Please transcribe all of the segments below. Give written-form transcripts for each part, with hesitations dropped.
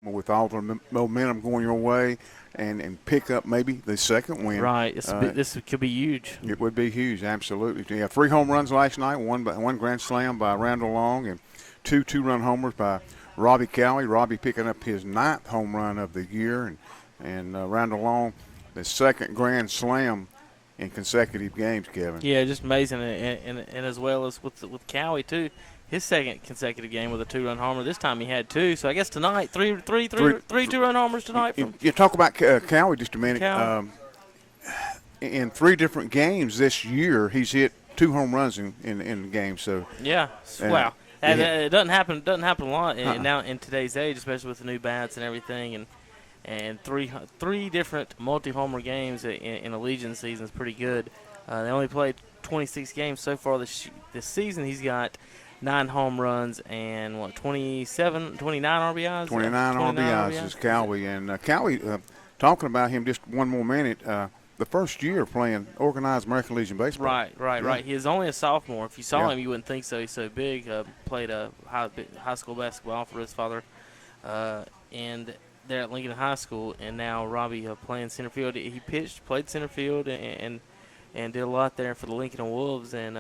with all the momentum going your way and pick up maybe the second win. Right. This could be huge. It would be huge, absolutely. Yeah, 3 home runs last night, one grand slam by Randall Long, and two two-run homers by Robbie Cowley. Robbie picking up his 9th home run of the year, and Randall Long, the second grand slam in consecutive games, Kevin. Yeah, just amazing, and as well as with Cowie too, his second consecutive game with a 2-run homer. This time he had 2. So I guess tonight three 2-run homers tonight from. You talk about Cowie just a minute. Cowie. In 3 different games this year, he's hit 2 home runs in the game. So yeah, wow. And it doesn't happen a lot now in today's age, especially with the new bats and everything, and three different multi-homer games in a Legion season is pretty good. They only played 26 games so far this season. He's got 9 home runs and 29 RBIs. 29 RBIs is Cowie, and Cowie. Talking about him just one more minute. The first year playing organized American Legion baseball. Right. He is only a sophomore. If you saw him, you wouldn't think so. He's so big. Played high school basketball for his father, and there at Lincoln High School. And now Robbie playing center field. He played center field, and did a lot there for the Lincoln Wolves. And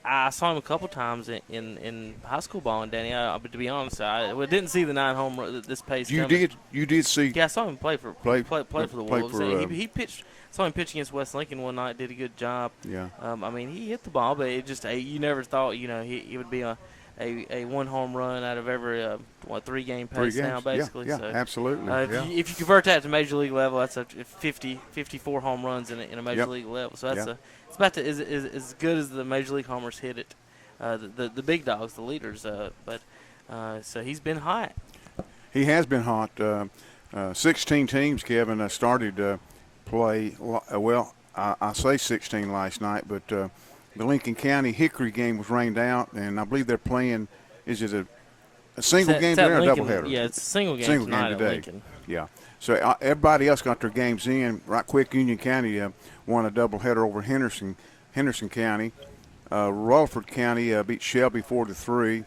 I saw him a couple times in high school ball. And Danny, but to be honest, I didn't see the 9 home run this pace. You did see? Yeah, I saw him play for the Wolves. He pitched. Saw him pitch against West Lincoln one night. Did a good job. Yeah. I mean, he hit the ball, but it just you never thought he would be a 1 home run out of every 3-game pace now, basically. Yeah, so, absolutely. If you convert that to major league level, that's a 54 home runs in a major league level. So that's it's about as good as the major league homers hit it. The big dogs, the leaders. So he's been hot. He has been hot. 16 teams, Kevin, started play. Well, I say 16 last night, but the Lincoln County Hickory game was rained out, and I believe they're playing. Is it a single game today or a doubleheader? Yeah, it's a single game tonight at Lincoln. Yeah. So everybody else got their games in. Right quick, Union County won a doubleheader over Henderson County. Rutherford County beat Shelby 4-3.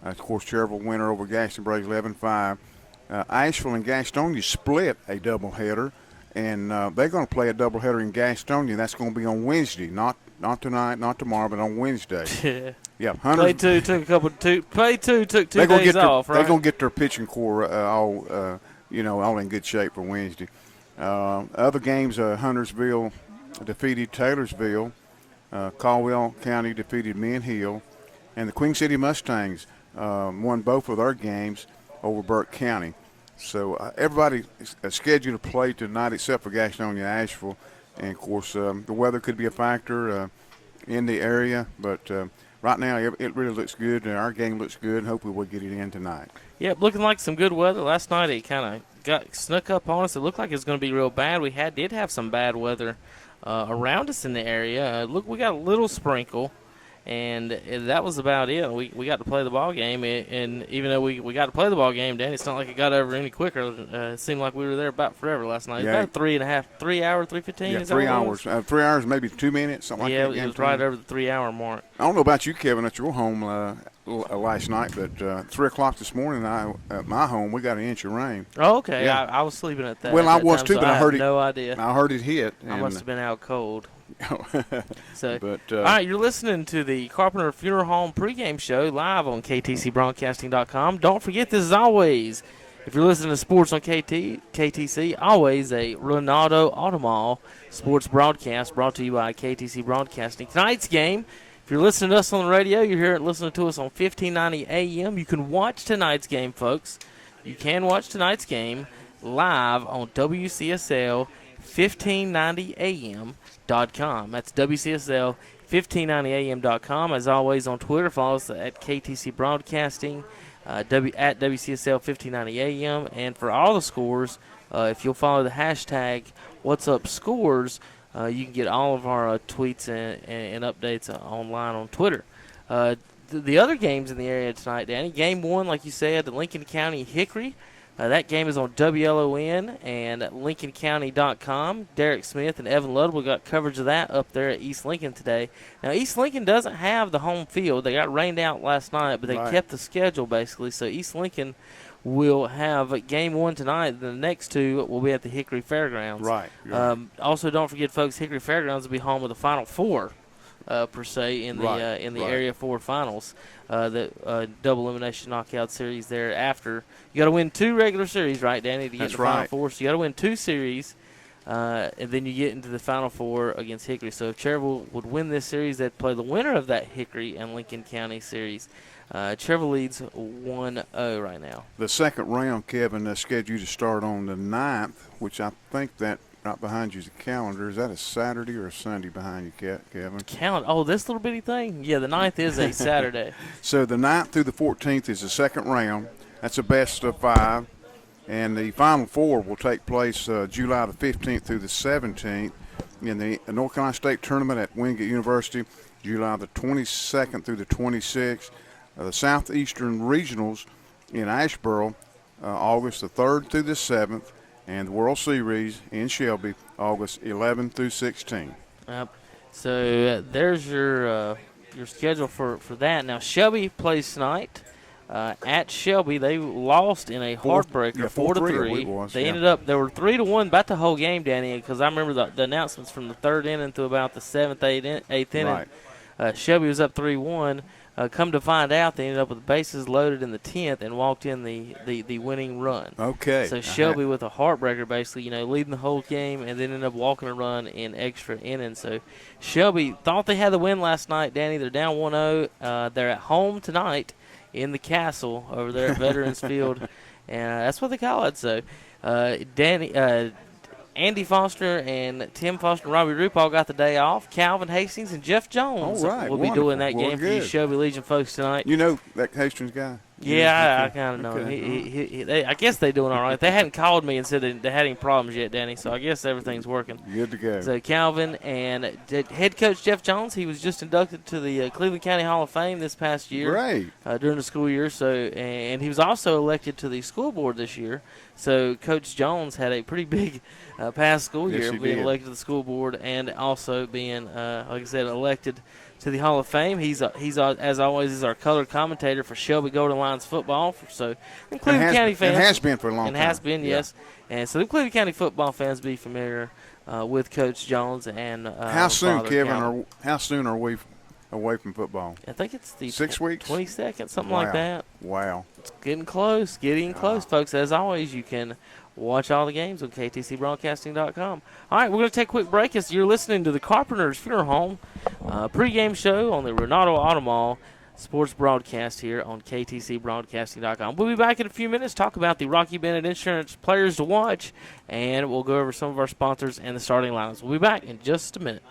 Of course, Cherryville winner over Gaston Braves 11-5. Asheville and Gastonia split a doubleheader. And they're going to play a doubleheader in Gastonia. That's going to be on Wednesday, not tonight, not tomorrow, but on Wednesday. Yeah. Play 2 took 2 days off. Right? They're going to get their pitching core all in good shape for Wednesday. Other games: Huntersville defeated Taylorsville. Caldwell County defeated Mint Hill, and the Queen City Mustangs won both of their games over Burke County. So everybody is scheduled to play tonight except for Gastonia Asheville. And, of course, the weather could be a factor in the area. But right now it really looks good. Our game looks good. Hopefully we'll get it in tonight. Yeah, looking like some good weather. Last night it kind of got snuck up on us. It looked like it was going to be real bad. We did have some bad weather around us in the area. We got a little sprinkle. And that was about it. We got to play the ball game, and even though we got to play the ball game, Danny, it's not like it got over any quicker. It seemed like we were there about forever last night. Yeah. About 3 hour, 3:15. Yeah, 3 hours. 3 hours, maybe 2 minutes, something like that. Yeah, it was right over the 3-hour mark. I don't know about you, Kevin, at your home last night, but 3 o'clock this morning, at my home, we got an inch of rain. Oh, okay. Yeah. I was sleeping at that. Well, at I that was time, too, so but I heard it. No idea. I heard it hit. I must have been out cold. So, but, all right, you're listening to the Carpenter Funeral Home pregame show live on KTCBroadcasting.com. Don't forget, this is always, if you're listening to sports on KTC, always a Ronaldo Automall sports broadcast brought to you by KTC Broadcasting. Tonight's game, if you're listening to us on the radio, you're here listening to us on 1590 AM. You can watch tonight's game, folks. You can watch tonight's game live on WCSL 1590am.com. That's WCSL 1590am.com. As always, on Twitter, follow us at KTC Broadcasting, at WCSL 1590am. And for all the scores, if you'll follow the hashtag What's Up Scores, you can get all of our tweets and updates online on Twitter. The other games in the area tonight, Danny. Game 1, like you said, the Lincoln County Hickory That game is on WLON and LincolnCounty.com. Derek Smith and Evan Ludwig got coverage of that up there at East Lincoln today. Now, East Lincoln doesn't have the home field. They got rained out last night, but they kept the schedule basically. So East Lincoln will have game 1 tonight. The next 2 will be at the Hickory Fairgrounds. Right. Also, don't forget, folks, Hickory Fairgrounds will be home with the Final Four. Per se in the Area 4 finals, the double elimination knockout series there. After you got to win 2 regular series, right, Danny, to get to the Final Four. So you got to win 2 series, and then you get into the Final Four against Hickory. So if Cherryville would win this series, they'd play the winner of that Hickory and Lincoln County series. Cherryville leads 1-0 right now. The second round, Kevin, is scheduled to start on the 9th, which I think that right behind you is a calendar. Is that a Saturday or a Sunday behind you, Kevin? Oh, this little bitty thing? Yeah, the 9th is a Saturday. So the 9th through the 14th is the second round. That's a best of 5. And the Final Four will take place July the 15th through the 17th in the North Carolina State Tournament at Wingate University, July the 22nd through the 26th. The Southeastern Regionals in Asheboro, August the 3rd through the 7th. And the World Series in Shelby, August 11 through 16. So there's your schedule for that. Now Shelby plays tonight at Shelby. They lost in a heartbreaker, 4-3. They ended up, they were 3-1 about the whole game, Danny, because I remember the announcements from the 3rd inning to about the 7th, 8th inning. Right. Shelby was up 3-1. Come to find out, they ended up with bases loaded in the 10th and walked in the winning run. Okay. So Shelby with a heartbreaker, basically, leading the whole game and then ended up walking a run in extra innings. So Shelby thought they had the win last night, Danny. They're down 1-0. They're at home tonight in the Castle over there at Veterans Field, and that's what they call it. So Andy Foster and Tim Foster and Robbie Roop all got the day off. Calvin Hastings and Jeff Jones will be doing that game for you Shelby Legion folks tonight. You know that Hastings guy? Yeah, I kind of know him. I guess they're doing all right. They hadn't called me and said they had any problems yet, Danny, so I guess everything's working. Good to go. So Calvin and head coach Jeff Jones, he was just inducted to the Cleveland County Hall of Fame this past year. Great. During the school year. And he was also elected to the school board this year. So Coach Jones had a pretty big past school year, being elected to the school board and also being, like I said, elected to the Hall of Fame. He's as always is our color commentator for Shelby Golden Lions football. So Cleveland County fans, and has been for a long time. And has been, yes. And so the Cleveland County football fans be familiar with Coach Jones and how soon, Father Kevin? Calvin. How soon are we away from football? I think it's the 6 weeks, 22nd, something like that. Wow, it's getting close, folks. As always, you can watch all the games on ktcbroadcasting.com. All right, we're going to take a quick break as you're listening to the Carpenter's Funeral Home pregame show on the Renato Automall sports broadcast here on ktcbroadcasting.com. We'll be back in a few minutes, talk about the Rocky Bennett Insurance players to watch, and we'll go over some of our sponsors and the starting lineups. We'll be back in just a minute.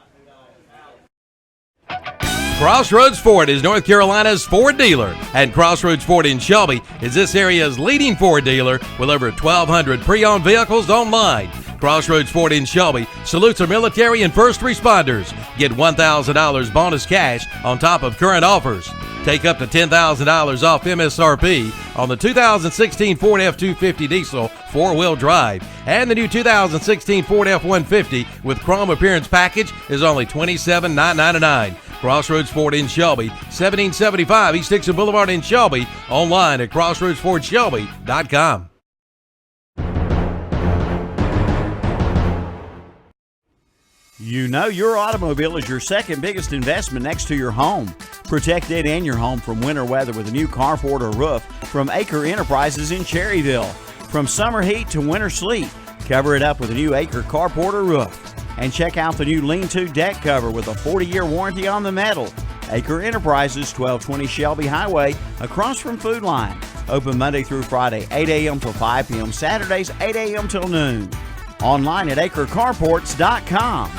Crossroads Ford is North Carolina's Ford dealer, and Crossroads Ford in Shelby is this area's leading Ford dealer with over 1,200 pre-owned vehicles online. Crossroads Ford in Shelby salutes our military and first responders. Get $1,000 bonus cash on top of current offers. Take up to $10,000 off MSRP on the 2016 Ford F-250 diesel 4-wheel drive. And the new 2016 Ford F-150 with chrome appearance package is only $27,999. Crossroads Ford in Shelby, 1775 East Dixon Boulevard in Shelby. Online at crossroadsfordshelby.com. You know your automobile is your second biggest investment next to your home. Protect it and your home from winter weather with a new carport or roof from Acre Enterprises in Cherryville. From summer heat to winter sleet, cover it up with a new Acre carport or roof. And check out the new lean-to deck cover with a 40-year warranty on the metal. Acre Enterprises, 1220 Shelby Highway, across from Food Line. Open Monday through Friday, 8 a.m. till 5 p.m. Saturdays, 8 a.m. till noon. Online at acrecarports.com.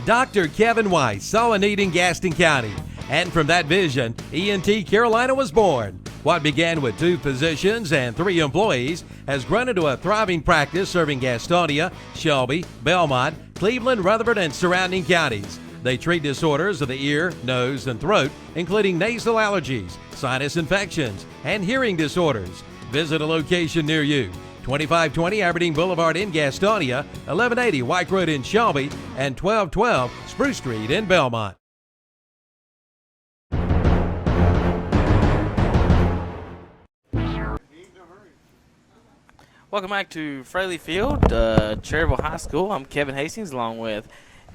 Dr. Kevin Weiss saw a need in Gaston County, and from that vision, ENT Carolina was born. What began with 2 physicians and 3 employees has grown into a thriving practice serving Gastonia, Shelby, Belmont, Cleveland, Rutherford, and surrounding counties. They treat disorders of the ear, nose, and throat, including nasal allergies, sinus infections, and hearing disorders. Visit a location near you. 2520 Aberdeen Boulevard in Gastonia, 1180 White Road in Shelby, and 1212 Spruce Street in Belmont. Welcome back to Fraley Field, Cherryville High School. I'm Kevin Hastings along with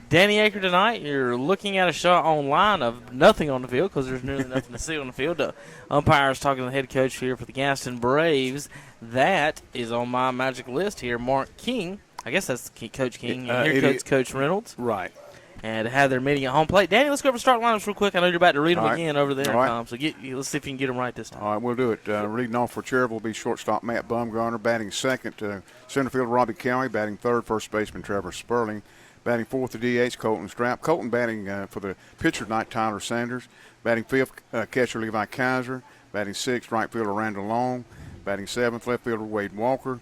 Danny Aker tonight. You're looking at a shot online of nothing on the field because there's nearly nothing to see on the field. The umpires talking to the head coach here for the Gaston Braves. That is on my magic list here, Mark King. I guess that's Coach King. Here comes Coach Reynolds. Right. And had their meeting at home plate. Danny, let's go over start lineups real quick. I know you're about to read them again over there. Right. So let's see if you can get them right this time. All right, we'll do it. Reading off for Cherryville will be shortstop Matt Bumgarner, batting second, center fielder Robbie Cowie, batting third, first baseman Trevor Sperling, batting fourth, the DH Colton Strapp. Colton batting for the pitcher tonight, Tyler Sanders, batting fifth, catcher Levi Kaiser, batting sixth, right fielder Randall Long, batting seventh, left fielder Wade Walker,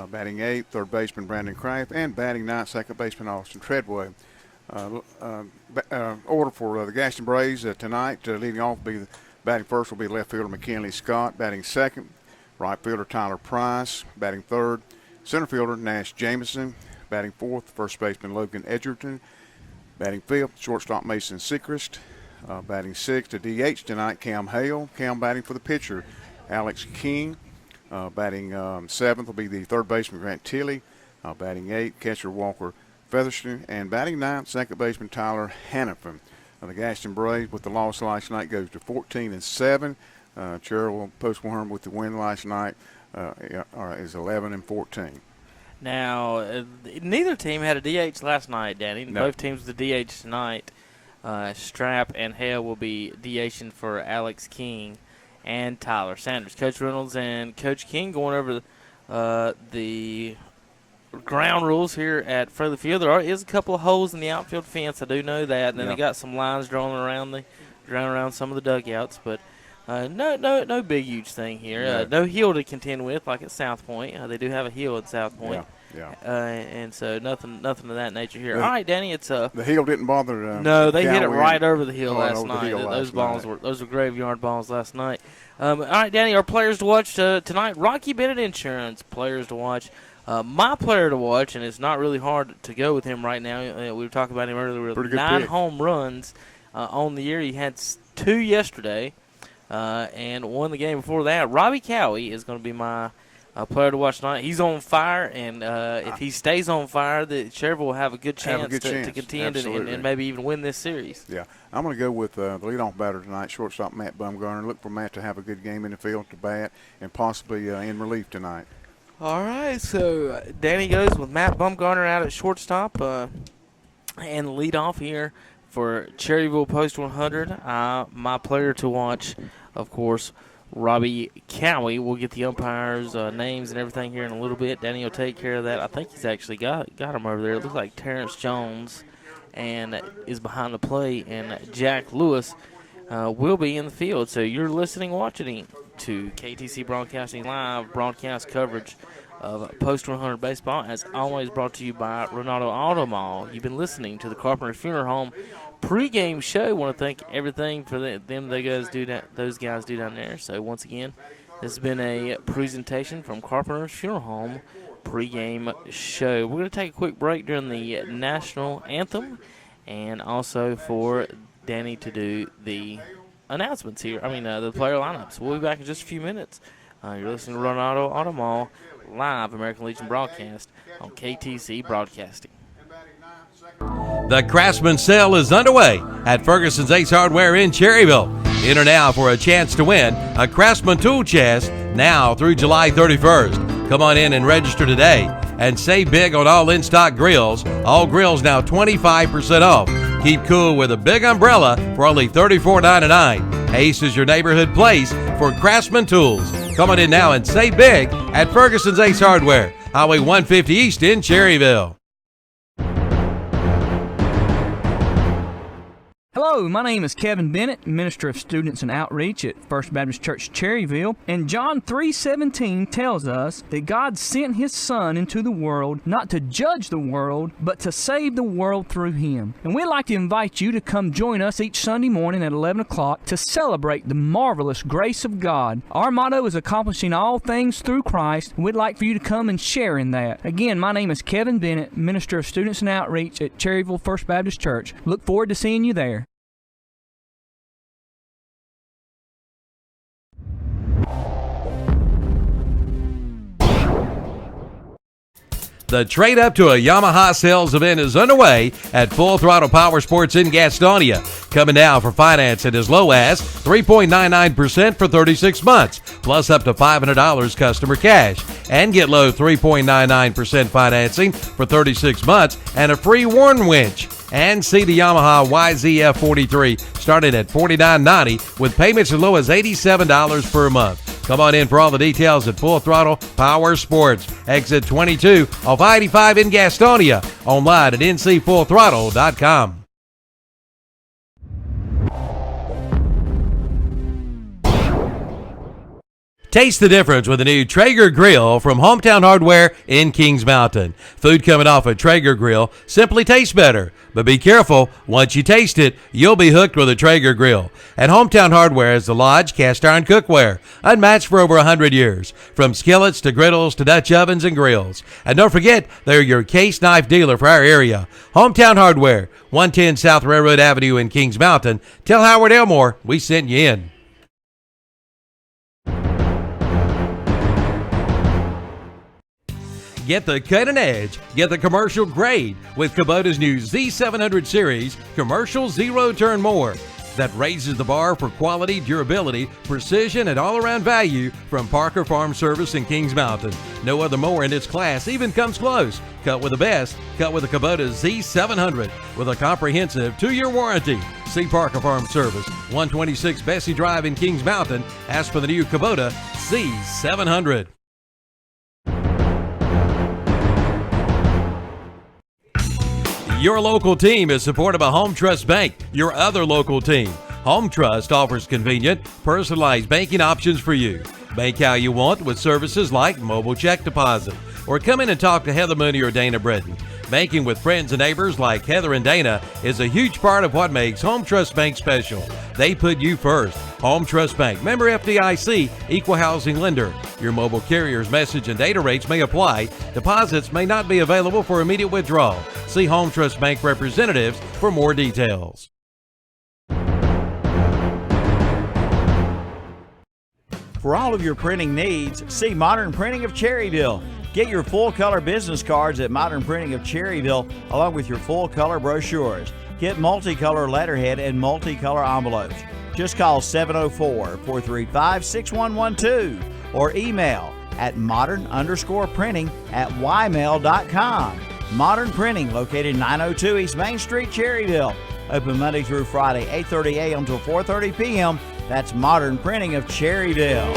batting eighth, third baseman Brandon Kraft, and batting ninth, second baseman Austin Treadway. Order for the Gaston Braves tonight. Leading off will be batting first will be left fielder McKinley Scott. Batting second, right fielder Tyler Price. Batting third, center fielder Nash Jamison. Batting fourth, first baseman Logan Edgerton. Batting fifth, shortstop Mason Sechrist. Batting sixth, the DH tonight, Cam Hale. Cam batting for the pitcher Alex King. Batting seventh will be the third baseman Grant Tilley. Batting eighth, catcher Walker Featherston, and batting ninth, second baseman Tyler Hannafin. The Gaston Braves with the loss last night goes to 14-7. Cherryville Post Warren with the win last night is 11-14. Now, neither team had a DH last night, Danny. No. Both teams with the DH tonight. Strapp and Hale will be DHing for Alex King and Tyler Sanders. Coach Reynolds and Coach King going over the ground rules here at Fraley Field. There is a couple of holes in the outfield fence. I do know that. And then they got some lines drawn around some of the dugouts, but no big huge thing here. No hill to contend with like at South Point. They do have a hill at South Point. Yeah. And so nothing of that nature here. All right, Danny, it's the hill didn't bother. No, they hit it right over the hill last over the night. hill Those last balls were graveyard balls last night. All right, Danny, our players to watch tonight. Rocky Bennett Insurance players to watch. My player to watch, and it's not really hard to go with him right now. We were talking about him earlier. Pretty good 9 pick. home runs on the year. He had 2 yesterday and won the game before that. Robbie Cowie is going to be my player to watch tonight. He's on fire, and if he stays on fire, the Cherryville will have a good chance to contend and maybe even win this series. Yeah, I'm going to go with the leadoff batter tonight, shortstop Matt Bumgarner. Look for Matt to have a good game in the field to bat and possibly in relief tonight. All right, so Danny goes with Matt Bumgarner out at shortstop and lead off here for Cherryville Post 100. My player to watch, of course, Robbie Cowie. We'll get the umpires' names and everything here in a little bit. Danny will take care of that. I think he's actually got him over there. It looks like Terrence Jones and is behind the plate, and Jack Lewis will be in the field. So you're listening, watching to KTC Broadcasting Live broadcast coverage of Post 100 Baseball, as always brought to you by Ronaldo Auto Mall. You've been listening to the Carpenter Funeral Home pregame show. Want to thank everything for those guys do down there. So once again, this has been a presentation from Carpenter's Funeral Home pregame show. We're going to take a quick break during the national anthem, and also for Danny to do the announcements here. The player lineups. We'll be back in just a few minutes. You're listening to Ronaldo Auto Mall live American Legion broadcast on KTC Broadcasting. The Craftsman sale is underway at Ferguson's Ace Hardware in Cherryville. Enter now for a chance to win a Craftsman tool chest now through July 31st. Come on in and register today and save big on all in-stock grills. All grills now 25% off. Keep cool with a big umbrella for only $34.99. Ace is your neighborhood place for Craftsman tools. Come on in now and save big at Ferguson's Ace Hardware, Highway 150 East in Cherryville. Hello, my name is Kevin Bennett, Minister of Students and Outreach at First Baptist Church Cherryville, and John 3:17 tells us that God sent His Son into the world not to judge the world, but to save the world through Him. And we'd like to invite you to come join us each Sunday morning at 11 o'clock to celebrate the marvelous grace of God. Our motto is accomplishing all things through Christ, and we'd like for you to come and share in that. Again, my name is Kevin Bennett, Minister of Students and Outreach at Cherryville First Baptist Church. Look forward to seeing you there. The Trade Up to a Yamaha sales event is underway at Full Throttle Power Sports in Gastonia. Coming down for finance at as low as 3.99% for 36 months, plus up to $500 customer cash. And get low 3.99% financing for 36 months and a free Warn winch. And see the Yamaha YZF-43 starting at $49.90 with payments as low as $87 per month. Come on in for all the details at Full Throttle Power Sports, exit 22 off I-85 in Gastonia, online at ncfullthrottle.com. Taste the difference with the new Traeger Grill from Hometown Hardware in Kings Mountain. Food coming off a Traeger Grill simply tastes better. But be careful, once you taste it, you'll be hooked with a Traeger Grill. And Hometown Hardware is the Lodge cast iron cookware, unmatched for over 100 years. From skillets to griddles to Dutch ovens and grills. And don't forget, they're your case knife dealer for our area. Hometown Hardware, 110 South Railroad Avenue in Kings Mountain. Tell Howard Elmore we sent you in. Get the cutting edge, get the commercial grade with Kubota's new Z700 series commercial zero turn mower that raises the bar for quality, durability, precision, and all-around value from Parker Farm Service in Kings Mountain. No other mower in its class even comes close. Cut with the best, cut with the Kubota Z700 with a comprehensive 2-year warranty. See Parker Farm Service, 126 Bessie Drive in Kings Mountain. Ask for the new Kubota Z700. Your local team is supported by Home Trust Bank, your other local team. Home Trust offers convenient, personalized banking options for you. Bank how you want with services like mobile check deposit. Or come in and talk to Heather Mooney or Dana Britton. Banking with friends and neighbors like Heather and Dana is a huge part of what makes Home Trust Bank special. They put you first. Home Trust Bank, member FDIC, equal housing lender. Your mobile carrier's message and data rates may apply. Deposits may not be available for immediate withdrawal. See Home Trust Bank representatives for more details. For all of your printing needs, see Modern Printing of Cherryville. Get your full-color business cards at Modern Printing of Cherryville, along with your full-color brochures. Get multicolor letterhead and multicolor envelopes. Just call 704-435-6112 or email at modern_printing@ymail.com. Modern Printing, located 902 East Main Street, Cherryville. Open Monday through Friday, 8:30 a.m. till 4:30 p.m. That's Modern Printing of Cherryville.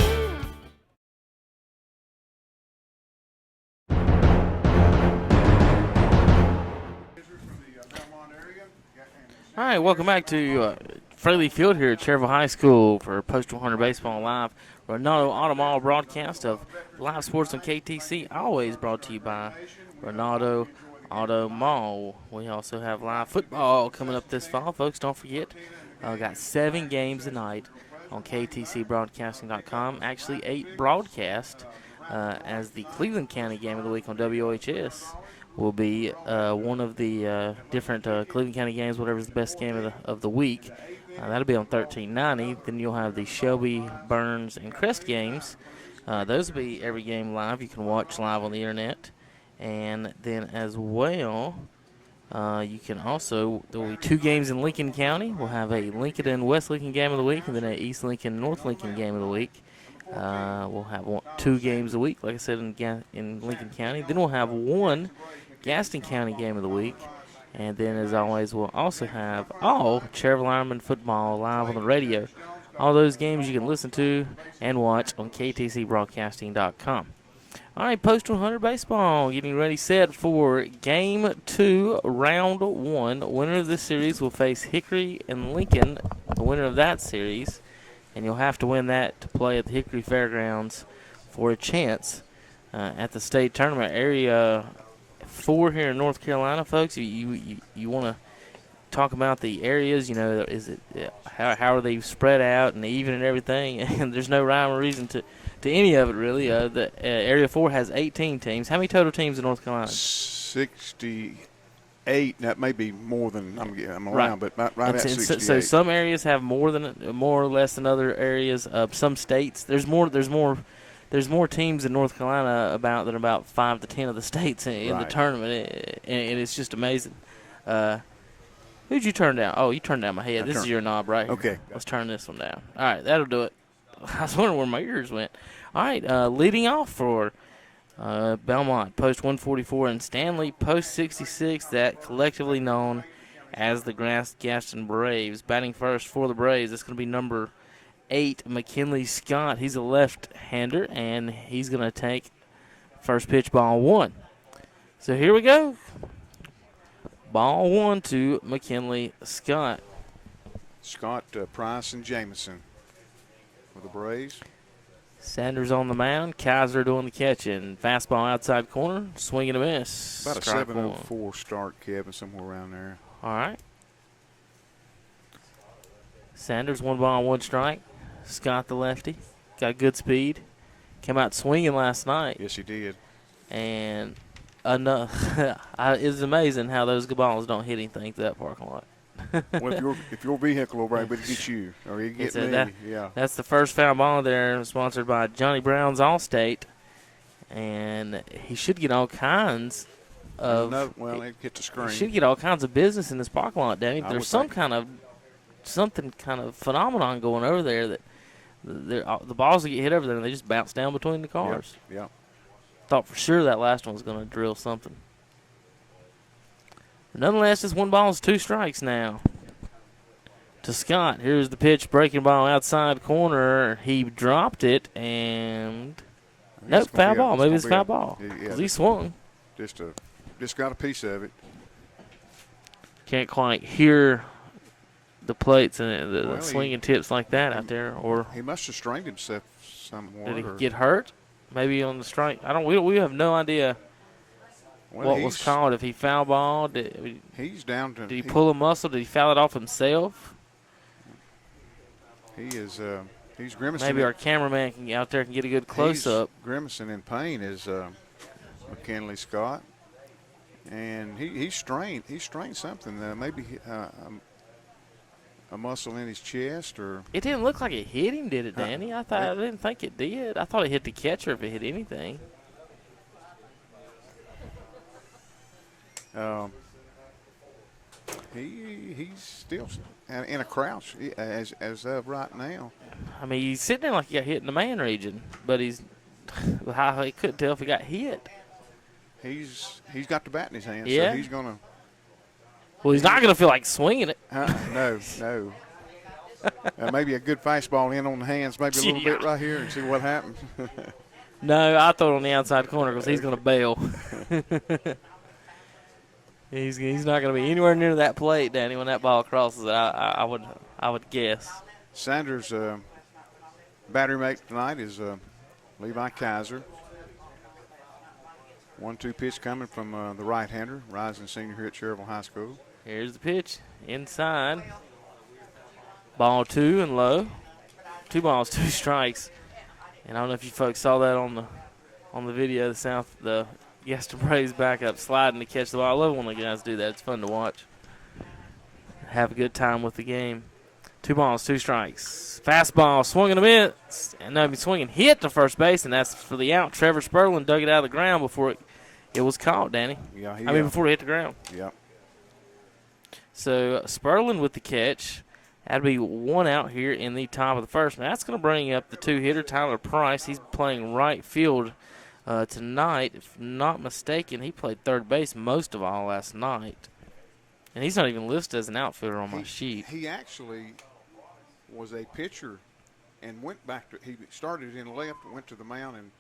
All right, welcome back to Fraley Field here at Cherryville High School for Post 100 Baseball Live. Renato Auto Mall broadcast of live sports on KTC, always brought to you by Renato Auto Mall. We also have live football coming up this fall, folks. Don't forget, got 7 games tonight on KTCBroadcasting.com. Actually, 8 broadcasts as the Cleveland County Game of the Week on WOHS will be one of the different Cleveland County games, whatever's the best game of the week. That'll be on 1390. Then you'll have the Shelby, Burns, and Crest games. Those will be every game live. You can watch live on the internet. And then as well, you can also, there will be 2 games in Lincoln County. We'll have a Lincoln and West Lincoln game of the week, and then a East Lincoln, North Lincoln game of the week. We'll have 2 games a week, like I said, in Lincoln County. Then we'll have 1 Gaston County game of the week. And then, as always, we'll also have all Cherryville Ironman football live on the radio. All those games you can listen to and watch on KTCBroadcasting.com. All right, Post 100 baseball getting ready set for Game 2, Round 1. Winner of this series will face Hickory and Lincoln, the winner of that series, and you'll have to win that to play at the Hickory Fairgrounds for a chance at the state tournament. Area 4 here in North Carolina, folks. You want to talk about the areas, is it how are they spread out and even and everything, and there's no rhyme or reason to any of it, really. The Area 4 has 18 teams. How many total teams in North Carolina? 68. That may be more than I'm around, but right at 68. So some areas have more or less than other areas. Some states, there's more teams in North Carolina than about 5 to 10 of the states in the tournament, and it's just amazing. Who'd you turn down? Oh, you turned down my head. This is your knob right here. Okay. Let's turn this one down. All right, that'll do it. I was wondering where my ears went. All right, leading off for Belmont, Post 144, and Stanley, Post 66, that collectively known as the Gaston Braves. Batting first for the Braves, that's going to be number 8, McKinley Scott. He's a left-hander, and he's going to take first pitch, ball 1. So here we go. Ball 1 to McKinley Scott. Scott, Price, and Jamison for the Braves. Sanders on the mound. Kaiser doing the catching. Fastball outside corner. Swing and a miss. About a Strike 7:04 start, Kevin, somewhere around there. All right. Sanders, 1 ball, 1 strike. Scott, the lefty, got good speed. Came out swinging last night. Yes, he did. And it's amazing how those balls don't hit anything through that parking lot. Well, if your vehicle will break, but it gets you or it gets me. Yeah. That's the first foul ball there, sponsored by Johnny Brown's Allstate, and he should get all kinds of. It hit the screen. He should get all kinds of business in this parking lot, Danny. There's something kind of phenomenon going over there that the balls that get hit over there and they just bounce down between the cars. Yeah. Thought for sure that last one was going to drill something. Nonetheless, it's 1 ball, 2 strikes now. To Scott. Here's the pitch, breaking ball outside corner. He dropped it, and nope, foul ball. Maybe it's foul ball because he swung. Just got a piece of it. Can't quite hear the plates and the swinging tips like that out there. Or he must have strained himself somewhat. Did he get hurt? Maybe on the strike. We have no idea what was called. If he foul balled, he's down to. Did he pull a muscle? Did he foul it off himself? He is. He's grimacing. Maybe our cameraman out there can get a good close up. Grimacing in pain is McKinley Scott, and he strained. He strained something. Maybe a muscle in his chest, or it didn't look like it hit him, did it, Danny? I didn't think it did. I thought it hit the catcher if it hit anything. He's still in a crouch as of right now. I mean, he's sitting there like he got hit in the man region, but he couldn't tell if he got hit. He's got the bat in his hand, yeah. So he's gonna. Well, he's not gonna feel like swinging it. No. Maybe a good fastball in on the hands, maybe a little bit right here, and see what happens. No, I throw it on the outside corner because he's gonna bail. He's not going to be anywhere near that plate, Danny, when that ball crosses it. I would guess. Sanders' battery mate tonight is Levi Kaiser. 1-2 pitch coming from the right-hander, rising senior here at Cherryville High School. Here's the pitch inside. Ball 2 and low. 2 balls, 2 strikes. And I don't know if you folks saw that on the video. The Gaston Braves back up, sliding to catch the ball. I love when the guys do that. It's fun to watch. Have a good time with the game. 2 balls, 2 strikes. Fastball, swinging a miss. And no, swinging hit to first base, and that's for the out. Trevor Sperlin dug it out of the ground before it was caught, Danny. Yeah, before it hit the ground. Yeah. So Sperlin with the catch. That'd be 1 out here in the top of the first. Now that's going to bring up the 2-hitter, Tyler Price. He's playing right field tonight. If not mistaken, he played third base most of all last night. And he's not even listed as an outfielder on my sheet. He actually was a pitcher and went back to – he started in left, went to the mound, and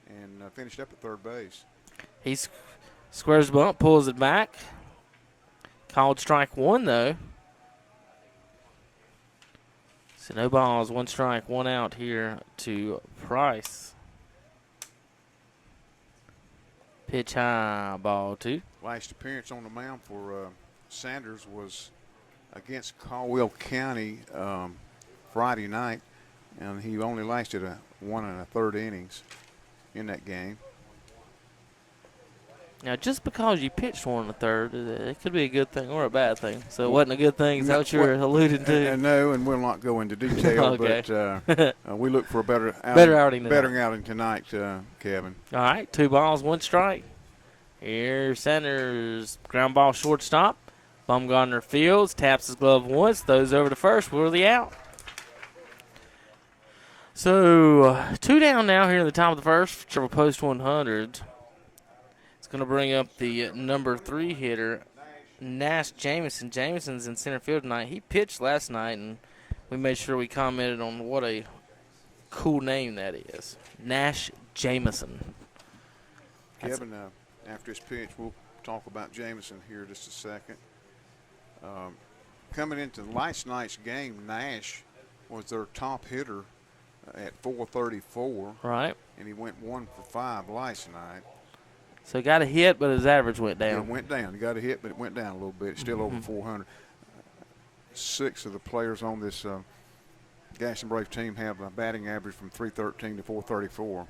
and finished up at third base. He squares the bunt, pulls it back. Called strike one, though. So no balls, 1 strike, 1 out here to Price. Pitch high, ball 2. Last appearance on the mound for Sanders was against Caldwell County Friday night, and he only lasted 1 1/3 innings in that game. Now, just because you pitched 1 1/3, it could be a good thing or a bad thing. So it wasn't a good thing. Is that what you were alluding to? No, and we'll not go into detail, Okay. but we look for a better outing tonight, Kevin. All right, 2 balls, 1 strike. Here, Sanders, ground ball shortstop. Bumgarner fields, taps his glove once, throws over to first. We're the out. So 2 down now here in the top of the first for post 100. It's going to bring up the number 3 hitter, Nash Jamison. Jamison's in center field tonight. He pitched last night, and we made sure we commented on what a cool name that is. Nash Jamison. Kevin, after this pitch, we'll talk about Jamison here just a second. Coming into last night's game, Nash was their top hitter at .434. Right. And he went 1 for 5 last night. So he got a hit, but his average went down. It went down. He got a hit, but it went down a little bit. It's still over 400. 6 of the players on this Gaston Braves team have a batting average from .313 to .434.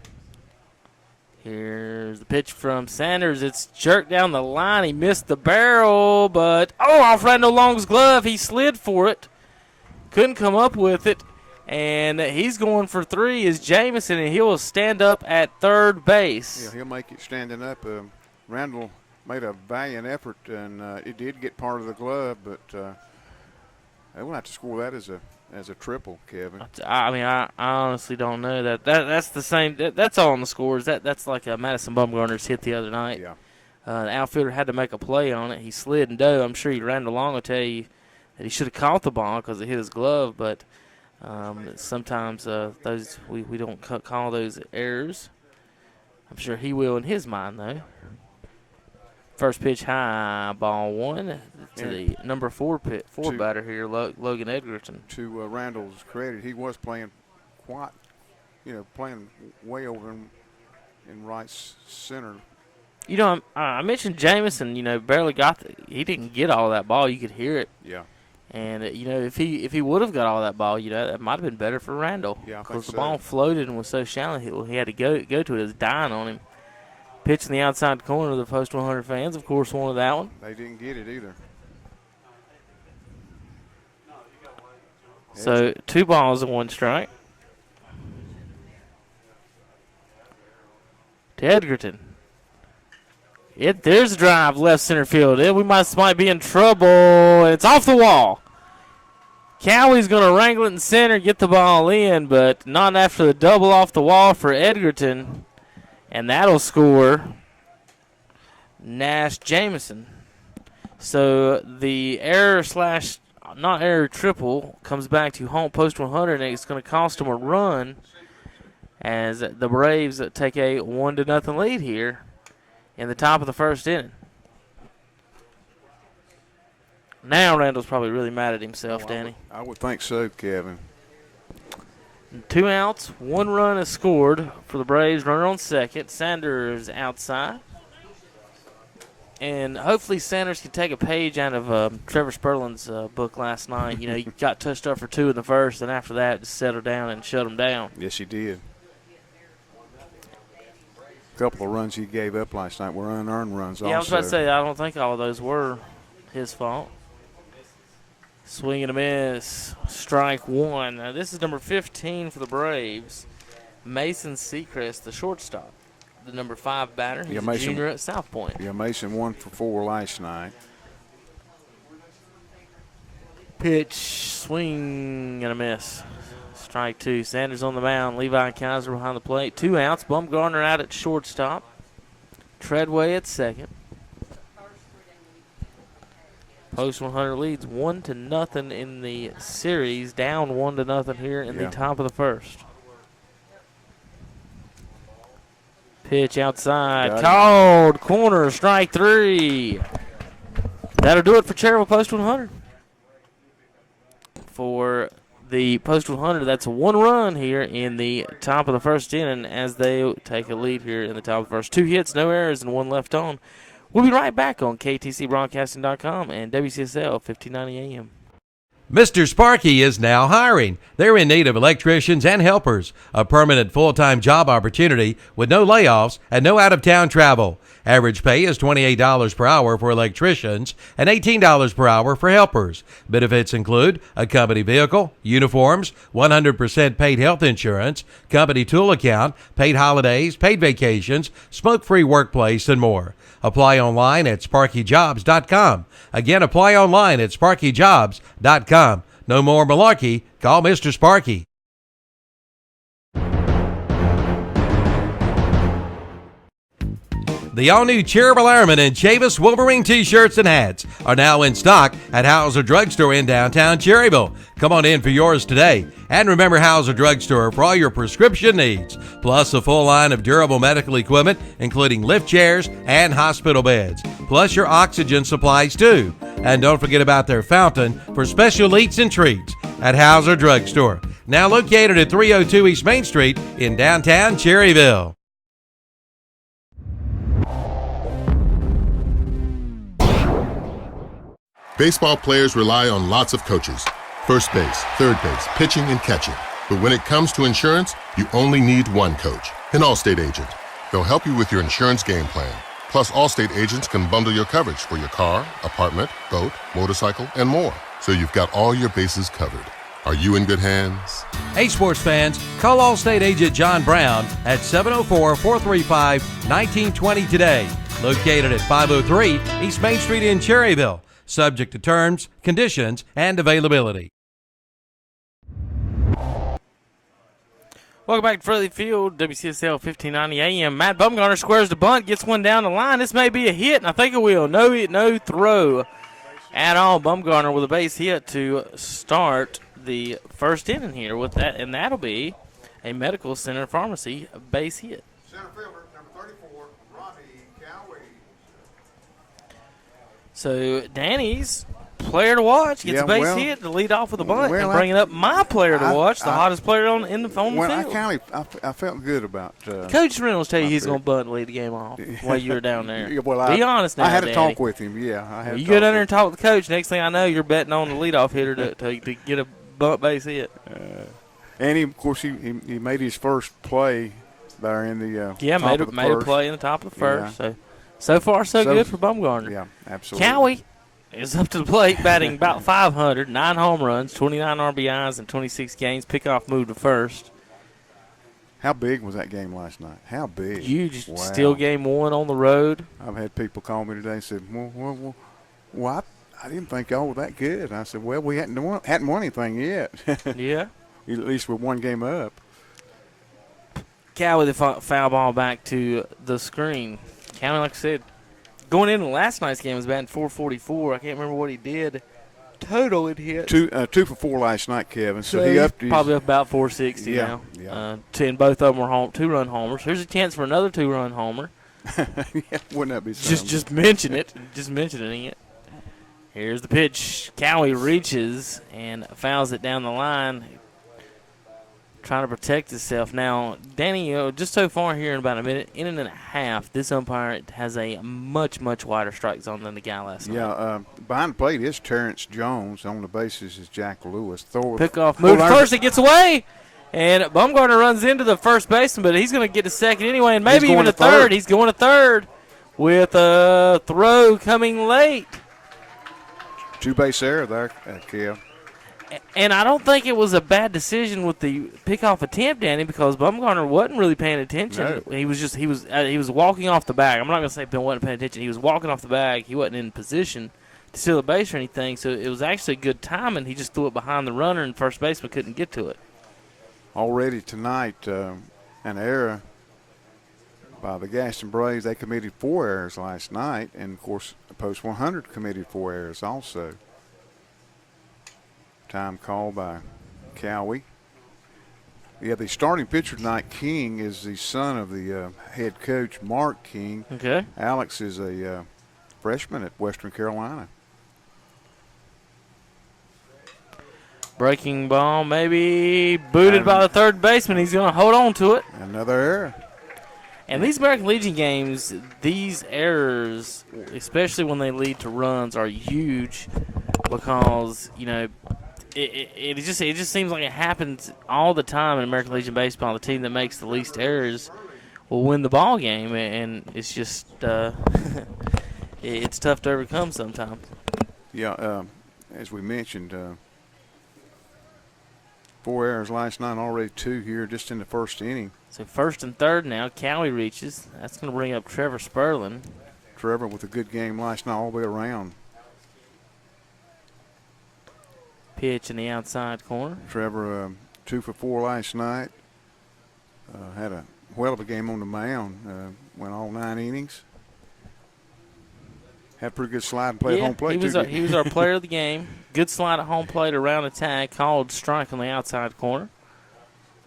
Here's the pitch from Sanders. It's jerked down the line. He missed the barrel, but, off Randall Long's glove. He slid for it. Couldn't come up with it. And he's going for 3 is Jamison, and he will stand up at third base. Yeah, he'll make it standing up. Randall made a valiant effort, and it did get part of the glove, but they will have to score that as a triple, Kevin. I mean, I honestly don't know that. That's the same. That's all on the scores. That's like a Madison Bumgarner's hit the other night. Yeah. The outfielder had to make a play on it. He slid and dove. I'm sure Randall Long will tell you that he should have caught the ball because it hit his glove, but sometimes those we don't call those errors. I'm sure he will in his mind, though. First pitch high, ball 1 to the number 4 batter here, Logan Edgerton. To Randall's credit, he was playing playing way over in right center. I mentioned Jamison, barely he didn't get all that ball. You could hear it. Yeah. And, if he would have got all that ball, that might have been better for Randall. Yeah, because the ball floated and was so shallow, he had to go to it. It was dying on him. Pitch in the outside corner. The post 100 fans, of course, wanted that one. They didn't get it either. So 2 balls and 1 strike. To Edgerton. There's a drive left center field. We might be in trouble. It's off the wall. Cowie's going to wrangle it in center, get the ball in, but not after the double off the wall for Edgerton. And that'll score Nash Jamison. So the not error triple comes back to home post 100, and it's going to cost them a run as the Braves take a 1-0 lead here in the top of the first inning. Now Randall's probably really mad at himself, Danny. I would think so, Kevin. 2 outs, 1 run is scored for the Braves. Runner on second. Sanders outside. And hopefully Sanders can take a page out of Trevor Sperlin's book last night. He got touched up for 2 in the first, and after that just settled down and shut him down. Yes, he did. A couple of runs he gave up last night were unearned runs also. Yeah, I was about to say, I don't think all of those were his fault. Swing and a miss. Strike 1. Now, this is number 15 for the Braves. Mason Sechrist, the shortstop. The number 5 batter. He's a junior at South Point. Yeah, Mason 1 for 4 last night. Pitch, swing and a miss. Strike 2. Sanders on the mound. Levi Kaiser behind the plate. 2 outs. Bumgarner out at shortstop. Treadway at second. Post 100 leads 1-0 in the series. Down 1-0 here in the top of the first. Pitch outside. Got it. Called. Corner. Strike 3. That'll do it for Cherryville Post 100. For the Post 100, that's 1 run here in the top of the first inning as they take a lead here in the top of the first. 2 hits, no errors, and 1 left on. We'll be right back on KTCBroadcasting.com and WCSL 1590 AM. Mr. Sparky is now hiring. They're in need of electricians and helpers. A permanent full-time job opportunity with no layoffs and no out-of-town travel. Average pay is $28 per hour for electricians and $18 per hour for helpers. Benefits include a company vehicle, uniforms, 100% paid health insurance, company tool account, paid holidays, paid vacations, smoke-free workplace, and more. Apply online at sparkyjobs.com. Again, apply online at sparkyjobs.com. No more malarkey. Call Mr. Sparky. The all-new Cherryville Airmen and Chavis Wolverine t-shirts and hats are now in stock at Hauser Drugstore in downtown Cherryville. Come on in for yours today. And remember Hauser Drugstore for all your prescription needs, plus a full line of durable medical equipment, including lift chairs and hospital beds, plus your oxygen supplies too. And don't forget about their fountain for special eats and treats at Hauser Drugstore, now located at 302 East Main Street in downtown Cherryville. Baseball players rely on lots of coaches. First base, third base, pitching, and catching. But when it comes to insurance, you only need one coach, an Allstate agent. They'll help you with your insurance game plan. Plus, Allstate agents can bundle your coverage for your car, apartment, boat, motorcycle, and more. So you've got all your bases covered. Are you in good hands? Hey, sports fans, call Allstate agent John Brown at 704-435-1920 today. Located at 503 East Main Street in Cherryville. Subject to terms, conditions, and availability. Welcome back to Fraley Field, WCSL 1590 AM. Matt Bumgarner squares the bunt, gets one down the line. This may be a hit, and I think it will. No throw at all. Bumgarner with a base hit to start the first inning here with that, and that'll be a Medical Center Pharmacy base hit. Center fielder, number 34, Robbie Cowie. So Danny's player to watch gets a base hit to lead off with a bunt, and bringing up my player to watch, the hottest player on the field. I felt good about. Coach Reynolds tell you he's going to bunt and lead the game off while you were down there. Be honest now, I had to Danny. talk with him. Yeah, I had. You go down there and talk with the coach. Next thing I know, you're betting on the leadoff hitter to get a bunt base hit. And he, of course, he made his first play there in the made a play in the top of the first. Yeah. So far so good for Bumgarner. Yeah, absolutely. Cowie is up to the plate, batting about 500, 9 home runs, 29 RBIs, and 26 games. Pickoff moved to first. How big was that game last night? How big? Huge. Wow. Still game 1 on the road. I've had people call me today and said, well I didn't think y'all were that good. And I said, well, we hadn't won anything yet. Yeah. At least we're one game up. Cowie, the foul ball back to the screen. Cowie, like I said, going into last night's game was batting .444. I can't remember what he did. Total it hit. 2 for 4 last night, Kevin. So he upped his, probably up about 460 now. Yeah. And both of them were 2-run homers. Here's a chance for another 2-run homer. Yeah, wouldn't that be something? Just mention it. Just mentioning it. Here's the pitch. Cowie reaches and fouls it down the line, trying to protect himself. Now, Danny, just so far here in about a minute and a half, this umpire has a much, much wider strike zone than the guy last night. Yeah, behind the plate is Terrence Jones. On the bases is Jack Lewis. Pickoff move to first. It gets away. And Bumgarner runs into the first baseman, but he's going to get to second anyway, and maybe even to third. He's going to third with a throw coming late. 2-base error there, Kev. And I don't think it was a bad decision with the pickoff attempt, Danny, because Bumgarner wasn't really paying attention. No. He was walking off the bag. I'm not going to say he wasn't paying attention. He was walking off the bag. He wasn't in position to steal a base or anything, so it was actually good timing. He just threw it behind the runner, and first baseman couldn't get to it. Already tonight, an error by the Gaston Braves. They committed 4 errors last night, and, of course, the Post 100 committed 4 errors also. Time call by Cowie. Yeah, the starting pitcher tonight, King, is the son of the head coach, Mark King. Okay. Alex is a freshman at Western Carolina. Breaking ball, maybe booted by the third baseman. He's going to hold on to it. Another error. And these American Legion games, these errors, especially when they lead to runs, are huge because, you know, it just seems like it happens all the time in American Legion baseball. The team that makes the least errors will win the ball game, and it's just it's tough to overcome sometimes. Yeah, as we mentioned, 4 errors last night, already 2 here just in the first inning. So first and third now, Cowie reaches. That's going to bring up Trevor Sperling. Trevor with a good game last night all the way around. Pitch in the outside corner. Trevor 2 for 4 last night. Had a well of a game on the mound. Went all 9 innings. Had a pretty good slide and play at home plate, he was our player of the game. Good slide at home plate around attack. Called strike on the outside corner.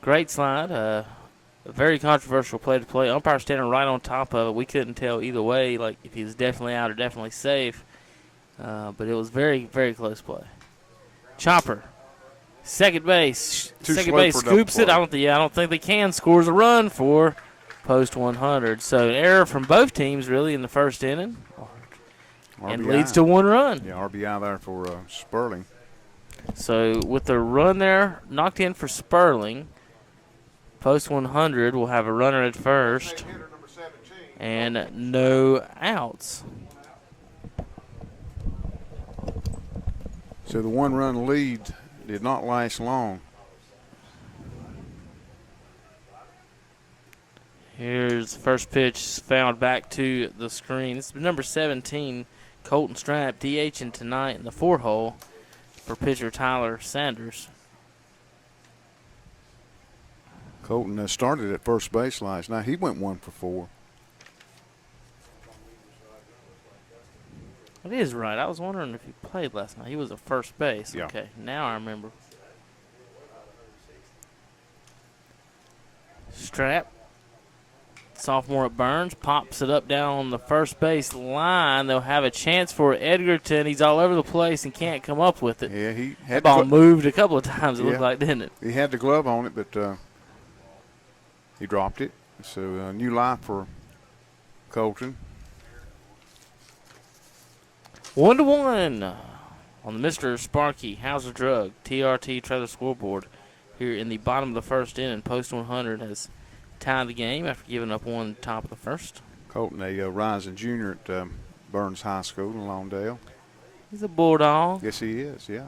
Great slide. A very controversial play to play. Umpire standing right on top of it. We couldn't tell either way, like if he was definitely out or definitely safe. But it was very, very close play. Chopper, second base. Second base scoops it. I don't think they can. Scores a run for post 100. So an error from both teams really in the first inning. RBI. And leads to 1 run. Yeah, RBI there for Sperling. So with the run there knocked in for Sperling, post 100 will have a runner at first and no outs. So the 1-run lead did not last long. Here's the first pitch fouled back to the screen. This is number 17, Colton Strapp, DHing tonight in the 4-hole for pitcher Tyler Sanders. Colton started at first base last night. He went 1 for 4. It is right. I was wondering if he played last night. He was at first base. Yeah. Okay, now I remember. Strapp, sophomore at Burns, pops it up down on the first base line. They'll have a chance for Edgerton. He's all over the place and can't come up with it. Yeah, he had the ball moved a couple of times, it looked like, didn't it? He had the glove on it, but he dropped it. So a new life for Colton. 1-1 on the Mr. Sparky Hauser Drug TRT trailer scoreboard here in the bottom of the first inning. Post 100 has tied the game after giving up 1 top of the first. Colton, a rising junior at Burns High School in Lawndale. He's a Bulldog. Yes, he is, yeah.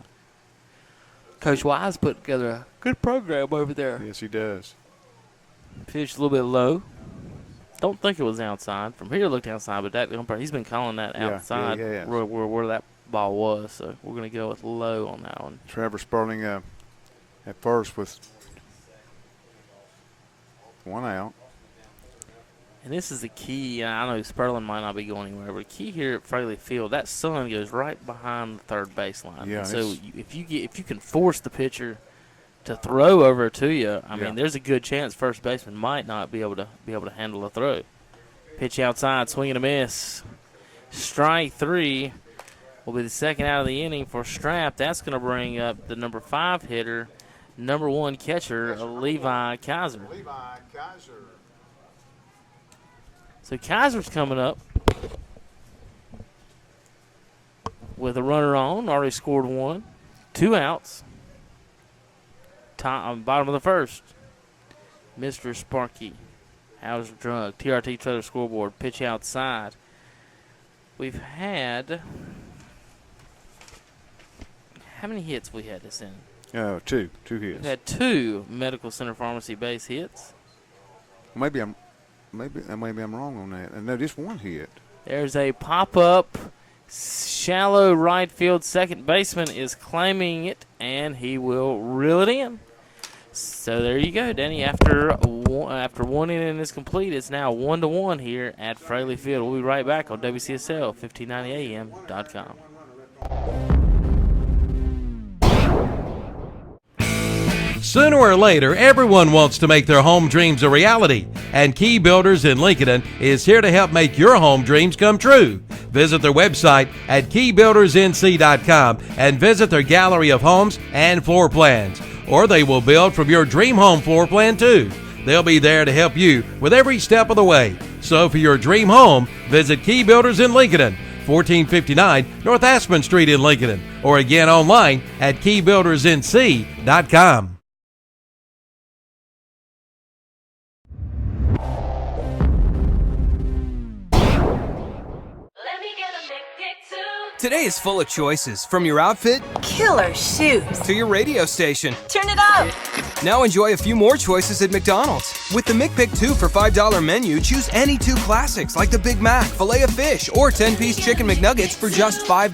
Coach Wise put together a good program over there. Yes, he does. Pitched a little bit low. Don't think it was outside. From here it looked outside, but that umpire, he's been calling that outside where that ball was. So we're going to go with low on that one. Trevor Sperling at first with 1 out. And this is the key. I know Sperling might not be going anywhere, but the key here at Fraley Field, that sun goes right behind the third baseline. Yeah, so if you can force the pitcher to throw over to you, I mean, there's a good chance first baseman might not be able to handle a throw. Pitch outside, swing and a miss. Strike 3 will be the second out of the inning for Strapp. That's going to bring up the number 5 hitter, number 1 catcher, Levi Kaiser. So Kaiser's coming up with a runner on, already scored 1, 2 outs. Bottom of the first. Mr. Sparky, Hauser Drug, TRT trailer scoreboard, pitch outside. We've had, how many hits we had this inning? 2 hits. We've had 2 Medical Center Pharmacy base hits. Maybe I'm wrong on that. No, just 1 hit. There's a pop-up, shallow right field. Second baseman is claiming it, and he will reel it in. So there you go, Danny. After 1 inning is complete, it's now 1-1 here at Fraley Field. We'll be right back on WCSL 1590am.com. Sooner or later, everyone wants to make their home dreams a reality, and Key Builders in Lincoln is here to help make your home dreams come true. Visit their website at keybuildersnc.com and visit their gallery of homes and floor plans, or they will build from your dream home floor plan too. They'll be there to help you with every step of the way. So for your dream home, visit Key Builders in Lincoln, 1459 North Aspen Street in Lincoln, or again online at keybuildersnc.com. Today is full of choices, from your outfit Killer shoes. to your radio station. Turn it up. Now enjoy a few more choices at McDonald's. With the McPick 2 for $5 menu, choose any 2 classics like the Big Mac, Filet-O-Fish, or 10-piece chicken McNuggets for just $5.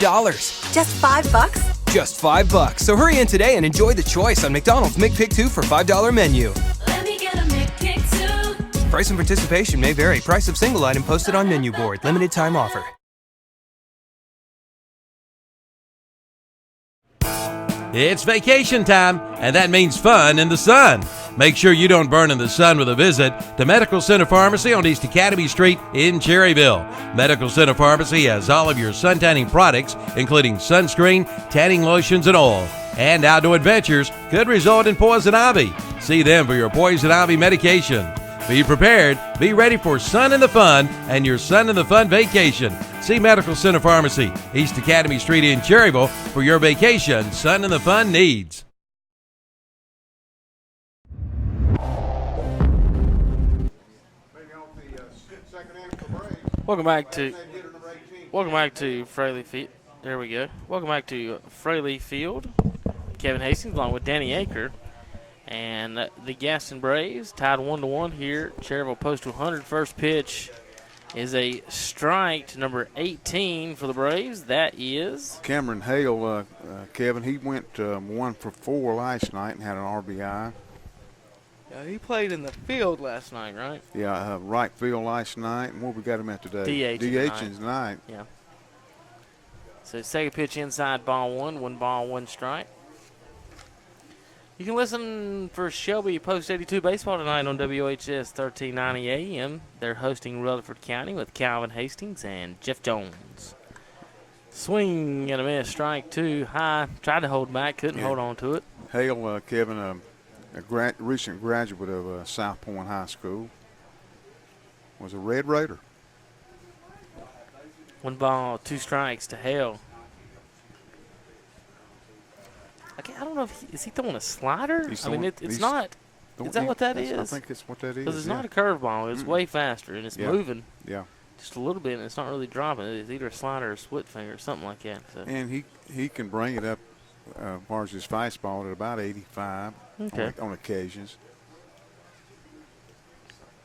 Just $5? Just $5. So hurry in today and enjoy the choice on McDonald's McPick 2 for $5 menu. Let me get a McPick 2. Price and participation may vary. Price of single item posted on menu board. Limited time offer. It's vacation time, and that means fun in the sun. Make sure you don't burn in the sun with a visit to Medical Center Pharmacy on East Academy Street in Cherryville. Medical Center Pharmacy has all of your sun tanning products, including sunscreen, tanning lotions, and oil. And outdoor adventures could result in poison ivy. See them for your poison ivy medication. Be prepared, be ready for sun in the fun and your sun in the fun vacation. See Medical Center Pharmacy, East Academy Street in Cherryville for your vacation sun in the fun needs. Welcome back to Fraley Field. There we go. Welcome back to Fraley Field. Kevin Hastings along with Danny Aker. And the Gaston Braves tied 1-1 here. Cherryville post 100. First pitch is a strike to number 18 for the Braves. That is Cameron Hale. Kevin, he went 1 for 4 last night and had an RBI. Yeah, he played in the field last night, right? Yeah, right field last night. And what we got him at today? DH tonight. Yeah. So second pitch inside, ball 1 ball, 1 strike. You can listen for Shelby Post 82 baseball tonight on WHS 1390 AM. They're hosting Rutherford County with Calvin Hastings and Jeff Jones. Swing and a miss, strike 2 high. Tried to hold back, couldn't hold on to it. Hale, Kevin, a recent graduate of South Point High School, was a Red Raider. 1 ball, 2 strikes to Hale. I don't know if is he throwing a slider? It's not. Is that what that is? I think it's what that is. Because it's not a curveball. It's way faster, and it's moving. Yeah. Just a little bit, and it's not really dropping. It's either a slider or a split finger or something like that. So. And he can bring it up as far as his fastball at about 85 on occasions.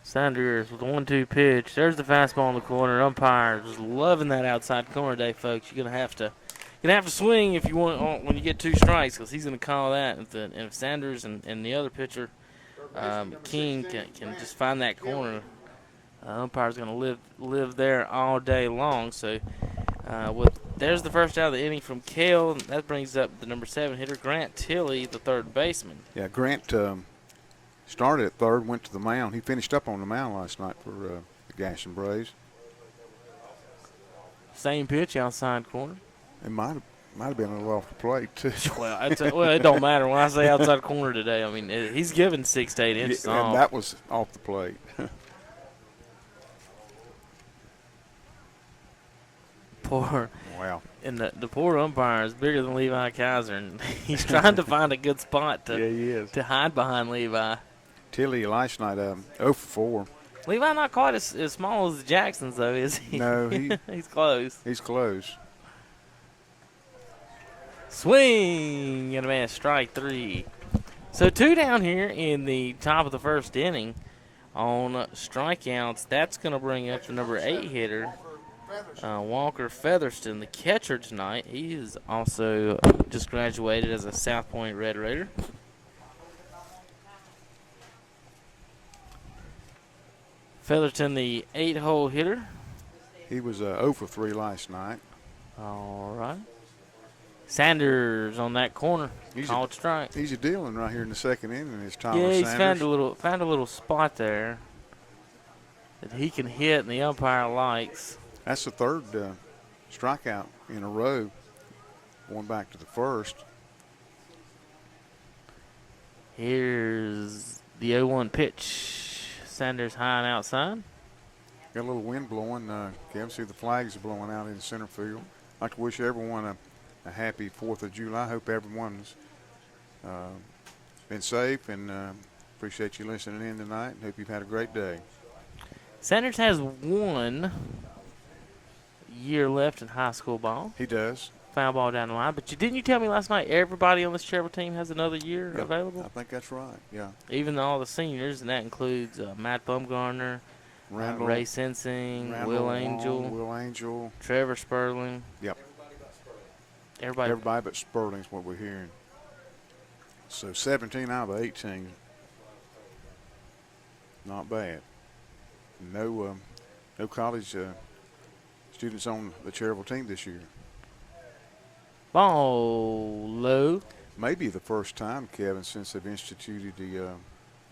Sanders with a 1-2 pitch. There's the fastball in the corner. Umpire just loving that outside corner day, folks. You're gonna have to swing if you want when you get 2 strikes, because he's gonna call that. And if Sanders and the other pitcher, King, can just find that corner, umpire's gonna live there all day long. So there's the first out of the inning from Kale. That brings up the number 7 hitter, Grant Tilley, the third baseman. Yeah, Grant started at third, went to the mound. He finished up on the mound last night for the Gaston Braves. Same pitch, outside corner. It might have been a little off the plate too. Well, it don't matter. When I say outside corner today, I mean he's given 6 to 8 inches off. And that was off the plate. Poor. Wow. And the poor umpire is bigger than Levi Kaiser, and he's trying to find a good spot to hide behind Levi. Tilley last night 0 for 4. Levi not quite as small as the Jacksons, though, is he? No, he's close. He's close. Swing and a man, strike 3. So 2 down here in the top of the first inning on strikeouts. That's going to bring up the number 8 hitter, Walker Featherston, the catcher tonight. He is also just graduated as a South Point Red Raider. Featherton, the 8-hole hitter. He was 0 for 3 last night. All right. Sanders on that corner. Called strike. He's a dealing right here in the second inning. Is Thomas Yeah, he's Sanders. found a little spot there that he can hit, and the umpire likes. That's the third strikeout in a row, going back to the first. Here's the 0-1 pitch. Sanders high and outside. Got a little wind blowing. Can't see the flags are blowing out in center field. I'd like to wish everyone a happy 4th of July. I hope everyone's been safe, and appreciate you listening in tonight. Hope you've had a great day. Sanders has 1 year left in high school ball. He does. Foul ball down the line. But didn't you tell me last night everybody on this Cherryville team has another year Yeah, available? I think that's right, yeah. Even all the seniors, and that includes Matt Bumgarner, Randall, Ray Sensing, Randall Will Long, Angel, Will Angel. Trevor Sperling. Yep. Everybody but Sperling's what we're hearing. So 17 out of 18. Not bad. No college students on the Cherryville team this year. Ball low. Maybe the first time, Kevin, since they've instituted the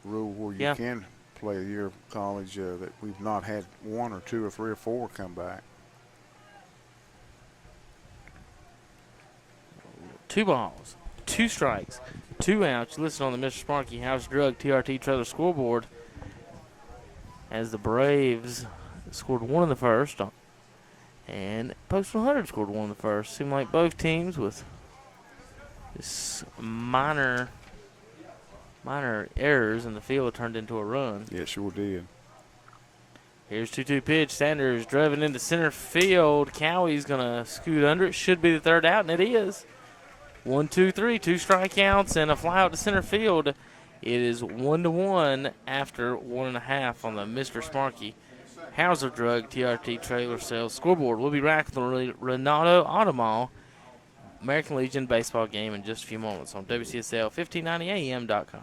rule where you can play a year of college that we've not had 1 or 2 or 3 or 4 come back. 2 balls, 2 strikes, 2 outs. Listen on the Mr. Sparky House Drug TRT trailer scoreboard as the Braves scored 1 in the first, and Post 100 scored 1 in the first. Seemed like both teams with this minor errors in the field turned into a run. Yeah, sure did. Here's 2-2 pitch. Sanders driven into center field. Cowie's going to scoot under it. Should be the third out, and it is. 1-2-3, 2 strikeouts and a fly out to center field. It is 1-1 after 1.5 on the Mr. Sparky Hauser Drug TRT trailer sales scoreboard. We'll be back with the Renato Automall American Legion baseball game in just a few moments on WCSL 1590am.com.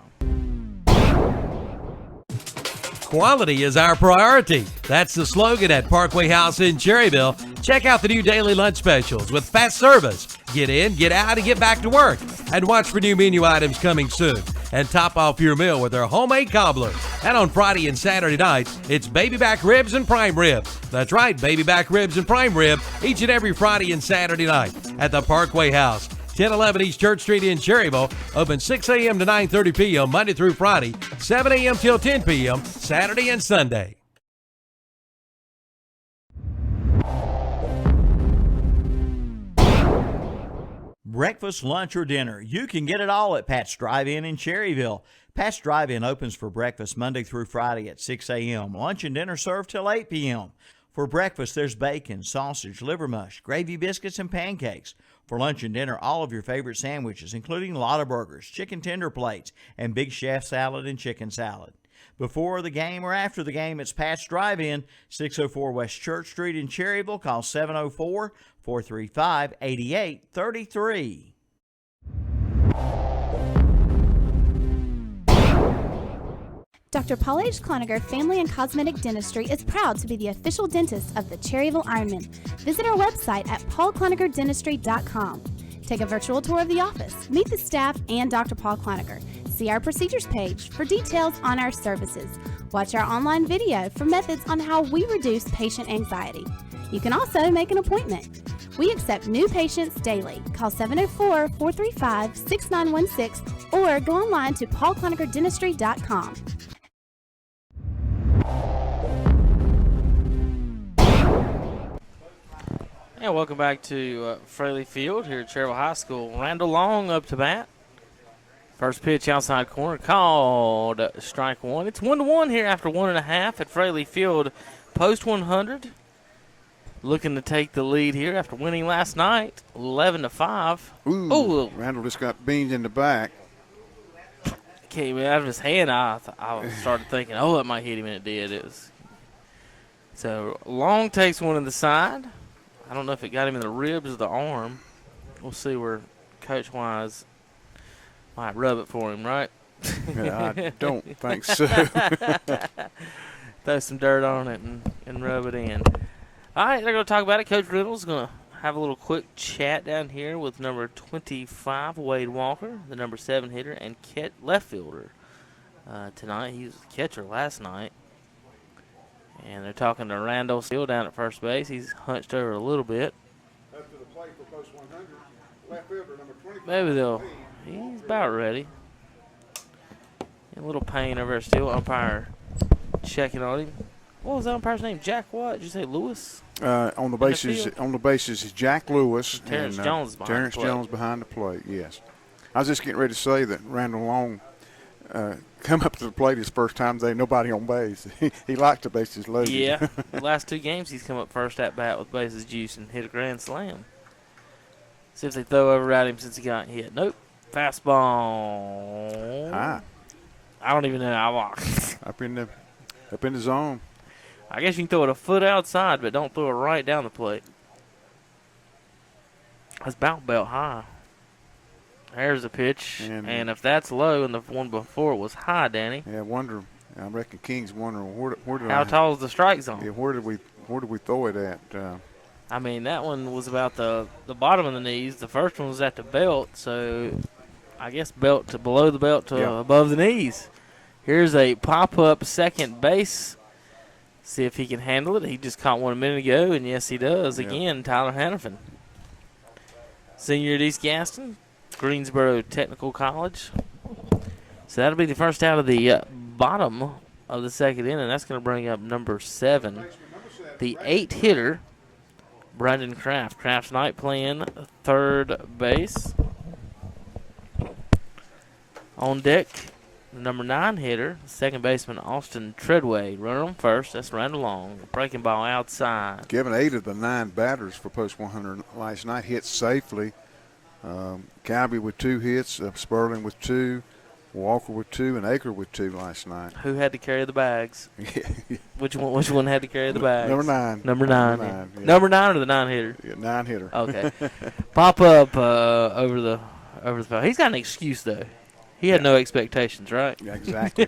Quality is our priority. That's the slogan at Parkway House in Cherryville. Check out the new daily lunch specials with fast service. Get in, get out, and get back to work. And watch for new menu items coming soon. And top off your meal with our homemade cobbler. And on Friday and Saturday nights, it's baby back ribs and prime rib. That's right, baby back ribs and prime rib each and every Friday and Saturday night at the Parkway House. 1011 East Church Street in Cherryville, open 6 a.m. to 9:30 p.m. Monday through Friday, 7 a.m. till 10 p.m. Saturday and Sunday. Breakfast, lunch, or dinner, you can get it all at Pat's Drive-In in Cherryville. Pat's Drive-In opens for breakfast Monday through Friday at 6 a.m. Lunch and dinner served till 8 p.m. For breakfast, there's bacon, sausage, liver mush, gravy biscuits, and pancakes. For lunch and dinner, all of your favorite sandwiches, including Lotta burgers, chicken tender plates, and Big Chef salad and chicken salad. Before the game or after the game, it's Pat's Drive-In, 604 West Church Street in Cherryville. Call 704-435-8833. Dr. Paul H. Cloninger Family and Cosmetic Dentistry is proud to be the official dentist of the Cherryville Ironmen. Visit our website at paulcloningerdentistry.com. Take a virtual tour of the office, meet the staff and Dr. Paul Cloninger. See our procedures page for details on our services. Watch our online video for methods on how we reduce patient anxiety. You can also make an appointment. We accept new patients daily. Call 704-435-6916 or go online to paulcloningerdentistry.com. And welcome back to Fraley Field here at Cherryville High School. Randall Long up to bat. First pitch outside corner called strike 1. It's 1-1 here after 1.5 at Fraley Field. Post 100 looking to take the lead here after winning last night 11-5. Ooh, Randall just got beamed in the back. Came out of his hand. I started thinking, oh, that might hit him, and it did. So Long takes one in the side. I don't know if it got him in the ribs or the arm. We'll see where Coach Wise might rub it for him, right? Yeah, I don't think so. Throw some dirt on it and rub it in. All right, they're going to talk about it. Coach Reynolds is going to have a little quick chat down here with number 25, Wade Walker, the number 7 hitter, and left fielder. Tonight, he was the catcher last night. And they're talking to Randall Steele down at first base. He's hunched over a little bit. Up to the plate for post 100. Left fielder, number 25. Maybe he's about ready. A little pain over there still. Umpire checking on him. What was the umpire's name? Jack what? Did you say Lewis? On the bases is Jack Lewis. Terrence Jones behind Terrence the plate. Jones behind the plate, yes. I was just getting ready to say that Randall Long come up to the plate his first time today, nobody on base. He liked the bases loaded. Yeah. The last 2 games he's come up first at bat with bases juice and hit a grand slam. See if they throw over at him since he got hit. Nope. Fastball. High. I don't even know. Up in the zone. I guess you can throw it a foot outside, but don't throw it right down the plate. That's about belt high. There's a pitch, and if that's low and the one before was high, Danny. Yeah, I reckon King's wondering where did how tall is the strike zone? Yeah, where did we throw it at? I mean, that one was about the bottom of the knees. The first one was at the belt, so I guess belt to below the belt to above the knees. Here's a pop-up second base. See if he can handle it. He just caught one a minute ago, and yes, he does. Again, Tyler Hannafin. Senior at East Gaston, Greensboro Technical College. So that'll be the first out of the bottom of the second inning. That's going to bring up number 7, the 8 hitter, Brandon Kraft. Kraft's night playing third base. On deck, the number 9 hitter, second baseman Austin Treadway. Runner on first. That's Randall Long. Breaking ball outside. Given 8 of the 9 batters for post 100 last night hit safely. Calby with 2 hits, Sperling with 2, Walker with 2, and Aker with 2 last night. Who had to carry the bags? Which one had to carry the bags? Number 9. Number 9. Yeah. Number 9 or the 9 hitter? Yeah, 9 hitter. Okay. Pop up over the foul. He's got an excuse though. He had no expectations, right? Yeah, exactly.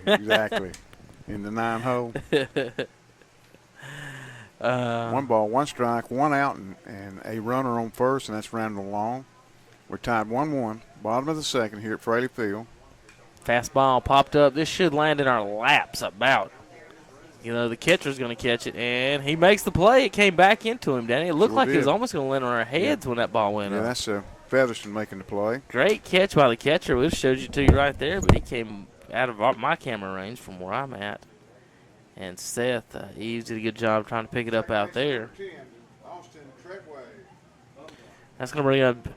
In the 9 hole. 1 ball, 1 strike, 1 out, and a runner on first, and that's Randall Long. We're tied 1-1, bottom of the second here at Fraley Field. Fastball popped up. This should land in our laps about. The catcher's going to catch it, and he makes the play. It came back into him, Danny. It looked like it was almost going to land on our heads when that ball went up. Yeah, that's Featherston making the play. Great catch by the catcher. We showed you to you right there, but he came out of my camera range from where I'm at. And Seth Eves did a good job trying to pick it up out there. That's going to bring up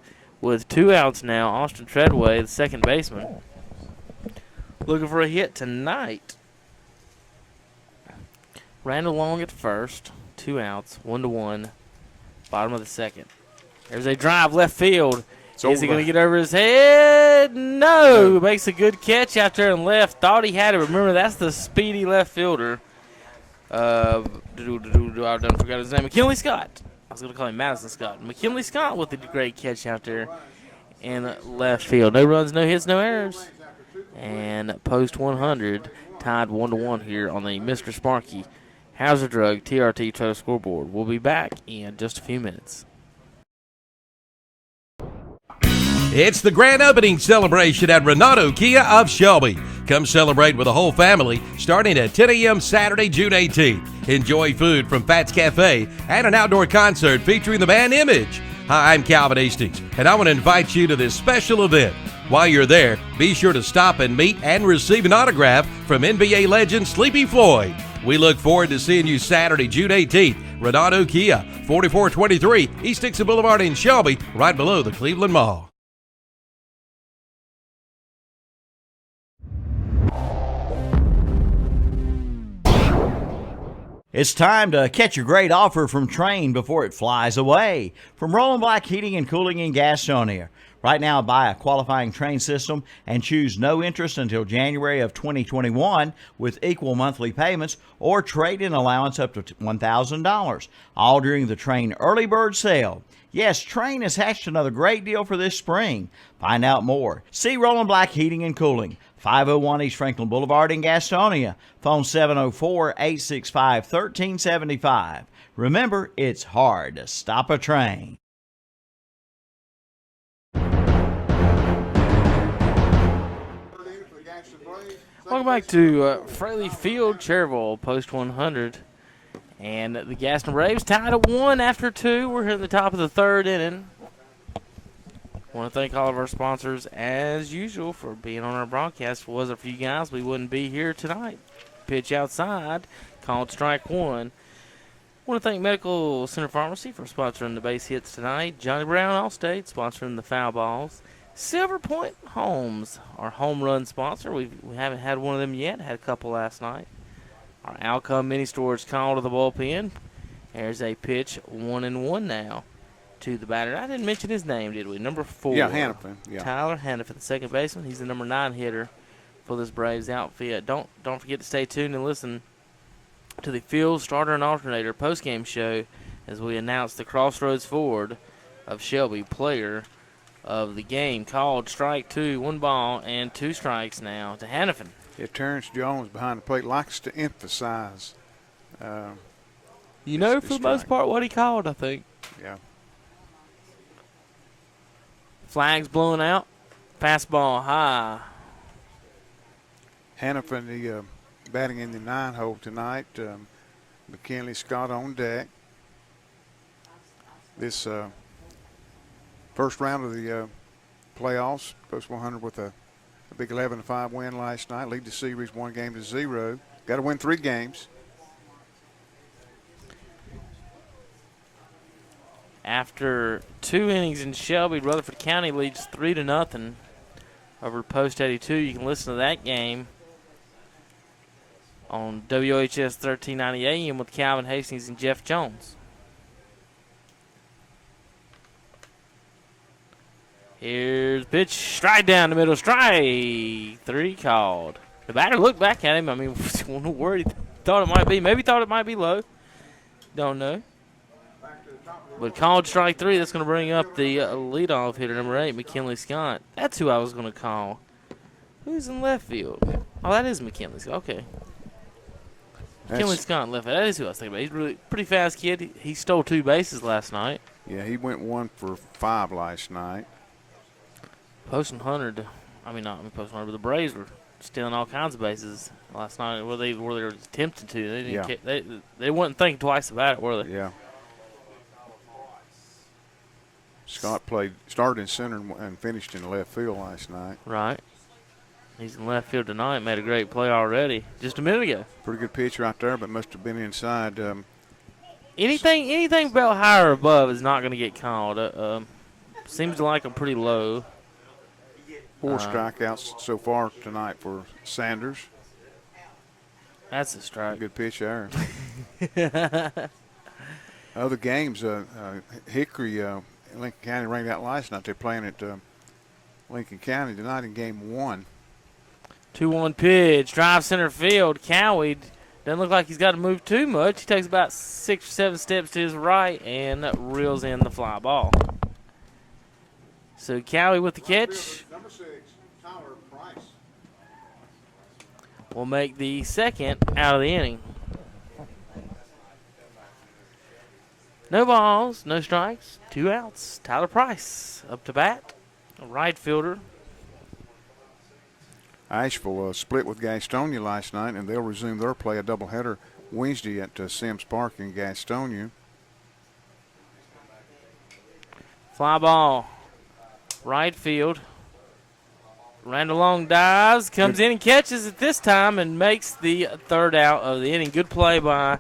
with 2 outs now. Austin Treadway, the second baseman, looking for a hit tonight. Randall Long at first, 2 outs, 1-1, bottom of the second. There's a drive left field. Is he going to get over his head? No. Makes a good catch out there and left. Thought he had it. Remember, that's the speedy left fielder. I done forgot his name. McKinley Scott. I was going to call him Madison Scott. McKinley Scott with a great catch out there in left field. No runs, no hits, no errors. And post 100, tied 1-1 here on the Mr. Sparky Hauser Drug TRT Total Scoreboard. We'll be back in just a few minutes. It's the grand opening celebration at Renato Kia of Shelby. Come celebrate with the whole family starting at 10 a.m. Saturday, June 18th. Enjoy food from Pat's Cafe and an outdoor concert featuring the band Image. Hi, I'm Calvin Hastings, and I want to invite you to this special event. While you're there, be sure to stop and meet and receive an autograph from NBA legend Sleepy Floyd. We look forward to seeing you Saturday, June 18th. Renato Kia, 4423 East Dixon Boulevard in Shelby, right below the Cleveland Mall. It's time to catch a great offer from Train before it flies away. From Roland Black Heating and Cooling in Gastonia. Right now, buy a qualifying Train system and choose no interest until January of 2021 with equal monthly payments or trade-in allowance up to $1,000, all during the Train Early Bird Sale. Yes, Train has hatched another great deal for this spring. Find out more. See Roland Black Heating and Cooling, 501 East Franklin Boulevard in Gastonia. Phone 704-865-1375. Remember, it's hard to stop a train. Welcome back to Fraley Field, Cherryville, post 100. And the Gaston Braves tied at 1 after 2. We're hitting the top of the third inning. Want to thank all of our sponsors, as usual, for being on our broadcast. If it wasn't for you guys, we wouldn't be here tonight. Pitch outside, called strike 1. Want to thank Medical Center Pharmacy for sponsoring the base hits tonight. Johnny Brown Allstate sponsoring the foul balls. Silver Point Homes, our home run sponsor. We haven't had one of them yet. Had a couple last night. Our Alcom Mini Storage call to the bullpen. There's a pitch, 1-1 now to the batter. I didn't mention his name, did we? Number 4. Yeah, Hannafin. Yeah. Tyler Hannafin, the second baseman. He's the number 9 hitter for this Braves outfit. Don't forget to stay tuned and listen to the Field Starter and Alternator postgame show as we announce the Crossroads Ford of Shelby player of the game. Called strike 2, 1 ball and 2 strikes now to Hannafin. Yeah, Terrence Jones behind the plate likes to emphasize. For the most part what he called, I think. Yeah. Flags blowing out. Fastball high. Hannafin, the batting in the 9 hole tonight. McKinley Scott on deck. This first round of the playoffs, post 100 with a big 11-5 win last night. Lead the series 1-0. Got to win 3 games. After 2 innings in Shelby, Rutherford County leads 3-0 over Post 82. You can listen to that game on WHS 1390 AM with Calvin Hastings and Jeff Jones. Here's the pitch, strike down the middle, strike 3 called. The batter looked back at him. I mean, wasn't worried. Thought it might be, maybe thought it might be low. Don't know. But called strike 3. That's going to bring up the leadoff hitter, number 8, McKinley Scott. That's who I was going to call. Who's in left field? Oh, that is McKinley Scott. Okay. McKinley Scott in left field. That is who I was thinking about. He's really pretty fast kid. He stole 2 bases last night. Yeah, he went 1 for 5 last night. Post 100. I mean, not Post 100, but the Braves were stealing all kinds of bases last night. Where they were attempting to. They didn't. They weren't thinking twice about it, were they? Yeah. Scott started in center and finished in left field last night. Right. He's in left field tonight. Made a great play already just a minute ago. Pretty good pitch right there, but must have been inside. Anything about higher or above is not going to get called. Seems to like him pretty low. 4 strikeouts so far tonight for Sanders. That's a strike. Good pitch there. Other games, Hickory, Lincoln County rained out last night. They're playing at Lincoln County tonight in game 1. 2-1 pitch, drive center field. Cowie doesn't look like he's got to move too much. He takes about 6 or 7 steps to his right and reels in the fly ball. So Cowie with the catch. Number 6, Tyler Price. Will make the second out of the inning. No balls, no strikes, 2 outs. Tyler Price up to bat, a right fielder. Asheville split with Gastonia last night, and they'll resume their play, a doubleheader Wednesday at Sims Park in Gastonia. Fly ball, right field. Randall Long dives, comes in and catches it this time and makes the 3rd out of the inning. Good play by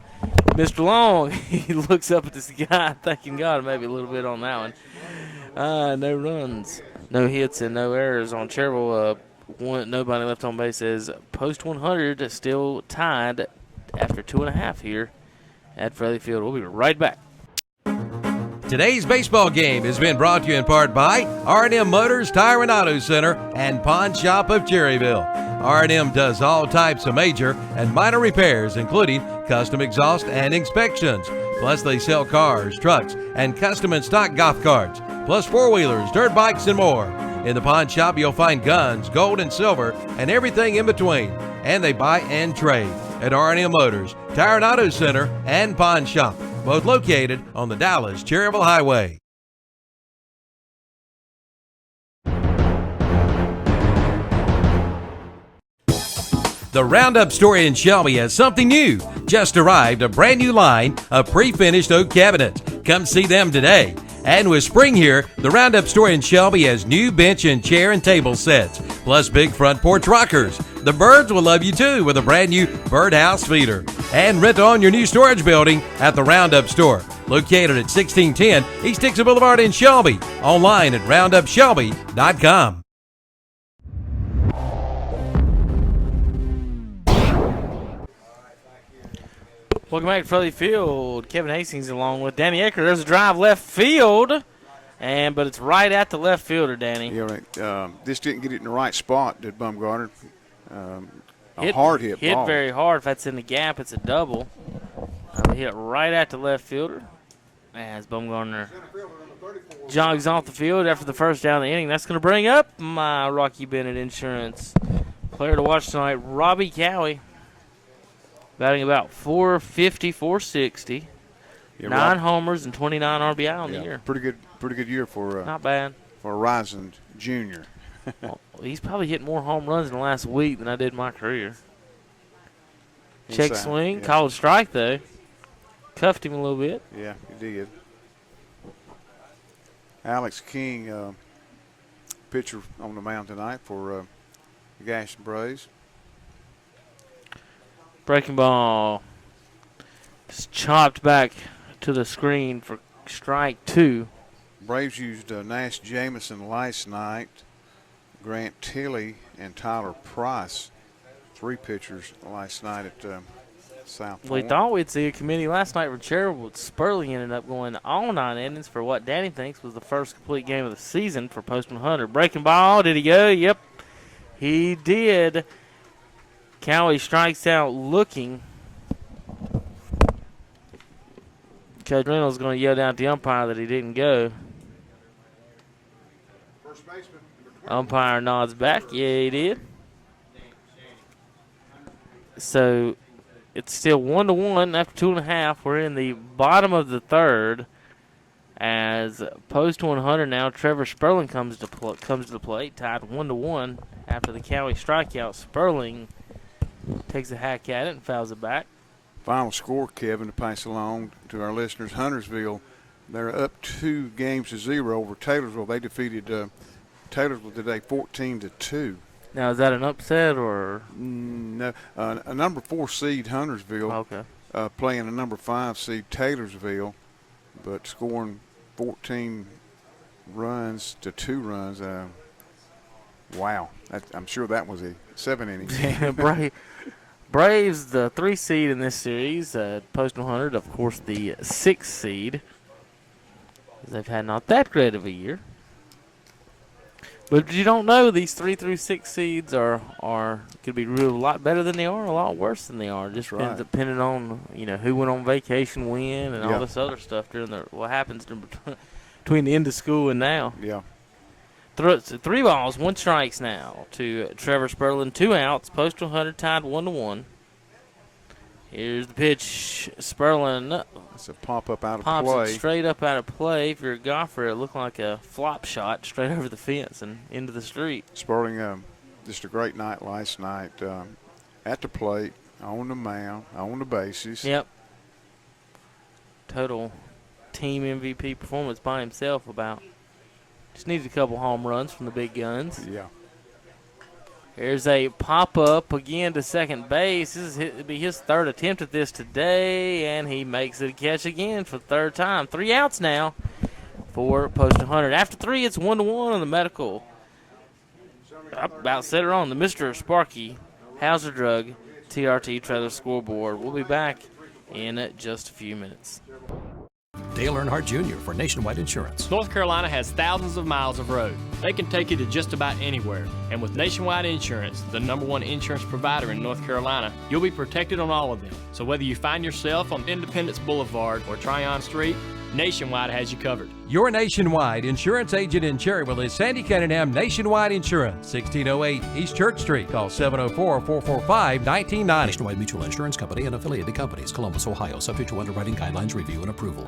Mr. Long. He looks up at the sky, thanking God maybe a little bit on that one. No runs, no hits, and no errors on Cherryville. Nobody left on base as post 100 still tied after 2.5 here at Fraley Field. We'll be right back. Today's baseball game has been brought to you in part by R&M Motors, Tire and Auto Center, and Pawn Shop of Cherryville. R&M does all types of major and minor repairs, including custom exhaust and inspections. Plus, they sell cars, trucks, and custom and stock golf carts, plus 4-wheelers, dirt bikes, and more. In the pawn shop, you'll find guns, gold and silver, and everything in between. And they buy and trade at R&M Motors, Tire and Auto Center, and Pawn Shop, both located on the Dallas-Cherryville Highway. The Roundup store in Shelby has something new. Just arrived, a brand new line of pre-finished oak cabinets. Come see them today. And with spring here, the Roundup store in Shelby has new bench and chair and table sets, plus big front porch rockers. The birds will love you too with a brand new birdhouse feeder. And rent on your new storage building at the Roundup store, located at 1610 East Dixon Boulevard in Shelby. Online at roundupshelby.com. Welcome back to Fraley Field. Kevin Hastings along with Danny Ecker. There's a drive left field, but it's right at the left fielder, Danny. Yeah, right. This didn't get it in the right spot, did Bumgarner. Hard hit ball. Hit very hard. If that's in the gap, it's a double. Hit it right at the left fielder as Bumgarner jogs off the field after the first down of the inning. That's going to bring up my Rocky Bennett Insurance player to watch tonight, Robbie Cowie. Batting about 450, 460. Yeah, 9 homers and 29 RBI on the year. Pretty good year for not bad for a rising junior. Well, he's probably hit more home runs in the last week than I did in my career. Check swing, called strike though. Cuffed him a little bit. Yeah, he did. Alex King, pitcher on the mound tonight for the Gaston Braves. Breaking ball. Just chopped back to the screen for strike 2. Braves used Nash Jamison last night, Grant Tilley, and Tyler Price, 3 pitchers last night at South Point. We thought we'd see a committee last night for Cherryville, but Spurley ended up going all 9 innings for what Danny thinks was the first complete game of the season for Postman Hunter. Breaking ball, did he go? Yep, he did. Cowie strikes out looking. Coach Reynolds is going to yell down at the umpire that he didn't go. First baseman, Umpire nods back. Yeah, he did. So it's still 1-1 after 2.5. We're in the bottom of the third. As post 100 now, Trevor Sperling comes to the plate, tied 1-1 after the Cowie strikeout. Sperling takes a hack at it and fouls it back. Final score, Kevin, to pass along to our listeners. Huntersville, they're up 2-0 over Taylorsville. They defeated Taylorsville today 14-2. Now, is that an upset or? No, a number 4 seed Huntersville playing a number 5 seed Taylorsville, but scoring 14 runs to 2 runs. Wow, I'm sure that was a 7 inning. Braves, the 3 seed in this series. Post 100, of course, the 6 seed. They've had not that great of a year. But you don't know, these 3 through 6 seeds could be a lot better than they are, a lot worse than they are. Just depending on who went on vacation when and all this other stuff during what happens between the end of school and now. Yeah. 3 balls, 1 strikes now to Trevor Sperling. 2 outs. Post 100 tied 1-1. Here's the pitch. Sperling. It's a pop-up out of pops play. It straight up out of play. If you're a golfer, it looked like a flop shot straight over the fence and into the street. Sperling, just a great night last night at the plate, on the mound, on the bases. Yep. Total team MVP performance by himself about. Just needs a couple home runs from the big guns. Yeah. Here's a pop-up again to second base. It'll be his 3rd attempt at this today, and he makes it a catch again for the 3rd time. 3 outs now for Post 100. After 3, it's 1-1 on the medical. I about set it on the Mr. Sparky Hauser Drug TRT trailer scoreboard. We'll be back in just a few minutes. Dale Earnhardt Jr. for Nationwide Insurance. North Carolina has thousands of miles of road. They can take you to just about anywhere. And with Nationwide Insurance, the #1 insurance provider in North Carolina, you'll be protected on all of them. So whether you find yourself on Independence Boulevard or Tryon Street, Nationwide has you covered. Your Nationwide insurance agent in Cherryville is Sandy Cunningham Nationwide Insurance, 1608 East Church Street. Call 704-445-1990. Nationwide Mutual Insurance Company and affiliated companies, Columbus, Ohio, subject to underwriting guidelines, review, and approval.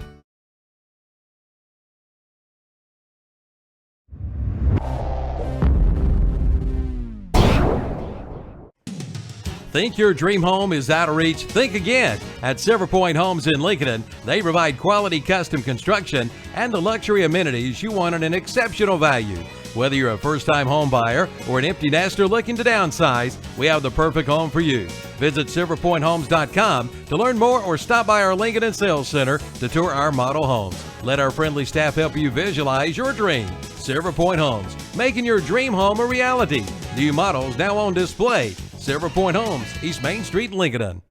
Think your dream home is out of reach? Think again. At Silver Point Homes in Lincoln, they provide quality custom construction and the luxury amenities you want at an exceptional value. Whether you're a first-time home buyer or an empty nester looking to downsize, we have the perfect home for you. Visit silverpointhomes.com to learn more or stop by our Lincoln and Sales Center to tour our model homes. Let our friendly staff help you visualize your dream. Silver Point Homes, making your dream home a reality. New models now on display. Silver Point Homes, East Main Street, Lincoln.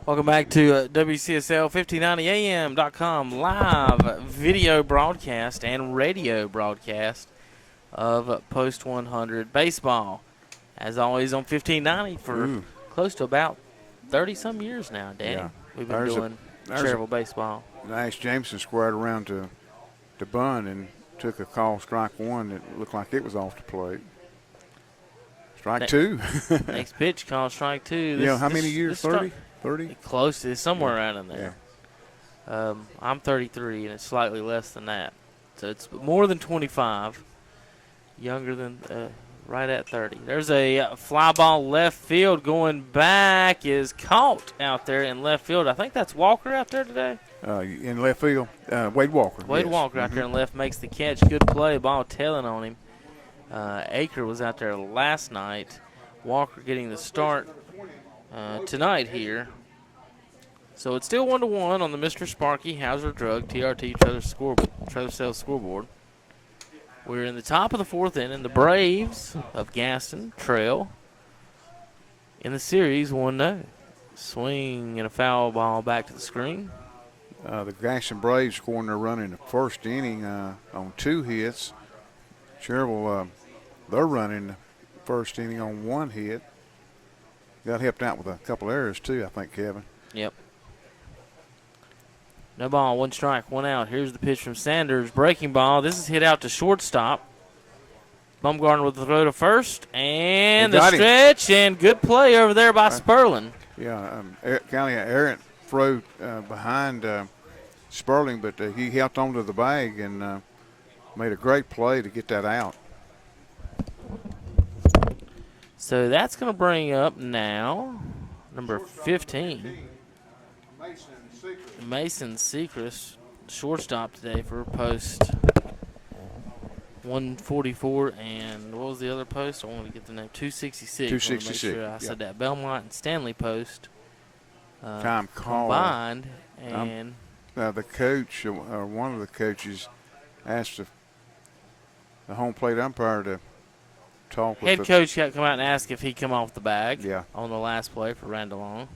Welcome back to WCSL 1590am.com live video broadcast and radio broadcast of Post 100 baseball. As always on 1590 for close to about 30-some years now, Danny. Yeah. We've been doing Cherryville baseball. Nash Jameson squared around to bunt and took a call, strike one, that looked like it was off the plate. Strike two. Next pitch, call strike two. How many years? 30? 30? Close to somewhere around in there. Yeah. I'm 33, and it's slightly less than that. So it's more than 25, younger than right at 30. There's a fly ball left field going back, is caught out there in left field. I think that's Walker out there today. In left field, Wade Walker. Wade Walker out there in left makes the catch. Good play, ball tailing on him. Aker was out there last night. Walker getting the start tonight here. So it's still 1-1 on the Mr. Sparky Hauser Drug TRT Trailer Sales scoreboard. We're in the top of the fourth inning. The Braves of Gaston trail in the series 1-0. Swing and a foul ball back to the screen. The Gaston Braves scoring their run in the first inning on 2 hits. Cherryville, they're running the first inning on 1 hit. Got helped out with a couple errors too, I think, Kevin. Yep. No ball, 1 strike, 1 out. Here's the pitch from Sanders. Breaking ball. This is hit out to shortstop. Bumgarner with the throw to first. And the stretch. And good play over there by Sperling. Yeah, kind of an errant throw behind Sperling, but he helped onto the bag and made a great play to get that out. So that's going to bring up now number 15. Mason Sechrist, shortstop today for post 144, and what was the other post? I want to get the name. 266. 266. Make sure I said that. Belmont and Stanley post. Time call. Combined, and the coach or one of the coaches asked the home plate umpire to talk with head coach got to come out and ask if he'd come off the bag. Yeah. On the last play for Randall.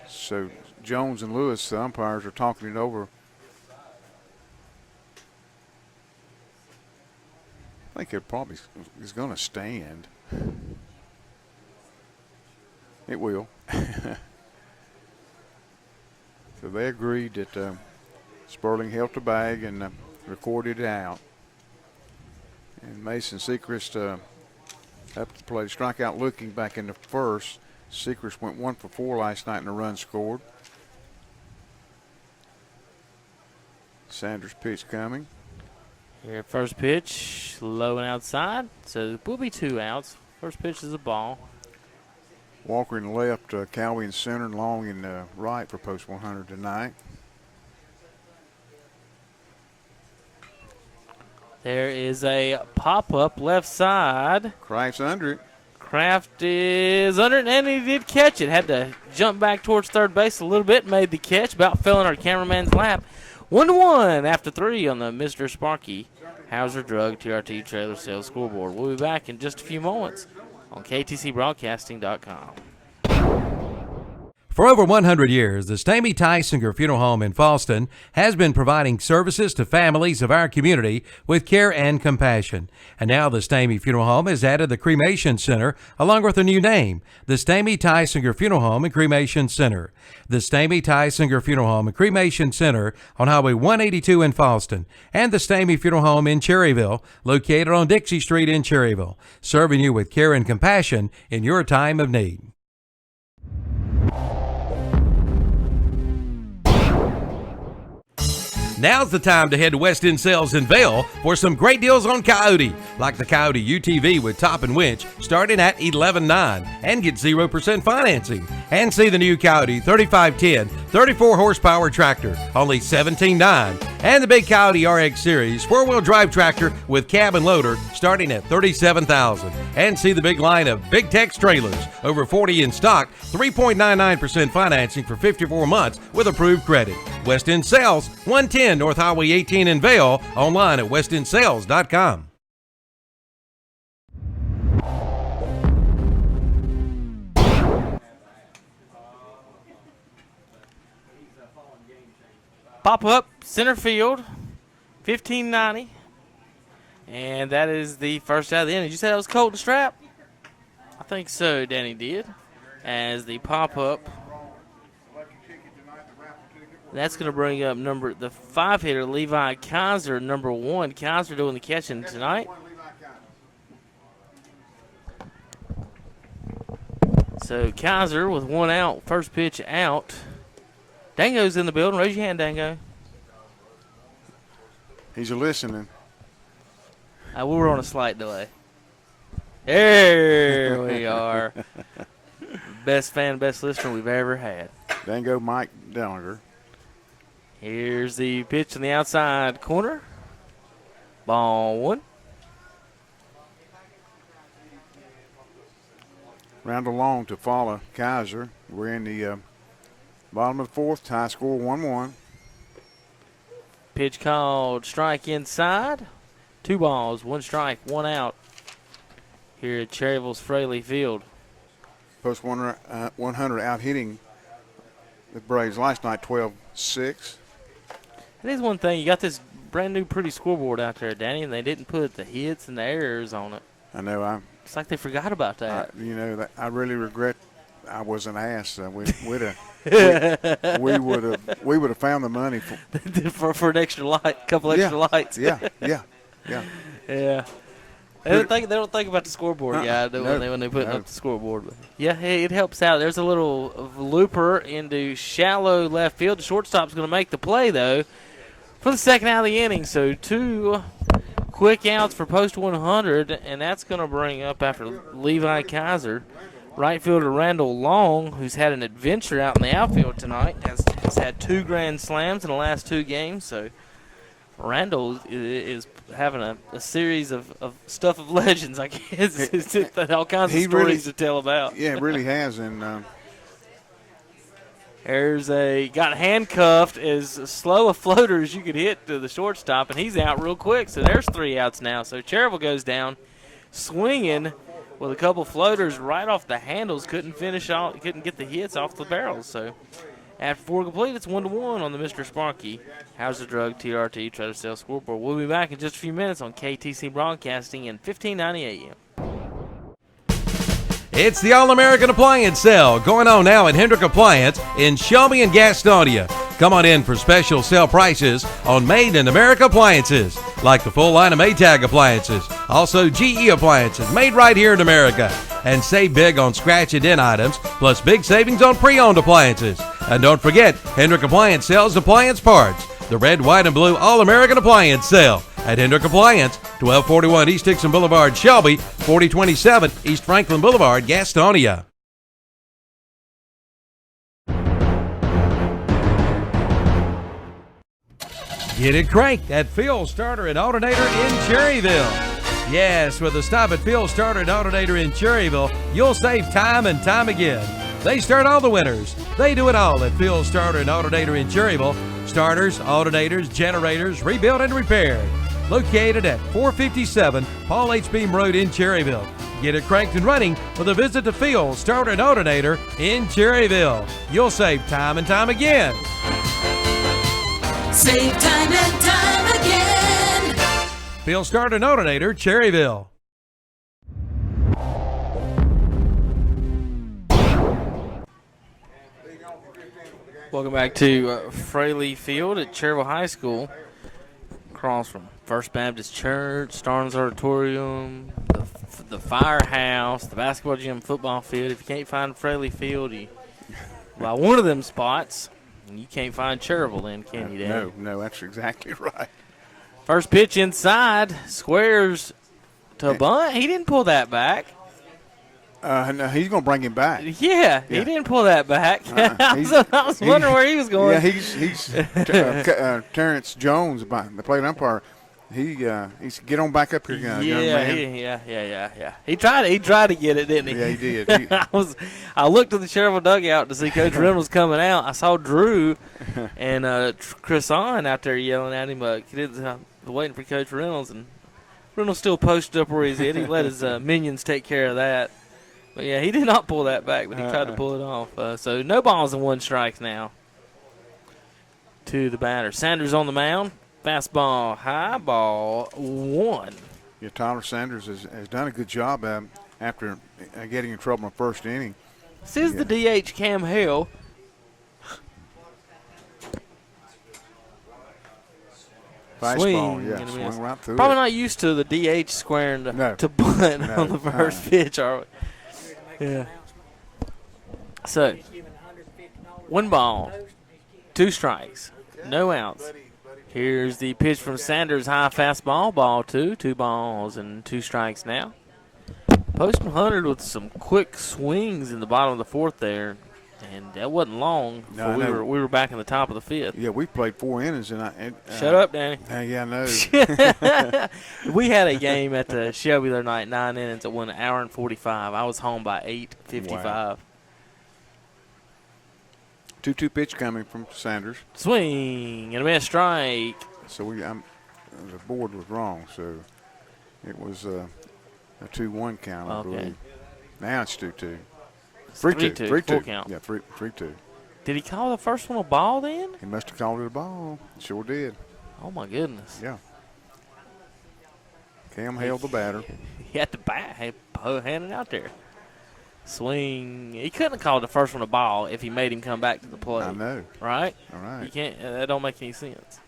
So Jones and Lewis, the umpires, are talking it over. I think it probably is going to stand. It will. So they agreed that Sperling held the bag and recorded it out. And Mason Sechrist up to play, strikeout looking back in the first. Sechrist went 1 for 4 last night and a run scored. Sanders pitch coming. Here, first pitch, low and outside. So it will be 2 outs. First pitch is a ball. Walker in left, Cowie in center, and Long in right for post 100 tonight. There is a pop-up left side. Kraft's under it. Kraft is under it, and he did catch it. Had to jump back towards third base a little bit, made the catch, about fell in our cameraman's lap. 1-1 after 3 on the Mr. Sparky Hauser Drug TRT Trailer Sales scoreboard. We'll be back in just a few moments on KTCBroadcasting.com. For over 100 years, the Stamey Tysinger Funeral Home in Falston has been providing services to families of our community with care and compassion. And now the Stamey Funeral Home has added the Cremation Center along with a new name, the Stamey Tysinger Funeral Home and Cremation Center. The Stamey Tysinger Funeral Home and Cremation Center on Highway 182 in Falston, and the Stamey Funeral Home in Cherryville, located on Dixie Street in Cherryville, serving you with care and compassion in your time of need. Now's the time to head to West End Sales in Vail for some great deals on Coyote, like the Coyote UTV with top and winch starting at $11,900 and get 0% financing. And see the new Coyote 3510 34 horsepower tractor, only $17,900. And the big Coyote RX Series 4-wheel drive tractor with cab and loader starting at $37,000. And see the big line of Big Tex trailers, over 40 in stock, 3.99% financing for 54 months with approved credit. West End Sales, 110 North Highway 18 in Vail, online at westensales.com. Pop up, center field, 1590. And that is the first out of the inning. Did you say that was Colton Strap? I think so, Danny did. As the pop up. That's going to bring up the 5-hitter, Levi Kaiser, number 1. Kaiser doing the catching tonight. So Kaiser with 1 out, first pitch out. Dango's in the building. Raise your hand, Dango. He's listening. We were on a slight delay. There we are. Best fan, best listener we've ever had. Dango Mike Dellinger. Here's the pitch in the outside corner. Ball 1. Randall Long to follow Kaiser. We're in the bottom of the 4th. Tie score 1-1. Pitch called strike inside. 2 balls, 1 strike, 1 out here at Cherryville's Fraley Field. Post 100 out hitting the Braves last night, 12-6. It is one thing. You got this brand new pretty scoreboard out there, Danny, and they didn't put the hits and the errors on it. I know. It's like they forgot about that. I really regret I wasn't asked. We would have found the money for an extra light, couple extra lights. Yeah. Yeah. They don't think about the scoreboard, when they put up the scoreboard. But yeah, hey, it helps out. There's a little looper into shallow left field. The shortstop's going to make the play though for the second out of the inning. So 2 quick outs for post 100, and that's going to bring up after Levi Kaiser, right fielder Randall Long, who's had an adventure out in the outfield tonight, has had 2 grand slams in the last 2 games. So Randall is having a series of stuff of legends, I guess. It's all kinds of stories to tell about. Yeah, it really has. And got handcuffed as slow a floater as you could hit to the shortstop, and he's out real quick. So there's 3 outs now. So Cherryville goes down swinging with a couple floaters right off the handles. Couldn't get the hits off the barrels. So after 4 complete, it's 1-1 on the Mr. Sparky Hauser Drug TRT Trader Sales scoreboard. We'll be back in just a few minutes on KTC Broadcasting in 1590 AM. It's the All-American Appliance Sale going on now at Hendrick Appliance in Shelby and Gastonia. Come on in for special sale prices on Made in America appliances, like the full line of Maytag appliances, also GE appliances made right here in America. And save big on scratch and dent items, plus big savings on pre-owned appliances. And don't forget, Hendrick Appliance sells appliance parts. The red, white, and blue All-American Appliance Sale at Hendrick Appliance, 1241 East Dixon Boulevard, Shelby, 4027 East Franklin Boulevard, Gastonia. Get it cranked at Phil Starter and Alternator in Cherryville. Yes, with a stop at Phil Starter and Alternator in Cherryville, you'll save time and time again. They start all the winners. They do it all at Phil Starter and Alternator in Cherryville. Starters, alternators, generators, rebuilt and repaired. Located at 457 Paul H. Beam Road in Cherryville. Get it cranked and running with a visit to Phil Starter and Alternator in Cherryville. You'll save time and time again. Save time and time again. Phil Starter and Alternator, Cherryville. Welcome back to Fraley Field at Cherryville High School. Across from First Baptist Church, Starnes Auditorium, the firehouse, the basketball gym, football field. If you can't find Fraley Field, you buy one of them spots. You can't find Cherryville then, can you, Dan? No, that's exactly right. First pitch inside, squares to bunt. He didn't pull that back. No, he's going to bring him back. Yeah, he didn't pull that back. I was wondering where he was going. Yeah, he's Terrence Jones, the plate umpire. He's get on back up here, young man. Yeah. He tried to get it, didn't he? Yeah, he did. I looked at the Cherryville dugout to see Coach Reynolds coming out. I saw Drew and Chris On out there yelling at him, waiting for Coach Reynolds, and Reynolds still posted up where he's at. He let his minions take care of that. But, yeah, he did not pull that back, but he tried to pull it off. So no balls and 1 strike now to the batter. Sanders on the mound. Fastball, high ball, 1. Yeah, Tyler Sanders has done a good job after getting in trouble in the first inning. This is the DH Cam Hill. Swing right through Probably it. not used to the DH squaring to bunt on the first pitch, are we? Yeah. So, 1 ball, 2 strikes, no outs. Here's the pitch from Sanders, high fastball, ball 2, 2 balls and 2 strikes now. Postman Hunter with some quick swings in the bottom of the 4th there, and that wasn't long before we were back in the top of the 5th. Yeah, we played 4 innings. Shut up, Danny. Yeah, I know. We had a game at the Shelby the other night, 9 innings. It went 1 hour and 45. I was home by 8:55. Wow. 2-2 pitch coming from Sanders. Swing and a miss, strike. So the board was wrong. So it was a 2-1 count, I believe. Now it's 2-2. 3-2. Full count. Yeah, 3-2. Did he call the first one a ball then? He must have called it a ball. Sure did. Oh, my goodness. Yeah. Cam held the batter. He had to bat, hand it out there. Swing. He couldn't have called the first one a ball if he made him come back to the plate. I know. Right? All right. You can't. That don't make any sense.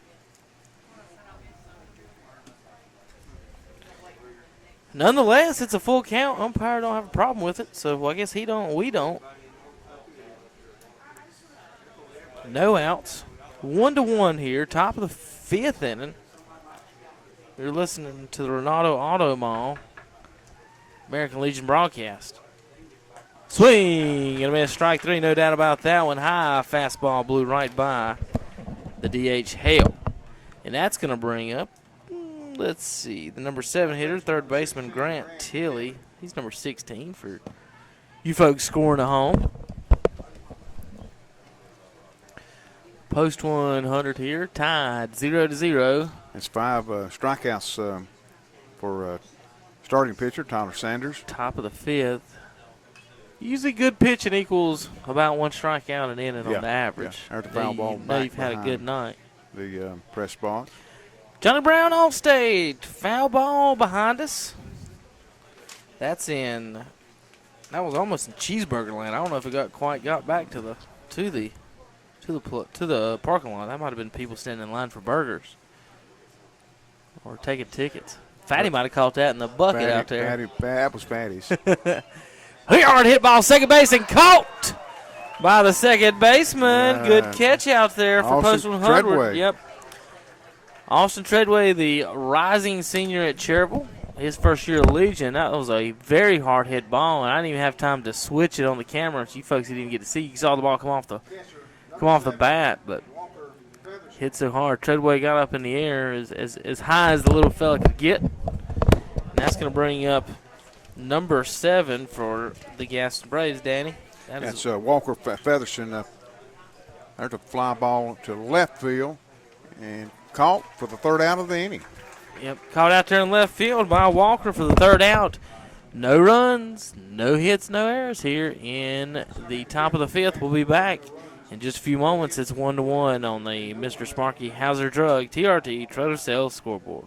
Nonetheless, it's a full count. Umpire don't have a problem with it, so I guess he don't. We don't. No outs. 1-1 here. Top of the 5th inning. You're listening to the Renato Auto Mall American Legion broadcast. Swing and a miss, strike 3, no doubt about that one. High fastball blew right by the DH Hale. And that's going to bring up, let's see, the number 7 hitter, 3rd baseman Grant Tilley. He's number 16 for you folks scoring at home. Post 100 here, tied 0-0. It's 5 strikeouts for starting pitcher Tyler Sanders. Top of the 5th. Usually good pitching equals about 1 strikeout an inning on the average. Yeah. There's the foul ball You know back you've had a good night. The press box. Johnny Brown off stage. Foul ball behind us. That's in. That was almost in cheeseburger land. I don't know if it got back to the parking lot. That might have been people standing in line for burgers or taking tickets. Fatty might have caught that in the bucket out there. That was Fatty's. Hard hit ball, second base, and caught by the second baseman. Good catch out there for Post 100. Treadway. Yep. Austin Treadway, the rising senior at Cherryville, his first year of Legion. That was a very hard hit ball, and I didn't even have time to switch it on the camera. So you folks didn't even get to see. You saw the ball come off the bat, but hit so hard. Treadway got up in the air as high as the little fella could get. And that's going to bring up number 7 for the Gaston Braves, Danny. That's Walker Featherson. There's a fly ball to left field and caught for the 3rd out of the inning. Yep, caught out there in left field by Walker for the 3rd out. No runs, no hits, no errors here in the top of the 5th. We'll be back in just a few moments. It's 1-1 on the Mr. Sparky Hauser Drug TRT Trader Sales scoreboard.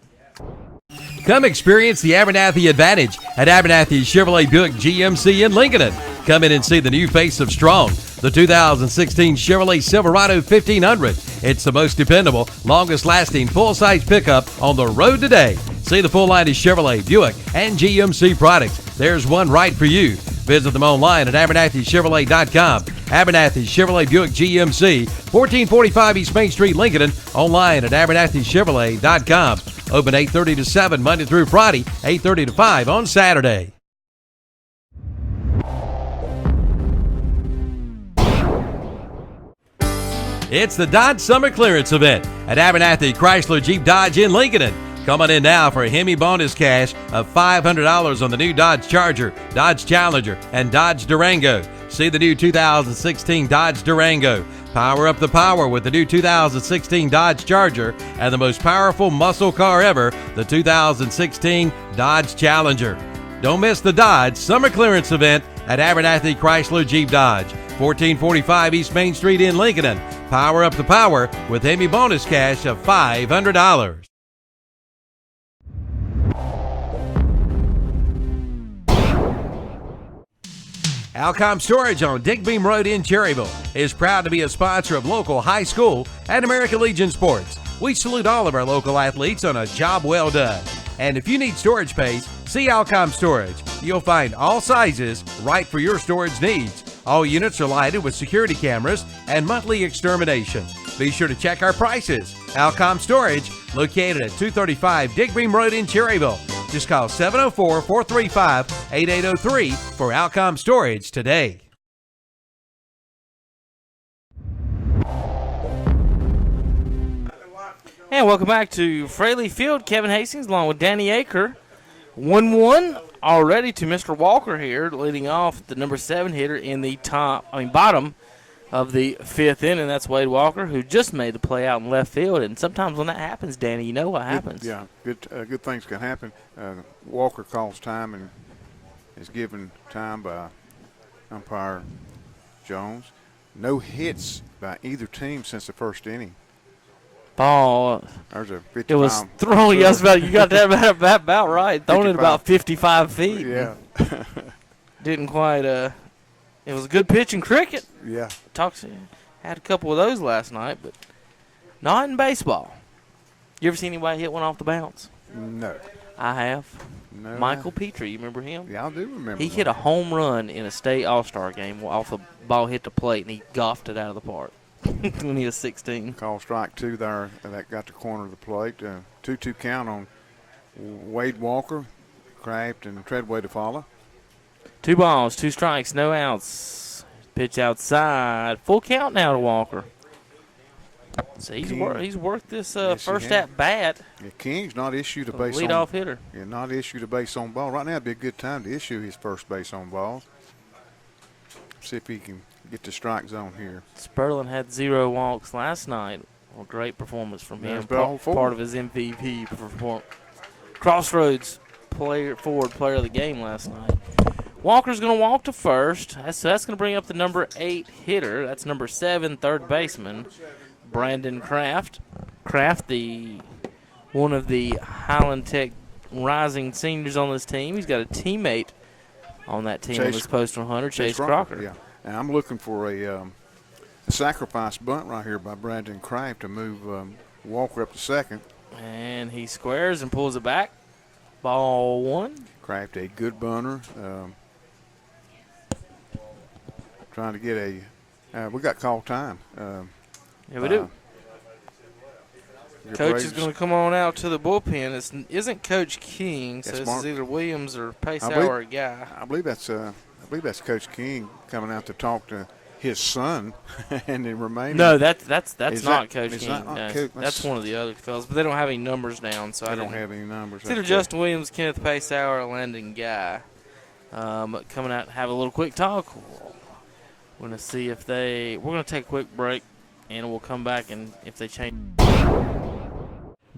Come experience the Abernathy Advantage at Abernathy Chevrolet Buick GMC in Lincoln. Come in and see the new face of Strong, the 2016 Chevrolet Silverado 1500. It's the most dependable, longest-lasting full-size pickup on the road today. See the full line of Chevrolet, Buick, and GMC products. There's one right for you. Visit them online at AbernathyChevrolet.com. Abernathy Chevrolet Buick GMC, 1445 East Main Street, Lincoln. Online at AbernathyChevrolet.com. Open 8:30 to 7 Monday through Friday, 8:30 to 5 on Saturday. It's the Dodge Summer Clearance Event at Abernathy Chrysler Jeep Dodge in Lincoln. Come on in now for a Hemi bonus cash of $500 on the new Dodge Charger, Dodge Challenger, and Dodge Durango. See the new 2016 Dodge Durango. Power up the power with the new 2016 Dodge Charger and the most powerful muscle car ever, the 2016 Dodge Challenger. Don't miss the Dodge Summer Clearance Event at Abernathy Chrysler Jeep Dodge, 1445 East Main Street in Lincoln. Power up the power with Hemi bonus cash of $500. Alcom Storage on Dick Beam Road in Cherryville is proud to be a sponsor of local high school and American Legion sports. We salute all of our local athletes on a job well done. And if you need storage space, see Alcom Storage. You'll find all sizes right for your storage needs. All units are lighted with security cameras and monthly extermination. Be sure to check our prices. Alcom Storage, located at 235 Dick Beam Road in Cherryville. Just call 704-435-8803 for Alcom Storage today. And welcome back to Fraley Field. Kevin Hastings along with Danny Aker. 1-1 already to Mr. Walker here, leading off the number 7 hitter in the bottom of the 5th inning. That's Wade Walker, who just made the play out in left field. And sometimes when that happens, Danny, you know what happens. Good things can happen. Walker calls time and is given time by umpire Jones. No hits by either team since the first inning. Ball. There's a 50 It was thrown. Yes, you got that about right. Thrown it about 55 feet. Yeah. Didn't quite. It was a good pitch in cricket. Yeah. Had a couple of those last night, but not in baseball. You ever seen anybody hit one off the bounce? No. I have. No. Michael Petrie, you remember him? Yeah, I do remember. He hit a home run in a state All-Star game off the ball hit the plate, and he golfed it out of the park when he was 16. Call strike 2 there. That got the corner of the plate. 2-2 count on Wade Walker. Kraft and Treadway to follow. 2 balls, 2 strikes, no outs. Pitch outside. Full count now to Walker. So he's worked this first at bat. Yeah, King's not issued a base on leadoff hitter. Yeah, not issued a base on ball. Right now would be a good time to issue his first base on balls. See if he can get the strike zone here. Sperlin had 0 walks last night. A great performance from him. Part of his MVP performance. Crossroads forward player of the game last night. Walker's going to walk to first. That's going to bring up the number 8 hitter. That's number 7, third baseman, Brandon Kraft. Kraft, one of the Highland Tech rising seniors on this team. He's got a teammate on that team on this Postal Hunter, Chase Crocker. Yeah, and I'm looking for a sacrifice bunt right here by Brandon Kraft to move Walker up to second. And he squares and pulls it back. Ball 1. Kraft, a good bunter. Trying to get we got call time. Yeah, we do. Coach is going to come on out to the bullpen. It isn't Coach King, so this is either Williams or Paceauer guy. I believe that's Coach King coming out to talk to his son and the remaining. No, that's not Coach King. No, that's one of the other fellas, but they don't have any numbers down, so I don't have any numbers. It's either Justin Williams, Kenneth Paceauer, or Landon Guy. Coming out and have a little quick talk. We're going to see if we're going to take a quick break, and we'll come back and if they change.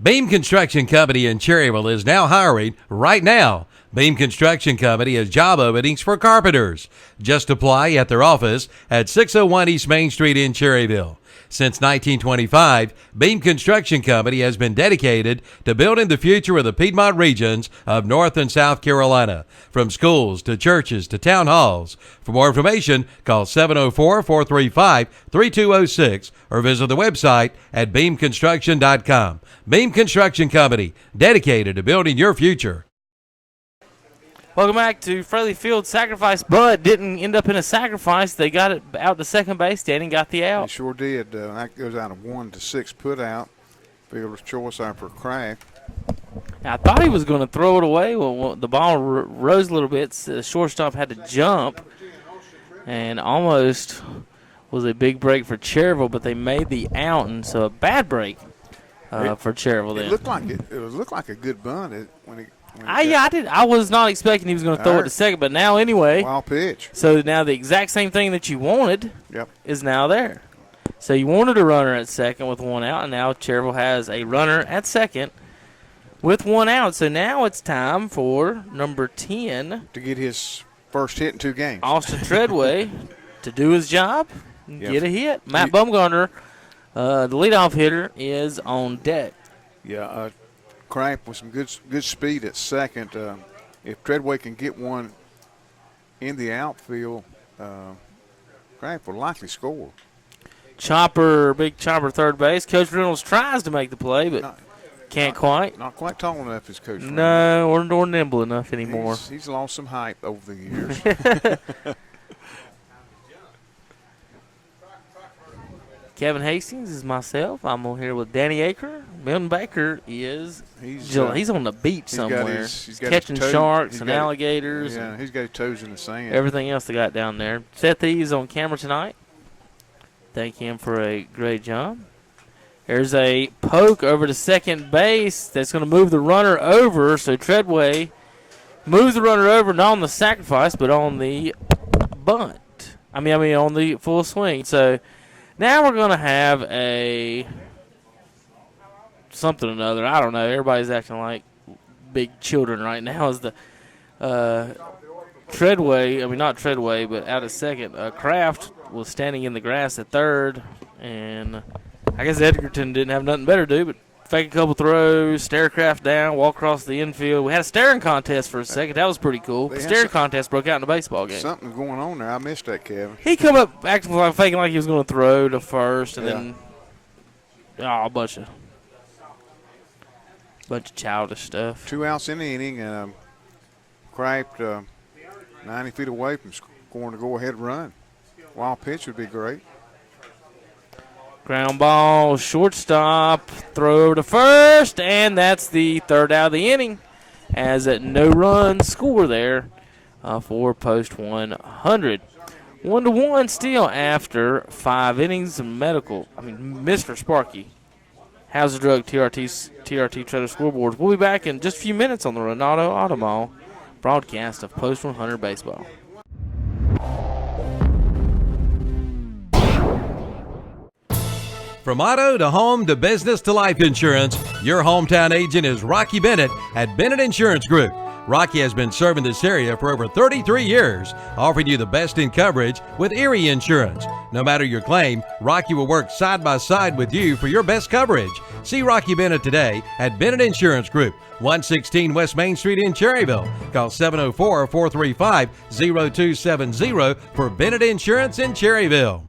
Beam Construction Company in Cherryville is now hiring right now. Beam Construction Company has job openings for carpenters. Just apply at their office at 601 East Main Street in Cherryville. Since 1925, Beam Construction Company has been dedicated to building the future of the Piedmont regions of North and South Carolina, from schools to churches to town halls. For more information, call 704-435-3206 or visit the website at beamconstruction.com. Beam Construction Company, dedicated to building your future. Welcome back to Fraley Field. Sacrifice, but didn't end up in a sacrifice. They got it out to second base. Danny got the They out. sure did. That goes out of 1 to 6 put out. Fielder's choice out for Kraft. I thought he was going to throw it away. Well, the ball rose a little bit. The shortstop had to jump, and almost was a big break for Cherryville, but they made the out, and so a bad break for Cherryville. Then It looked like a good bunt when he. I was not expecting he was going to throw it to second, but now anyway. Wild pitch. So now the exact same thing that you wanted is now there. So you wanted a runner at second with 1 out, and now Cherryville has a runner at second with 1 out. So now it's time for number 10 to get his first hit in 2 games. Austin Treadway to do his job and get a hit. Matt Bumgarner, the leadoff hitter, is on deck. Yeah, Kraft with some good speed at second. If Treadway can get one in the outfield, Kraft will likely score. Big chopper, third base. Coach Reynolds tries to make the play, but can't quite. Not quite tall enough as Coach Reynolds. No, or nimble enough anymore. He's lost some height over the years. Kevin Hastings is myself. I'm on here with Danny Aker. Milton Baker is he's on the beach somewhere. He's catching sharks and alligators. Yeah, he's got his toes in the sand. Everything else they got down there. Seth E's on camera tonight. Thank him for a great job. There's a poke over to second base that's going to move the runner over. So Treadway moves the runner over, not on the sacrifice, but on the bunt. I mean on the full swing. So now we're going to have a something or another. I don't know. Everybody's acting like big children right now. Is the Treadway, not Treadway, but out at second. Kraft was standing in the grass at third, and I guess Edgerton didn't have nothing better to do but fake a couple throws, stare Kraft down, walk across the infield. We had a staring contest for a second. That was pretty cool. The staring contest broke out in a baseball game. Something's going on there. I missed that, Kevin. He come up acting like faking like he was going to throw to first, and then a bunch of childish stuff. 2 outs in the inning, and Kraft 90 feet away from scoring a go-ahead run. Wild pitch would be great. Ground ball, shortstop, throw over to first, and that's the third out of the inning. As a no-run score there for post 100. 1-1 still after 5 innings. Mr. Sparky. How's the drug TRT Trader scoreboards? We'll be back in just a few minutes on the Ronaldo Auto Mall broadcast of Post 100 Baseball. From auto to home to business to life insurance, your hometown agent is Rocky Bennett at Bennett Insurance Group. Rocky has been serving this area for over 33 years, offering you the best in coverage with Erie Insurance. No matter your claim, Rocky will work side by side with you for your best coverage. See Rocky Bennett today at Bennett Insurance Group, 116 West Main Street in Cherryville. Call 704-435-0270 for Bennett Insurance in Cherryville.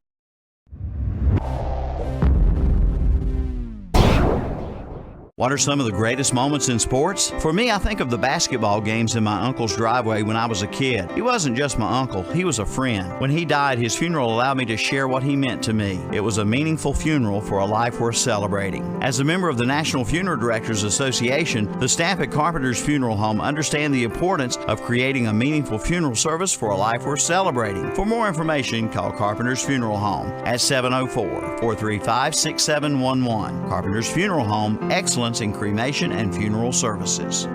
What are some of the greatest moments in sports? For me, I think of the basketball games in my uncle's driveway when I was a kid. He wasn't just my uncle, he was a friend. When he died, his funeral allowed me to share what he meant to me. It was a meaningful funeral for a life worth celebrating. As a member of the National Funeral Directors Association, the staff at Carpenter's Funeral Home understand the importance of creating a meaningful funeral service for a life worth celebrating. For more information, call Carpenter's Funeral Home at 704-435-6711. Carpenter's Funeral Home, excellence in cremation and funeral services.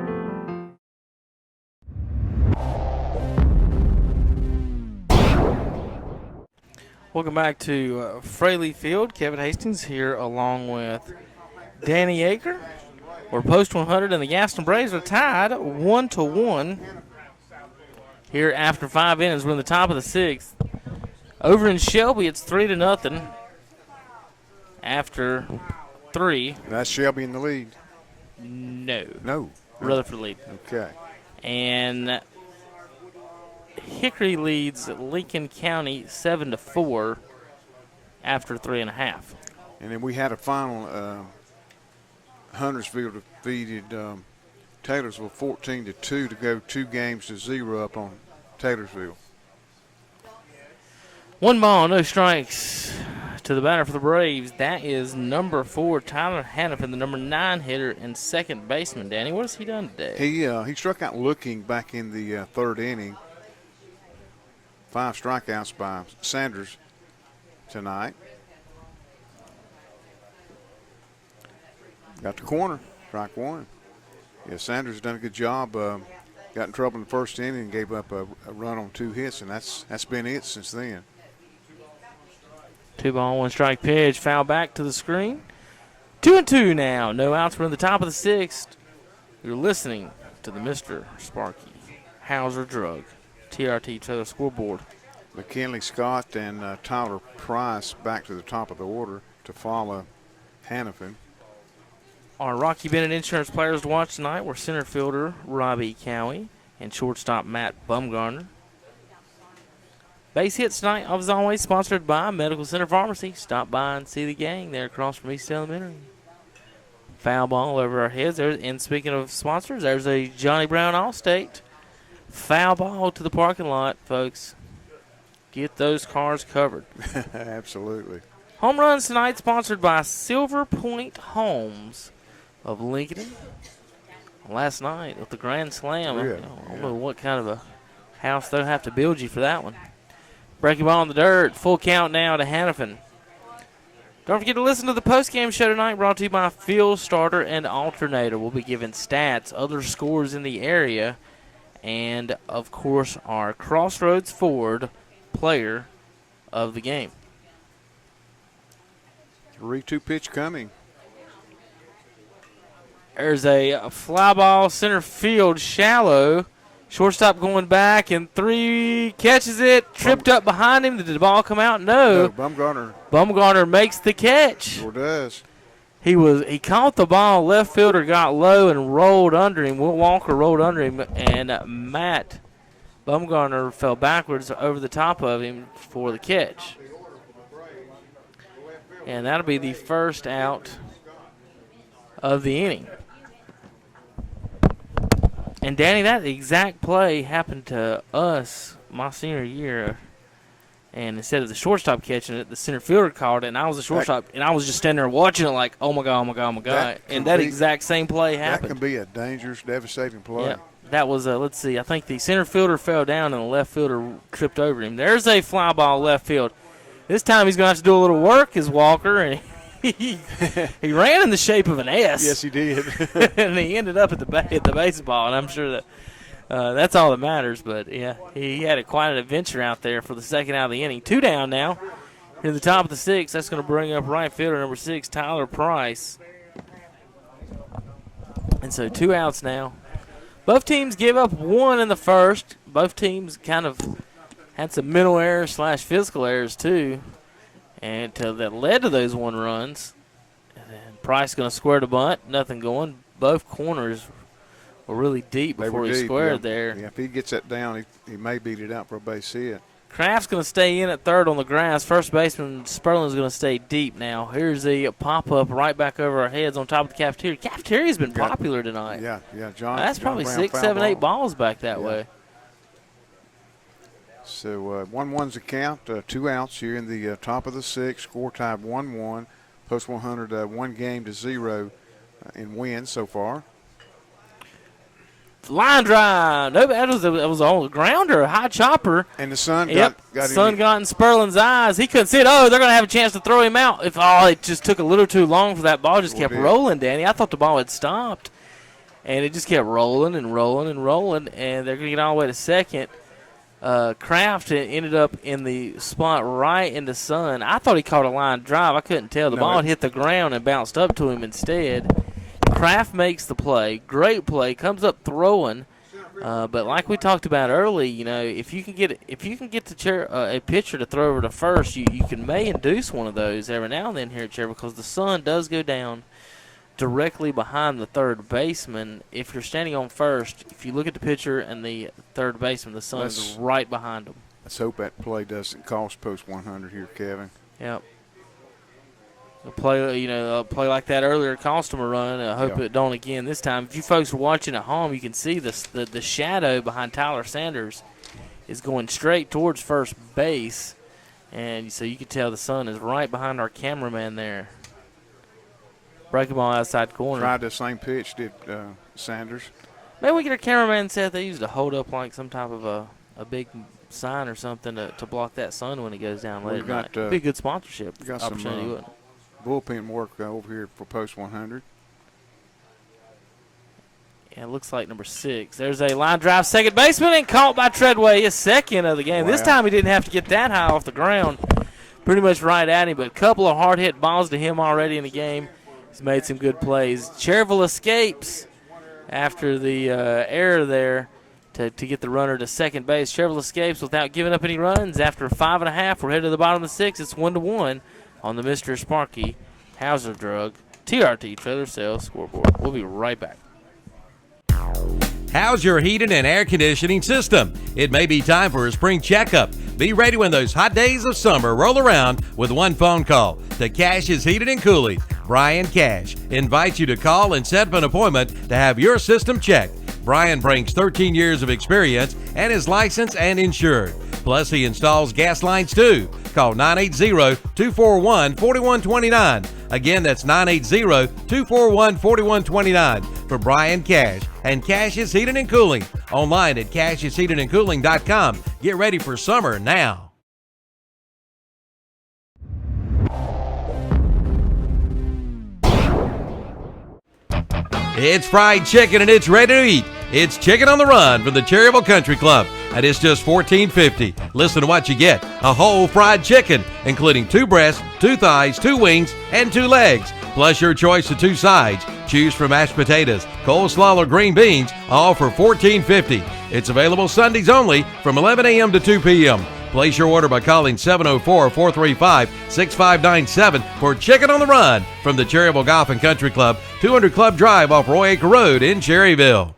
Welcome back to Fraley Field. Kevin Hastings here along with Danny Aker. We're post 100 and the Gaston Braves are tied 1-1 here after 5 innings. We're in the top of the 6th. Over in Shelby, it's 3-0 after 3. That's Shelby in the lead. No. Rutherford lead. Okay. And Hickory leads Lincoln County 7-4 after 3.5. And then we had a final. Huntersville defeated Taylorsville 14-2 to go 2-0 up on Taylorsville. 1 ball, no strikes to the batter for the Braves. That is number 4, Tyler Hannafin, the number 9 hitter and second baseman. Danny, what has he done today? He struck out looking back in the third inning. 5 strikeouts by Sanders tonight. Got the corner, strike 1. Yeah, Sanders has done a good job. Got in trouble in the first inning and gave up a run on 2 hits, and that's been it since then. 2 ball, 1 strike pitch, foul back to the screen. 2-2 now. No outs. We're in the top of the 6th. You're listening to the Mr. Sparky Hauser Drug TRT Trailer Scoreboard. McKinley Scott and Tyler Price back to the top of the order to follow Hannafin. Our Rocky Bennett Insurance players to watch tonight were center fielder Robbie Cowie and shortstop Matt Bumgarner. Base hits tonight, as always, sponsored by Medical Center Pharmacy. Stop by and see the gang there across from East Elementary. Foul ball over our heads. And speaking of sponsors, there's a Johnny Brown Allstate. Foul ball to the parking lot, folks. Get those cars covered. Absolutely. Home runs tonight sponsored by Silver Point Homes of Lincoln. Last night with the Grand Slam. Really? I don't know what kind of a house they'll have to build you for that one. Breaking ball in the dirt. Full count now to Hannafin. Don't forget to listen to the postgame show tonight, brought to you by Field Starter and Alternator. We'll be giving stats, other scores in the area, and, of course, our Crossroads Ford player of the game. 3-2 pitch coming. There's a fly ball center field shallow. Shortstop going back, and 3 catches it. Tripped up behind him. Did the ball come out? No. Bumgarner makes the catch. Sure does. He caught the ball. Left fielder got low and rolled under him. Will Walker rolled under him, and Matt Bumgarner fell backwards over the top of him for the catch. And that'll be the first out of the inning. And, Danny, that exact play happened to us my senior year. And instead of the shortstop catching it, the center fielder caught it, and I was the shortstop, and I was just standing there watching it like, oh, my God, oh, my God, oh, my God. And that exact same play happened. That can be a dangerous, devastating play. Yeah, that was, let's see, I think the center fielder fell down and the left fielder tripped over him. There's a fly ball left field. This time he's going to have to do a little work as Walker, and he ran in the shape of an S. Yes, he did. And he ended up at the baseball, and I'm sure that that's all that matters. But, yeah, he had quite an adventure out there for the second out of the inning. 2 down now. Here at the top of the 6th, that's going to bring up right fielder number 6, Tyler Price. And so 2 outs now. Both teams give up 1 in the first. Both teams kind of had some mental errors / physical errors, too. And that led to those 1 runs. And Price going to square the bunt. Nothing going. Both corners were really deep before he squared there. Yeah, if he gets that down, he may beat it out for a base hit. Kraft's going to stay in at third on the grass. First baseman Sperlin's going to stay deep now. Here's a pop-up right back over our heads on top of the cafeteria. Cafeteria's been popular tonight. Yeah, John. That's probably Brown 6, 7, 8 balls back that way. So 1-1's the count. 2 outs here in the top of the 6th. Score tied 1-1. Post 100, 1-0 in wins so far. Line drive. No, that was a grounder, a high chopper. And the sun got in Sperlin's eyes. He couldn't see it. Oh, they're going to have a chance to throw him out. It just took a little too long for that ball. Just kept rolling, Danny. I thought the ball had stopped. And it just kept rolling and rolling and rolling. And they're going to get all the way to second. Kraft ended up in the spot right in the sun. I thought he caught a line drive. I couldn't tell. The ball had hit the ground and bounced up to him instead. Kraft makes the play. Great play. Comes up throwing. But like we talked about early, if you can get a pitcher to throw over to first, you may induce one of those every now and then here at Cherryville because the sun does go down directly behind the third baseman. If you're standing on first, if you look at the pitcher and the third baseman, the sun's right behind them. Let's hope that play doesn't cost post 100 here, Kevin. Yep. A play like that earlier cost them a run. I hope it don't again this time. If you folks are watching at home, you can see the shadow behind Tyler Sanders is going straight towards first base. And so you can tell the sun is right behind our cameraman there. Breaking ball outside corner. Tried the same pitch, did Sanders. Maybe we get our cameraman set. They used to hold up like some type of a big sign or something to block that sun when it goes down late at night. Be a good sponsorship opportunity, wouldn't it? Bullpen work over here for post 100. Yeah, it looks like number 6. There's a line drive, second baseman, and caught by Treadway, his second of the game. Wow. This time he didn't have to get that high off the ground. Pretty much right at him, but a couple of hard-hit balls to him already in the game. He's made some good plays. Cherryville escapes after the error there to get the runner to second base. Cherryville escapes without giving up any runs. After 5.5, we're headed to the bottom of the 6th. It's 1-1 on the Mr. Sparky Hauser Drug TRT Trailer Sales Scoreboard. We'll be right back. How's your heating and air conditioning system? It may be time for a spring checkup. Be ready when those hot days of summer roll around with one phone call to Cash's Heating and Cooling. Brian Cash invites you to call and set up an appointment to have your system checked. Brian brings 13 years of experience and is licensed and insured. Plus, he installs gas lines too. Call 980-241-4129. Again, that's 980-241-4129 for Brian Cash and Cash's Heating and Cooling. Online at cashesheatingandcooling.com. Get ready for summer now. It's fried chicken and it's ready to eat. It's Chicken on the Run from the Cherryville Country Club, and it's just $14.50. Listen to what you get: a whole fried chicken, including 2 breasts, 2 thighs, 2 wings, and 2 legs, plus your choice of 2 sides. Choose from mashed potatoes, coleslaw, or green beans, all for $14.50. It's available Sundays only from 11 a.m. to 2 p.m. Place your order by calling 704-435-6597 for Chicken on the Run from the Cherryville Golf and Country Club, 200 Club Drive off Roy Acre Road in Cherryville.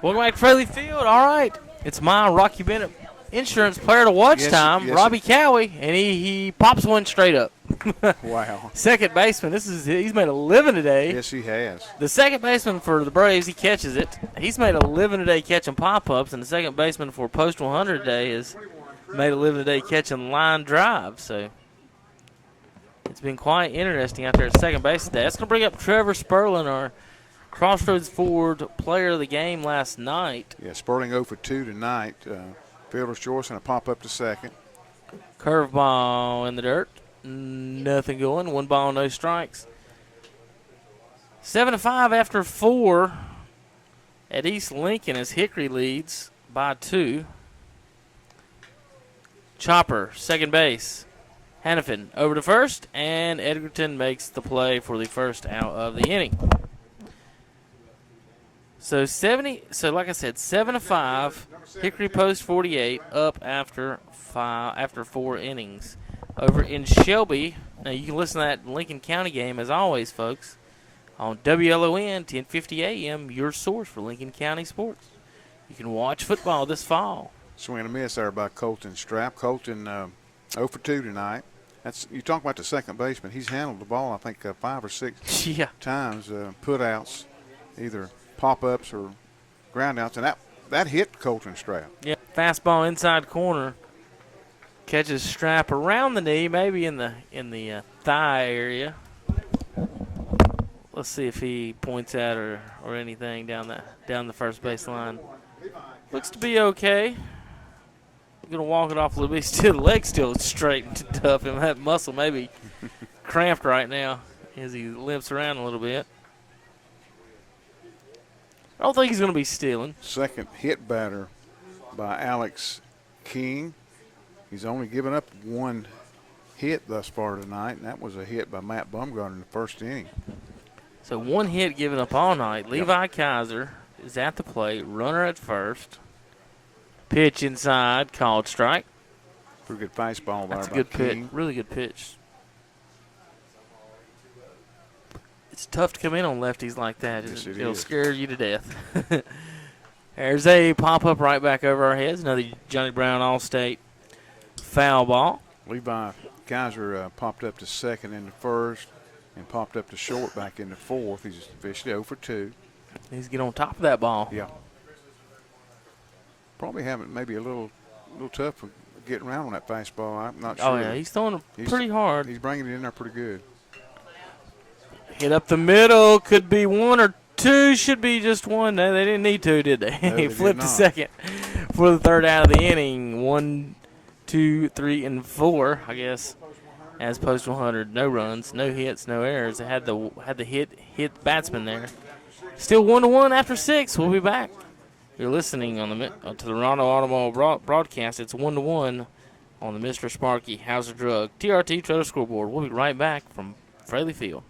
Welcome back to Fraley Field. All right. It's my Rocky Bennett Insurance Player to Watch time, Robbie Cowie, and he pops one straight up. Wow. Second baseman. He's made a living today. Yes, he has. The second baseman for the Braves, he catches it. He's made a living today catching pop-ups, and the second baseman for Post 100 today has made a living today catching line drives. So it's been quite interesting out there at second base today. That's going to bring up Trevor Sperling, our Crossroads Ford player of the game last night. Yeah, Sperling 0 for 2 tonight. Fielder's choice and a pop-up to second. Curveball in the dirt. Nothing going. 1 ball, no strikes. 7-5 after 4 at East Lincoln as Hickory leads by 2. Chopper, second base. Hannafin over to first, and Edgerton makes the play for the first out of the inning. So like I said, 7-5. Hickory Post 48 up after 4 innings. Over in Shelby, now you can listen to that Lincoln County game as always, folks, on WLON 1050 AM, your source for Lincoln County sports. You can watch football this fall. Swing and a miss there by Colton Strapp. Colton 0 for 2 tonight. You talk about the second baseman. He's handled the ball, I think, 5 or 6 times, put-outs, either pop-ups or ground-outs, and that hit Colton Strapp. Yeah, fastball inside corner. Catches Strapp around the knee, maybe in the thigh area. Let's see if he points at or anything down the first base line. Looks to be okay. I'm gonna walk it off a little bit. The leg's still straight and tough, and that muscle maybe cramped right now as he limps around a little bit. I don't think he's gonna be stealing. Second hit batter by Alex King. He's only given up 1 hit thus far tonight, and that was a hit by Matt Bumgarner in the first inning. So 1 hit given up all night. Levi Kaiser is at the plate, runner at first. Pitch inside, called strike. Pretty good fastball there. That's a by good King. pitch, really good pitch. It's tough to come in on lefties like that. Yes, It'll scare you to death. There's a pop-up right back over our heads. Another Johnny Brown All-State foul ball. Levi Kaiser popped up to second in the first and popped up to short back in the fourth. He's officially 0 for 2. Needs to get on top of that ball. Yeah. Probably having maybe a little tough for getting around on that fastball. I'm not sure. Oh, yeah, he's throwing it pretty hard. He's bringing it in there pretty good. Hit up the middle. Could be 1 or 2. Should be just 1. No, they didn't need 2, did they? No, He they flipped did to not. second for the third out of the inning. 1, 2, 3, and 4, I guess, as opposed to 100. No runs, no hits, no errors. They had the hit batsman there. Still 1-1 after 6. We'll be back. You're listening on to the Ronaldo Automobile broadcast. It's 1-1 on the Mr. Sparky Hauser Drug TRT Trailer Scoreboard. We'll be right back from Fraley Field.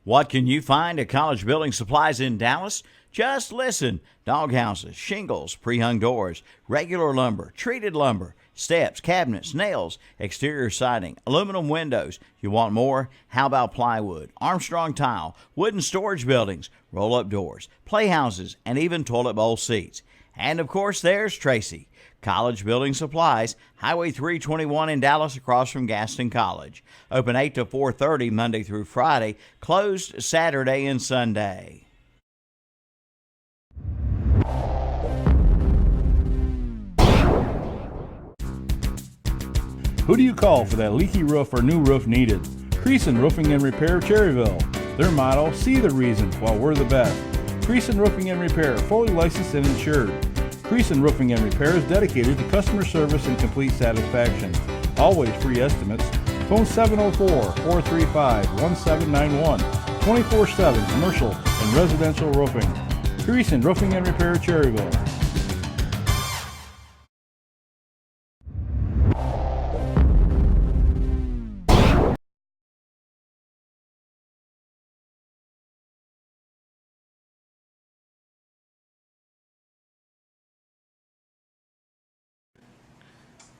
What can you find at College Building Supplies in Dallas? Just listen. Doghouses, shingles, pre-hung doors, regular lumber, treated lumber, steps, cabinets, nails, exterior siding, aluminum windows. You want more? How about plywood, Armstrong tile, wooden storage buildings, roll-up doors, playhouses, and even toilet bowl seats. And, of course, there's Tracy. College Building Supplies, Highway 321 in Dallas across from Gaston College. Open 8 to 4:30 Monday through Friday, closed Saturday and Sunday. Who do you call for that leaky roof or new roof needed? Creason Roofing and Repair, Cherryville. Their motto, see the reason while we're the best. Creason Roofing and Repair, fully licensed and insured. Creason Roofing and Repair is dedicated to customer service and complete satisfaction. Always free estimates. Phone 704-435-1791. 24/7 commercial and residential roofing. Creason Roofing and Repair, Cherryville.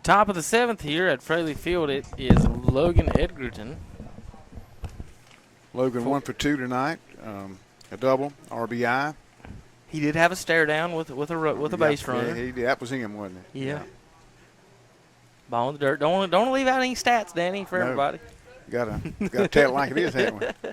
Top of the 7th here at Fraley Field, it is Logan Edgerton. Logan 1 for 2 tonight. A double, RBI. He did have a stare down with a base runner. Yeah, that was him, wasn't it? Yeah. Ball in the dirt. Don't leave out any stats, Danny, for everybody. Gotta tell it like it is, haven't we?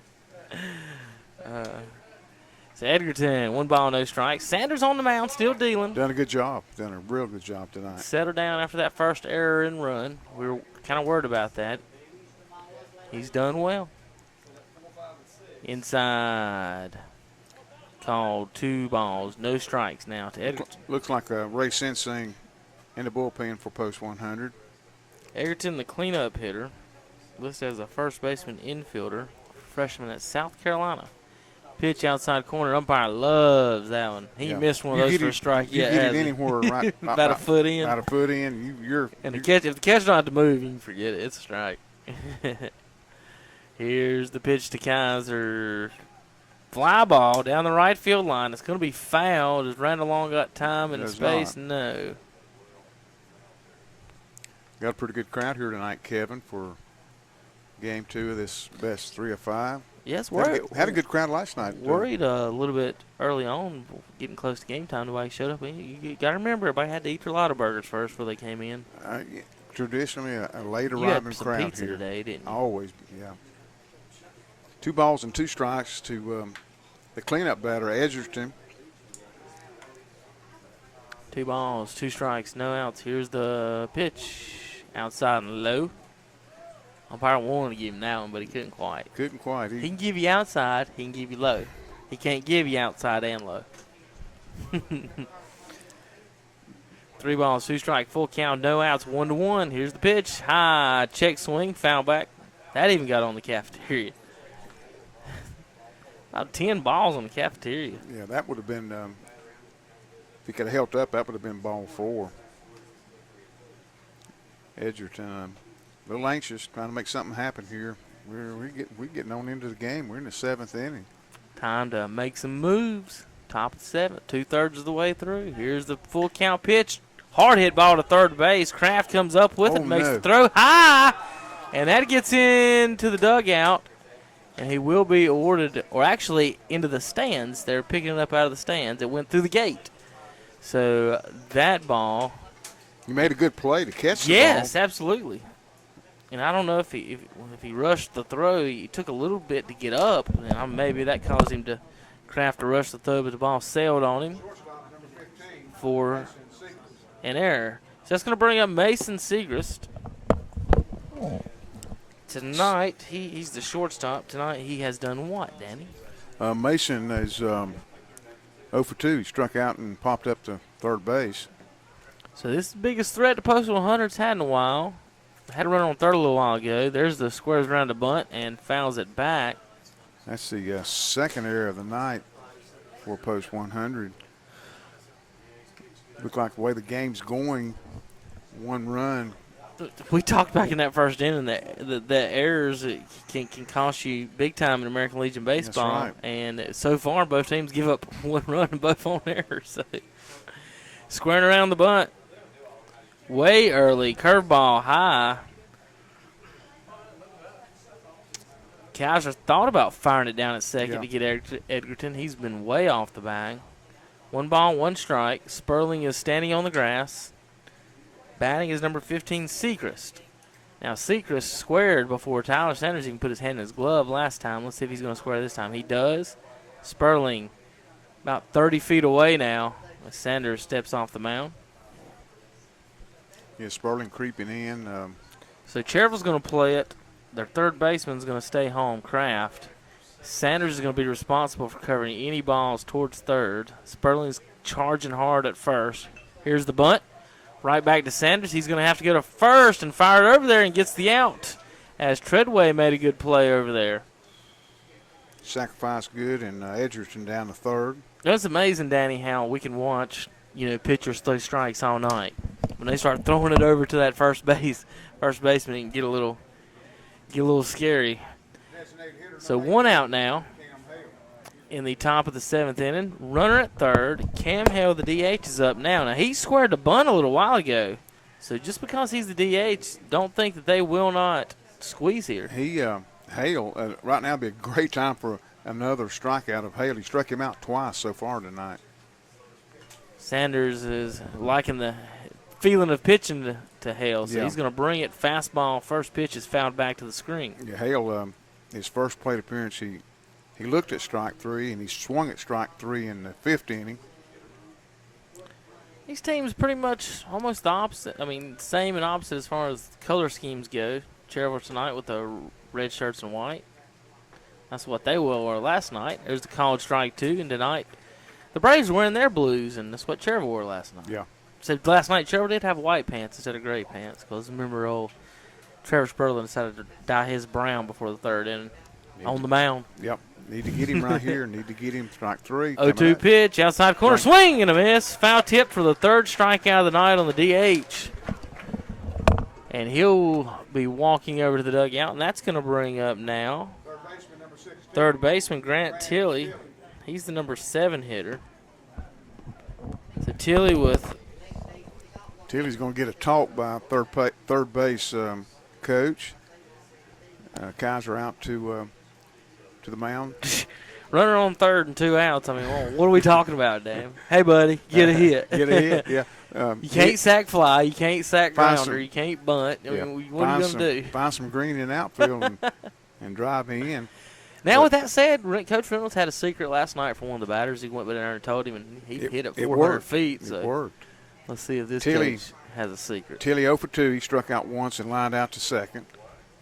So Edgerton, 1 ball, no strikes. Sanders on the mound, still dealing. Done a good job. Done a real good job tonight. Settled down after that first error and run. We were kind of worried about that. He's done well. Inside. Called 2 balls, no strikes now to Edgerton. Looks like Ray Sensing in the bullpen for post 100. Edgerton, the cleanup hitter, listed as a first baseman infielder, freshman at South Carolina. Pitch outside corner. Umpire loves that one. He missed one of those for a strike. You get it anywhere right about a foot in. About a foot in. If the catcher don't have to move, you can forget it. It's a strike. Here's the pitch to Kaiser. Fly ball down the right field line. It's going to be foul. Does Randall Long got time and space? No. Got a pretty good crowd here tonight, Kevin, for game 2 of this best 3 of 5. Yes, had a good crowd last night. Worried a little bit early on, getting close to game time. Nobody showed up. You got to remember, everybody had to eat their lot of burgers first before they came in. Traditionally, a late you arriving had some crowd pizza here today, didn't you? Always, yeah. 2 balls and 2 strikes to the cleanup batter, Edgerton. 2 balls, 2 strikes, no outs. Here's the pitch, outside and low. Umpire wanted to give him that one, but he couldn't quite. He can give you outside. He can give you low. He can't give you outside and low. 3 balls, 2 strikes, full count, no outs, 1-1. Here's the pitch. High check swing, foul back. That even got on the cafeteria. About 10 balls on the cafeteria. Yeah, that would have been, if he could have helped up, that would have been ball 4. Edgerton, a little anxious, trying to make something happen here. We're getting on into the game. We're in the 7th inning. Time to make some moves. Top of the 7th, 2/3 of the way through. Here's the full count pitch. Hard hit ball to third base. Kraft comes up with it, makes the throw high, and that gets into the dugout. and he will be awarded, or actually into the stands. They're picking it up out of the stands. It went through the gate. So that ball. You made a good play to catch the ball. Yes, absolutely. And I don't know if he rushed the throw. He took a little bit to get up, and maybe that caused him to craft to rush the throw, but the ball sailed on him for an error. So that's going to bring up Mason Segrist. Tonight, he's the shortstop. Tonight he has done what, Danny? Mason is 0 for 2. He struck out and popped up to third base. So this is the biggest threat the Postal 100's had in a while. Had a run on third a little while ago. There's the squares around the bunt and fouls it back. That's the second error of the night for Post 100. Look like the way the game's going, one run. We talked back in that first inning that the errors can cost you big time in American Legion baseball. That's right. And so far, both teams give up one run and both on errors. So squaring around the bunt. Way early, curveball high. Kaiser thought about firing it down at second to get Edgerton. He's been way off the bag. 1 ball, 1 strike. Sperling is standing on the grass. Batting is number 15, Segrist. Now, Segrist squared before Tyler Sanders even put his hand in his glove last time. Let's see if he's going to square this time. He does. Sperling about 30 feet away now as Sanders steps off the mound. Yeah, Sperling creeping in. So Cherryville's going to play it. Their third baseman's going to stay home, Kraft. Sanders is going to be responsible for covering any balls towards third. Sperling's charging hard at first. Here's the bunt. Right back to Sanders. He's going to have to go to first and fire it over there and gets the out as Treadway made a good play over there. Sacrifice good, and Edgerton down to third. It's amazing, Danny, how we can watch, pitchers throw strikes all night. When they start throwing it over to that first baseman, it can get a little scary. So 1 out now in the top of the 7th inning. Runner at third. Cam Hale, the DH, is up now. Now, he squared the bunt a little while ago. So just because he's the DH, don't think that they will not squeeze here. Hale, right now would be a great time for another strikeout of Hale. He struck him out twice so far tonight. Sanders is liking the feeling of pitching to Hale, so he's going to bring it. Fastball, first pitch is fouled back to the screen. Yeah, Hale, his first plate appearance, he looked at strike 3, and he swung at strike 3 in the 5th inning. These teams pretty much almost the opposite. I mean, same and opposite as far as color schemes go. Cherryville tonight with the red shirts and white. That's what they wore last night. There's the college strike 2, and tonight the Braves were wearing their blues, and that's what Cherryville wore last night. Yeah. So last night, Cherryville did have white pants instead of gray pants because remember old Trevor Sperling decided to dye his brown before the 3rd inning on the mound. Yep. Need to get him right here. Need to get him strike 3. 0-2 pitch, outside corner, swing and a miss. Foul tip for the 3rd strikeout of the night on the DH. And he'll be walking over to the dugout, and that's going to bring up now third baseman Grant Tilley. He's the number 7 hitter. So Tilley's going to get a talk by third base coach. Kaiser out to the mound. Runner on 3rd and 2 outs. I mean, what are we talking about, Dan? Hey, buddy, get a hit. Get a hit, yeah. You can't sack fly. You can't sack grounder. You can't bunt. I mean, what are you going to do? Find some green in the outfield and drive me in. Now, with that said, Coach Reynolds had a secret last night for one of the batters. He went by there and told him, and he hit it 400 feet. So it worked. Let's see if this coach has a secret. Tilley 0 for 2. He struck out once and lined out to second.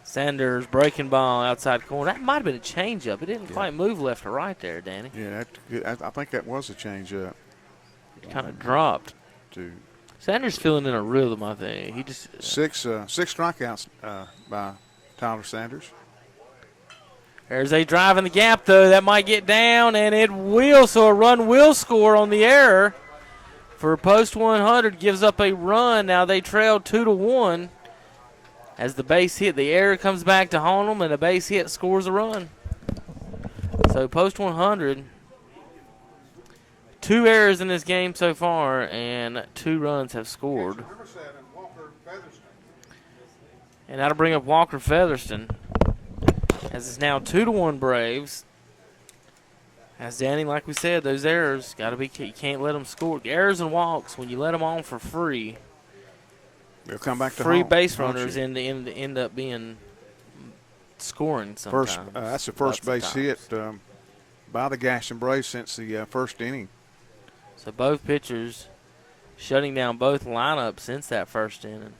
Sanders breaking ball outside corner. That might have been a changeup. It didn't quite move left or right there, Danny. Yeah, I think that was a changeup. It kind of dropped. Sanders feeling in a rhythm, I think. He just six strikeouts by Tyler Sanders. There's a drive in the gap, though. That might get down, and it will. So a run will score on the error. For Post 100, gives up a run. Now they trail 2-1. As the base hit, the error comes back to haunt them, and the base hit scores a run. So Post 100, 2 errors in this game so far, and 2 runs have scored. And that'll bring up Walker Featherston. As it's now 2-1 Braves. As Danny, like we said, those errors got to be. You can't let them score. Errors and walks, when you let them on for free, they'll come back to free home, base runners end up being scoring sometimes. That's the first base hit by the Gaston Braves since the first inning. So both pitchers shutting down both lineups since that first inning.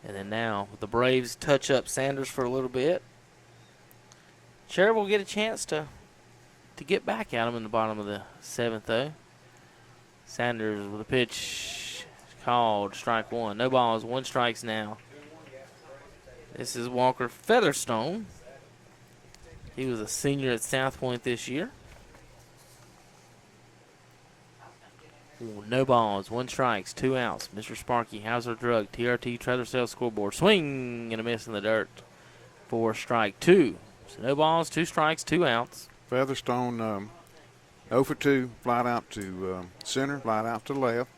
And then now the Braves touch up Sanders for a little bit. Cherryville will get a chance to get back at him in the bottom of the 7th, though. Sanders with a pitch called strike 1. No balls, 1 strikes now. This is Walker Featherstone. He was a senior at South Point this year. Ooh, no balls, 1 strikes, 2 outs. Mr. Sparky, Hauser Drug, TRT Trailer Sales scoreboard. Swing and a miss in the dirt for strike 2. So no balls, 2 strikes, 2 outs. Featherstone 0 for 2, flight out to center, flight out to left.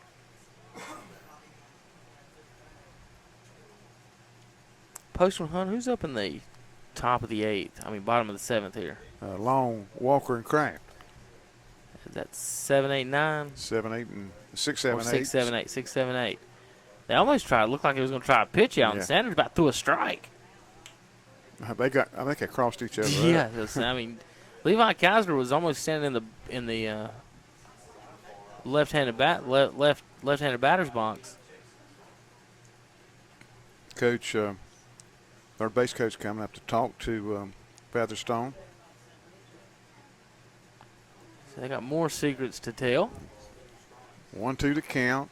Postman Hunt, who's up in the top of the 8th? Bottom of the 7th here. Long, Walker, and Kraft. That's 7, 8, 9. 7, 8, and 6, 7, 8. 6, 7, 8. 6, 7, 8. They almost tried. Looked like he was going to try a pitch out, and Sanders about threw a strike. I think they crossed each other. Yeah, Levi Kaiser was almost standing in the left-handed left-handed batter's box. Coach, third base coach, coming up to talk to Featherstone. So they got more secrets to tell. 1-2 to count.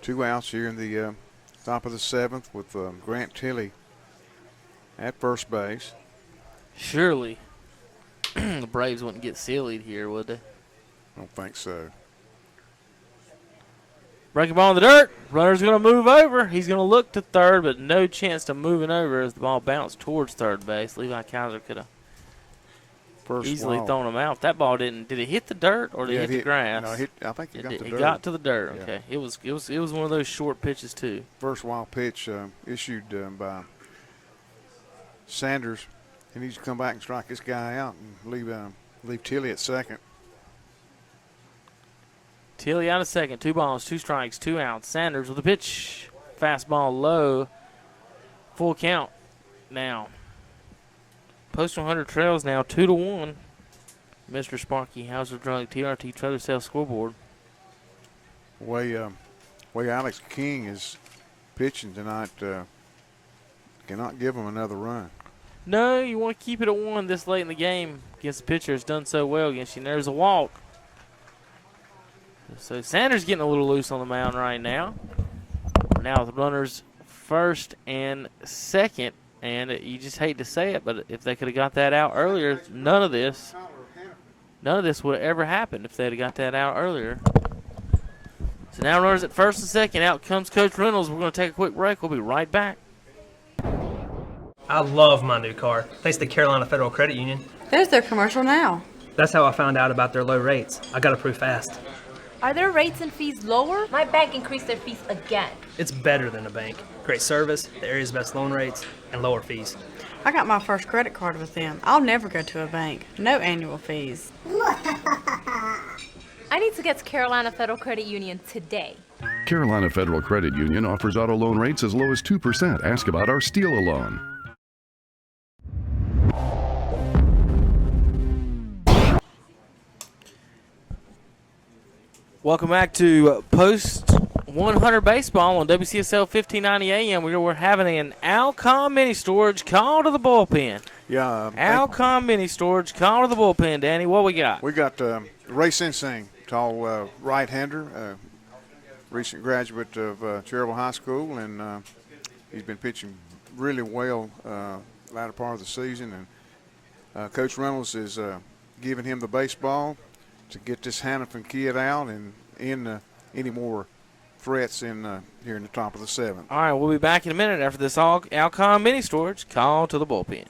2 outs here in the top of the 7th with Grant Tilley at first base. Surely the Braves wouldn't get sillied here, would they? I don't think so. Breaking ball in the dirt. Runner's going to move over. He's going to look to third, but no chance to moving over as the ball bounced towards third base. Levi Kaiser could have easily thrown him out. That ball did it hit the dirt or did it hit the grass? No, I think it got the dirt. It got to the dirt. Okay, it was one of those short pitches too. First wild pitch issued by Sanders. He needs to come back and strike this guy out and leave Tilley at second. Tilley out of second. 2 balls, 2 strikes, 2 outs. Sanders with a pitch. Fastball low. Full count now. Postal Hunter trails now 2-1. Mr. Sparky Hauser Drug TRT Trailer Sales scoreboard. Way Alex King is pitching tonight, cannot give him another run. No, you want to keep it at 1 this late in the game against the pitcher has done so well against you. And there's a walk. So Sanders getting a little loose on the mound right now. Now the runners first and second. And you just hate to say it, but if they could have got that out earlier, none of this would have ever happened if they'd have got that out earlier. So now runners at first and second. Out comes Coach Reynolds. We're going to take a quick break. We'll be right back. I love my new car, thanks to Carolina Federal Credit Union. There's their commercial now. That's how I found out about their low rates. I got approved fast. Are their rates and fees lower? My bank increased their fees again. It's better than a bank. Great service, the area's best loan rates, and lower fees. I got my first credit card with them. I'll never go to a bank. No annual fees. I need to get to Carolina Federal Credit Union today. Carolina Federal Credit Union offers auto loan rates as low as 2%. Ask about our Steal a Loan. Welcome back to Post 100 Baseball on WCSL 1590 AM. We're having an Alcon mini storage call to the bullpen. Yeah. Alcon mini storage call to the bullpen, Danny. What we got? We got Ray Sensing, tall right-hander, recent graduate of Cherryville High School, and he's been pitching really well latter part of the season. And Coach Reynolds is giving him the baseball to get this Hannafin kid out and in any more threats in here in the top of the 7th. All right, we'll be back in a minute after this Alcon mini storage call to the bullpen.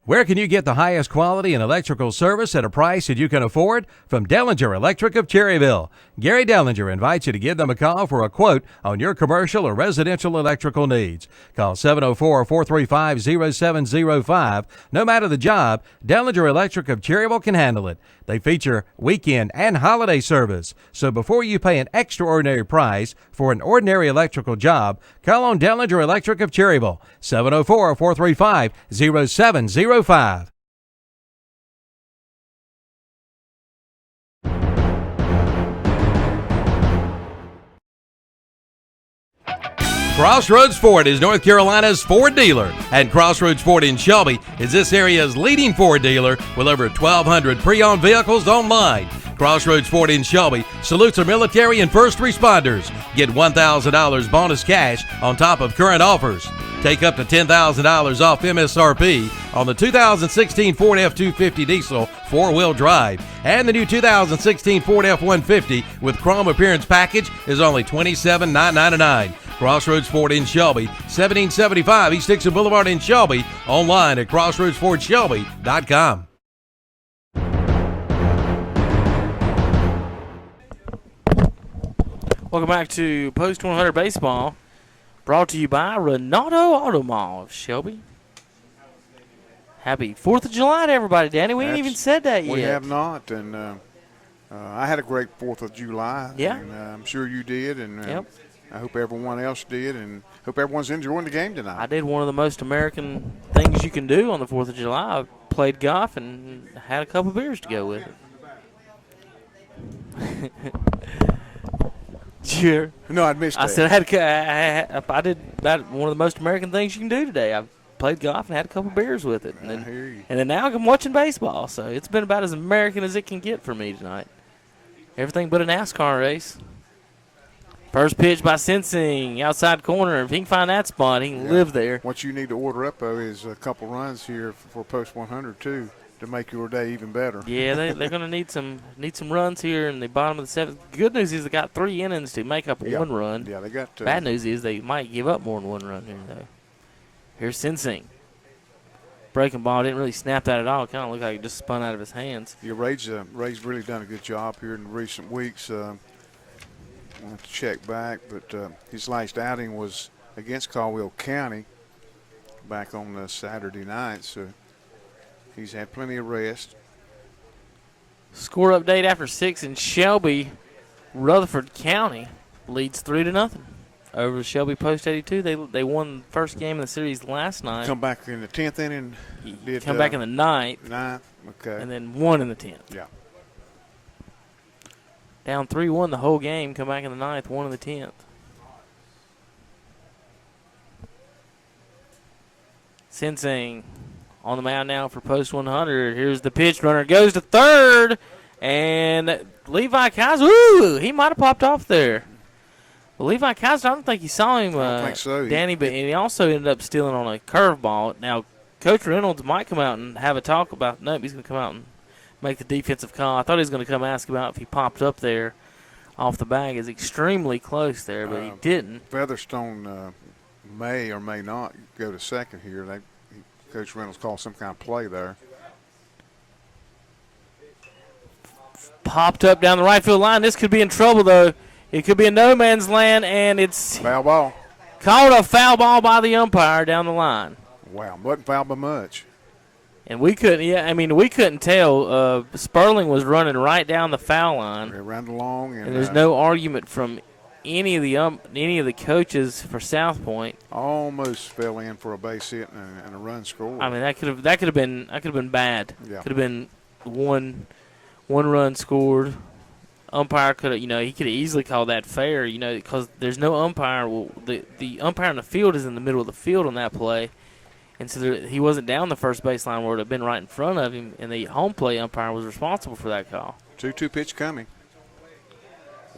Where can you get the highest quality in electrical service at a price that you can afford? From Dellinger Electric of Cherryville. Gary Dellinger invites you to give them a call for a quote on your commercial or residential electrical needs. Call 704-435-0705. No matter the job, Dellinger Electric of Cherryville can handle it. They feature weekend and holiday service. So before you pay an extraordinary price for an ordinary electrical job, call on Dellinger Electric of Cherryville. 704-435-0705. Crossroads Ford is North Carolina's Ford dealer, and Crossroads Ford in Shelby is this area's leading Ford dealer with over 1,200 pre-owned vehicles online. Crossroads Ford in Shelby salutes our military and first responders. Get $1,000 bonus cash on top of current offers. Take up to $10,000 off MSRP on the 2016 Ford F-250 diesel 4-wheel drive. And the new 2016 Ford F-150 with chrome appearance package is only $27,999. Crossroads Ford in Shelby, 1775 East Dixon Boulevard in Shelby. Online at crossroadsfordshelby.com. Welcome back to Post 100 Baseball, brought to you by Renato Auto Mall of Shelby. Happy 4th of July to everybody, Danny. We ain't even said that yet. We have not, and I had a great 4th of July. Yeah. And, I'm sure you did, and Yep. I hope everyone else did, and hope everyone's enjoying the game tonight. I did one of the most American things you can do on the 4th of July. I played golf and had a couple beers to go with it. Sure. No, I missed that. I said I did about one of the most American things you can do today. I played golf and had a couple beers with it. And then, I hear you. And then now I'm watching baseball, so it's been about as American as it can get for me tonight. Everything but a NASCAR race. First pitch by Sensing, outside corner. If he can find that spot, he can live there. What you need to order up, though, is a couple runs here for Post 100, too, to make your day even better. Yeah, they're going to need some runs here in the bottom of the seventh. Good news is they got 3 innings to make up one run. Yeah, they got to. Bad news is they might give up more than 1 run here, though. Here's Sensing. Breaking ball didn't really snap that at all. Kind of looked like it just spun out of his hands. Yeah, Ray's really done a good job here in recent weeks. I'll have to check back, but his last outing was against Caldwell County back on Saturday night, so he's had plenty of rest. Score update after 6 in Shelby. Rutherford County leads 3-0 over Shelby Post 82. They won the first game of the series last night. Come back in the 10th inning. Come back in the 9th. 9th, okay. And then won in the 10th. Yeah. Down 3-1 the whole game. Come back in the 9th, 1 in the 10th. Sensing on the mound now for Post 100. Here's the pitch. Runner goes to third. And Levi Kaiser, ooh, he might have popped off there. Well, Levi Kaiser, I don't think you saw him, I don't think so. Danny, but and he also ended up stealing on a curveball. Now, Coach Reynolds might come out and have a talk about, nope, he's going to come out and make the defensive call. I thought he was going to come ask about if he popped up there off the bag. Is extremely close there, but he didn't. Featherstone may or may not go to second here. Coach Reynolds called some kind of play there. Popped up down the right field line. This could be in trouble, though. It could be in no man's land, and it's foul ball. Called a foul ball by the umpire down the line. Wow, wasn't foul by much. And we couldn't tell. Sperling was running right down the foul line. They ran along, and there's no argument from any of the coaches for South Point. Almost fell in for a base hit and a run score. I mean, that could have been bad. Yeah. Could have been one run scored. Umpire could have, he could have easily called that fair, because there's no umpire. Well, the umpire in the field is in the middle of the field on that play. And so he wasn't down the first baseline where it would have been right in front of him, and the home plate umpire was responsible for that call. 2-2 pitch coming.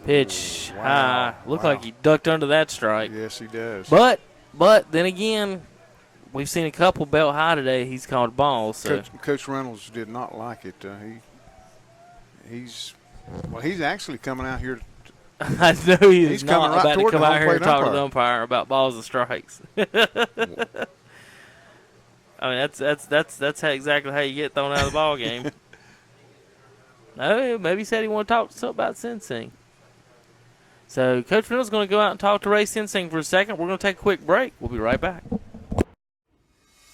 Pitch high. Looked Wow. like he ducked under that strike. Yes, he does. But then again, we've seen a couple belt high today. He's called balls. So. Coach Reynolds did not like it. He's actually coming out here. I know he's not coming right about to toward come the out home here and plate talk to umpire. the umpire about balls and strikes. I mean, that's exactly how you get thrown out of the ball game. No, maybe he said he wanted to talk something about Sensing. So Coach Reynolds is going to go out and talk to Ray Sensing for a second. We're going to take a quick break. We'll be right back.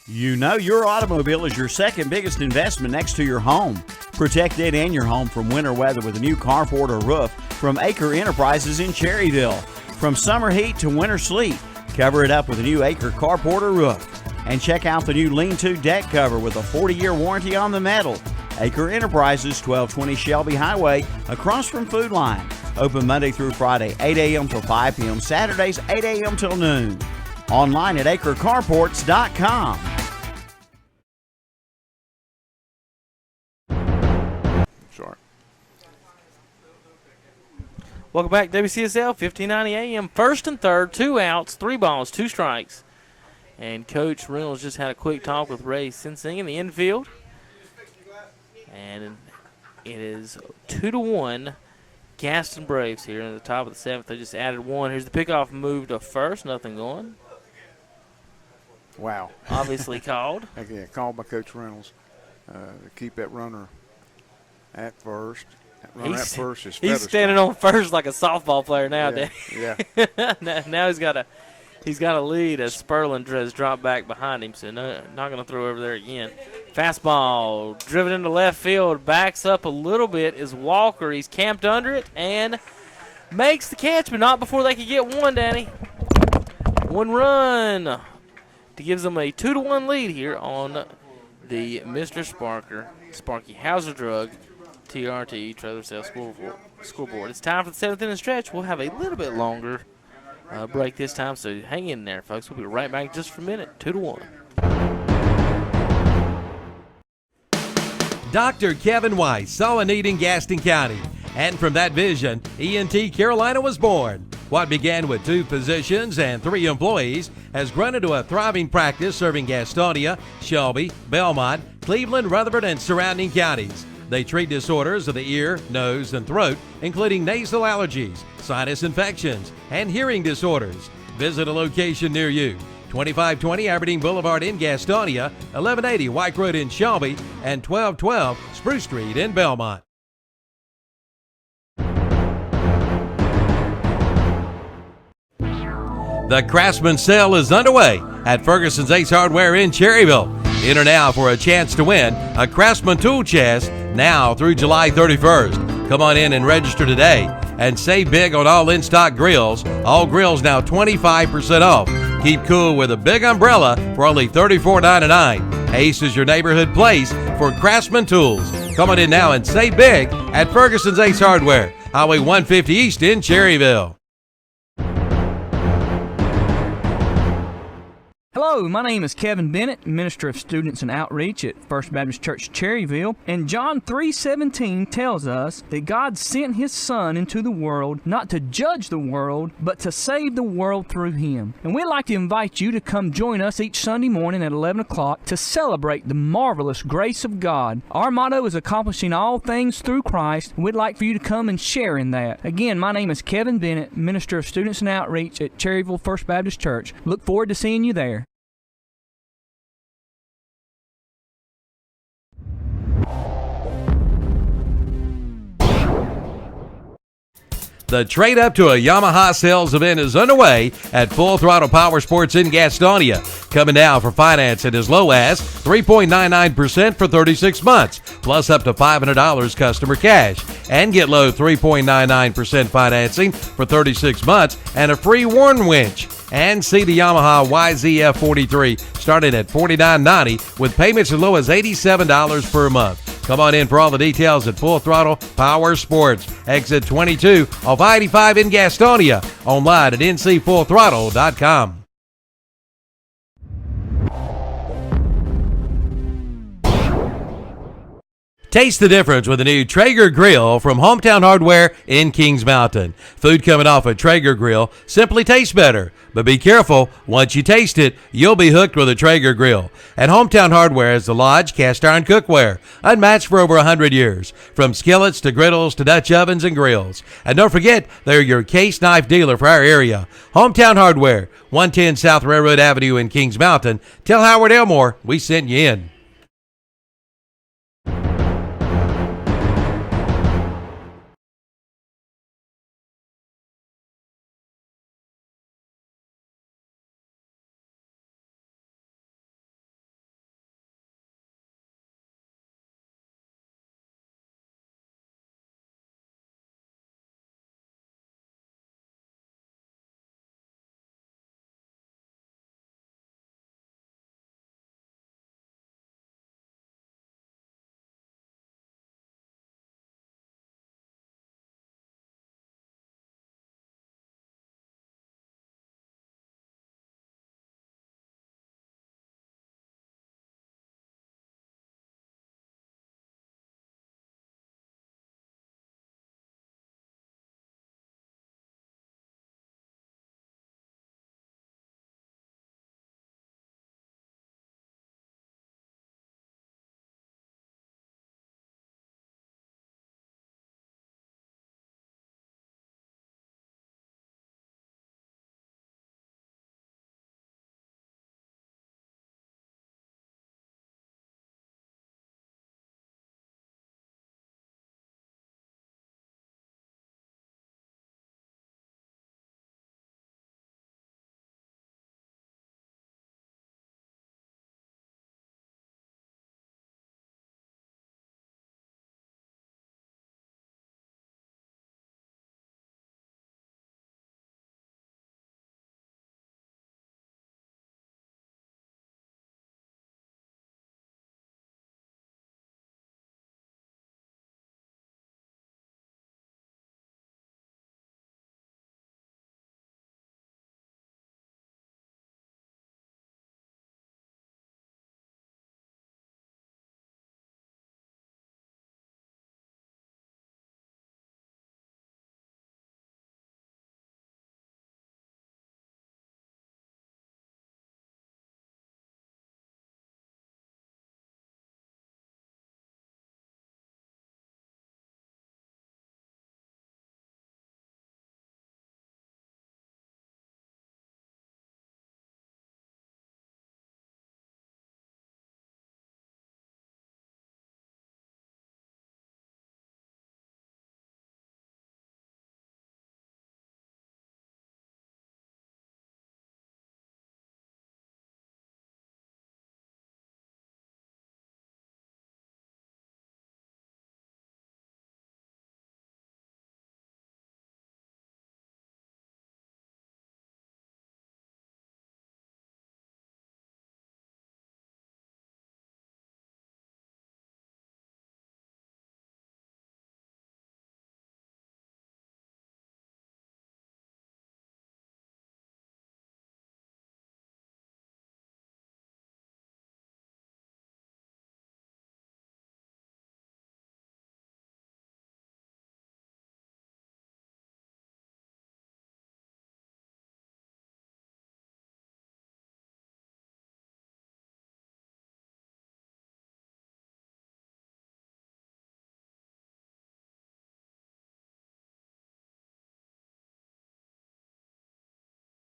You know your automobile is your second biggest investment next to your home. Protect it and your home from winter weather with a new carport or roof from Acre Enterprises in Cherryville. From summer heat to winter sleet, cover it up with a new Acre carport or roof. And check out the new lean-to deck cover with a 40-year warranty on the metal. Acre Enterprises, 1220 Shelby Highway, across from Food Line. Open Monday through Friday, 8 a.m. till 5 p.m., Saturdays, 8 a.m. till noon. Online at acrecarports.com. Sorry. Welcome back, WCSL, 1590 AM. First and third, 2 outs, 3 balls, 2 strikes. And Coach Reynolds just had a quick talk with Ray Sensing in the infield. And it is 2-1 Gaston Braves here in the top of the 7th. They just added 1. Here's the pickoff move to first. Nothing going. Wow. Obviously called. Again, called by Coach Reynolds to keep that runner at first. That runner at first is he's standing on first like a softball player now, yeah. Now he's got a lead as Sperling has dropped back behind him, so not going to throw over there again. Fastball driven into left field, backs up a little bit is Walker. He's camped under it and makes the catch, but not before they could get one, Danny. 1 run to gives them a 2-1 lead here on the Mr. Sparky Hauser Drug TRT Trailer Sale Scoreboard. It's time for the 7th inning stretch. We'll have a little bit longer break this time, so hang in there, folks. We'll be right back just for a minute. 2-1. Dr. Kevin Weiss saw a need in Gaston County, and from that vision, ENT Carolina was born. What began with 2 physicians and 3 employees has grown into a thriving practice serving Gastonia, Shelby, Belmont, Cleveland, Rutherford, and surrounding counties. They treat disorders of the ear, nose, and throat, including nasal allergies, sinus infections, and hearing disorders. Visit a location near you. 2520 Aberdeen Boulevard in Gastonia, 1180 White Road in Shelby, and 1212 Spruce Street in Belmont. The Craftsman sale is underway at Ferguson's Ace Hardware in Cherryville. Enter now for a chance to win a Craftsman tool chest now through July 31st. Come on in and register today and save big on all in-stock grills. All grills now 25% off. Keep cool with a big umbrella for only $34.99. Ace is your neighborhood place for Craftsman tools. Come on in now and save big at Ferguson's Ace Hardware, Highway 150 East in Cherryville. Hello, my name is Kevin Bennett, Minister of Students and Outreach at First Baptist Church Cherryville, and John 3:17 tells us that God sent His Son into the world not to judge the world, but to save the world through Him. And we'd like to invite you to come join us each Sunday morning at 11 o'clock to celebrate the marvelous grace of God. Our motto is accomplishing all things through Christ, and we'd like for you to come and share in that. Again, my name is Kevin Bennett, Minister of Students and Outreach at Cherryville First Baptist Church. Look forward to seeing you there. The Trade Up to a Yamaha sales event is underway at Full Throttle Power Sports in Gastonia. Coming down for finance at as low as 3.99% for 36 months, plus up to $500 customer cash. And get low 3.99% financing for 36 months and a free worn winch. And see the Yamaha YZF-43 starting at $49.90 with payments as low as $87 per month. Come on in for all the details at Full Throttle Power Sports, exit 22 off I-85 in Gastonia. Online at ncfullthrottle.com. Taste the difference with the new Traeger grill from Hometown Hardware in Kings Mountain. Food coming off a Traeger grill simply tastes better. But be careful, once you taste it, you'll be hooked with a Traeger grill. And Hometown Hardware is the Lodge cast iron cookware, unmatched for over 100 years. From skillets to griddles to Dutch ovens and grills. And don't forget, they're your case knife dealer for our area. Hometown Hardware, 110 South Railroad Avenue in Kings Mountain. Tell Howard Elmore we sent you in.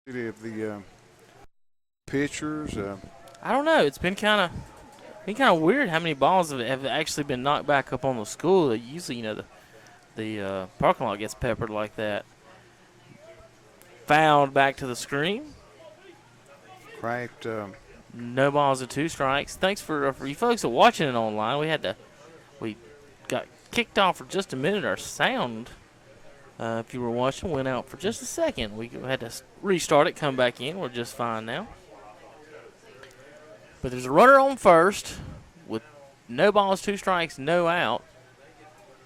Of the pitchers. I don't know. It's been kind of weird how many balls have actually been knocked back up on the school. Usually, the parking lot gets peppered like that. Fouled back to the screen. Cracked. No balls and 2 strikes. Thanks for you folks that are watching it online. We got kicked off for just a minute. Our sound, if you were watching, went out for just a second. We had to restart it, come back in. We're just fine now. But there's a runner on first with no balls, 2 strikes, no out.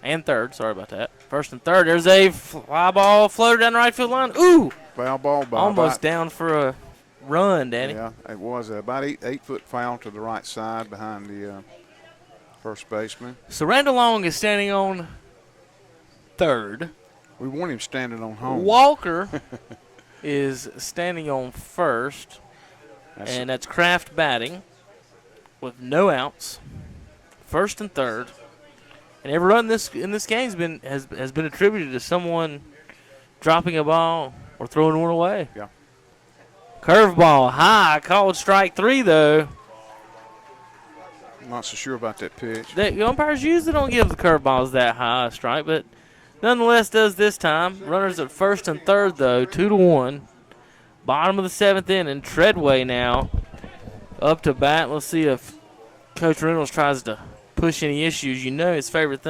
And third, sorry about that. First and third, there's a fly ball floater down the right field line. Ooh! Foul ball by almost down for a run, Danny. Yeah, it was about 8 foot foul to the right side behind the First baseman. So Randall Long is standing on third. We want him standing on home. Walker is standing on first, and that's Kraft batting with no outs, first and third. And every run in this game has been attributed to someone dropping a ball or throwing one away. Yeah. Curveball high, called strike 3 though. I'm not so sure about that pitch. The umpires usually don't give the curveballs that high a strike, but nonetheless does this time. Runners at first and third though, 2-1. Bottom of the 7th inning. Treadway now up to bat. Let's see if Coach Reynolds tries to push any issues. You know his favorite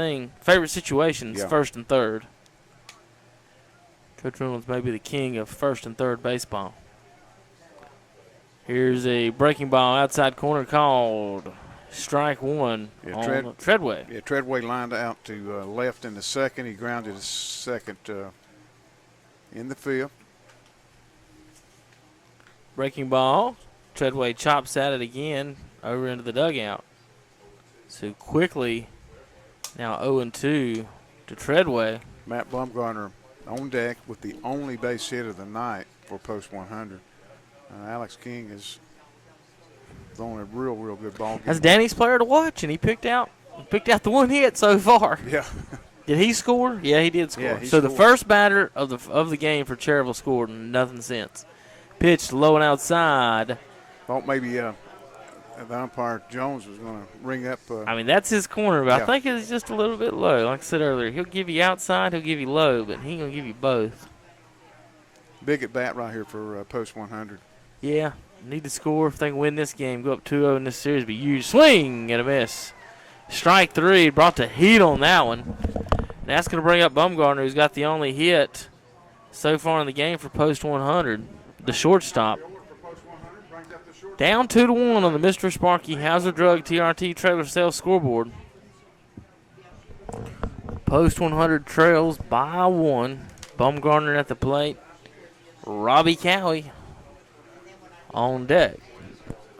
situations, first and third. Coach Reynolds may be the king of first and third baseball. Here's a breaking ball outside corner called strike 1 on Treadway. Yeah, Treadway lined out to left in the second. He grounded his second in the field. Breaking ball. Treadway chops at it again over into the dugout. So quickly, now 0-2 to Treadway. Matt Bumgarner on deck with the only base hit of the night for post 100. Alex King is throwing a real good ball game. That's Danny's player to watch, and he picked out the one hit so far. Yeah. Did he score? Yeah, he did score. Yeah, he so scored. The first batter of the game for Cherryville scored, and nothing since. Pitched low and outside. Thought maybe the umpire Jones was going to ring up. I mean, that's his corner, but I think it's just a little bit low. Like I said earlier, he'll give you outside, he'll give you low, but he ain't going to give you both. Big at bat right here for post 100. Yeah, need to score if they can win this game. Go up 2-0 in this series, but huge swing and a miss. Strike 3, brought the heat on that one. And that's going to bring up Bumgarner, who's got the only hit so far in the game for post 100, the shortstop. Down 2-1 on the Mr. Sparky Hauser Drug TRT trailer sales scoreboard. Post 100 trails by 1. Bumgarner at the plate. Robbie Cowie on deck.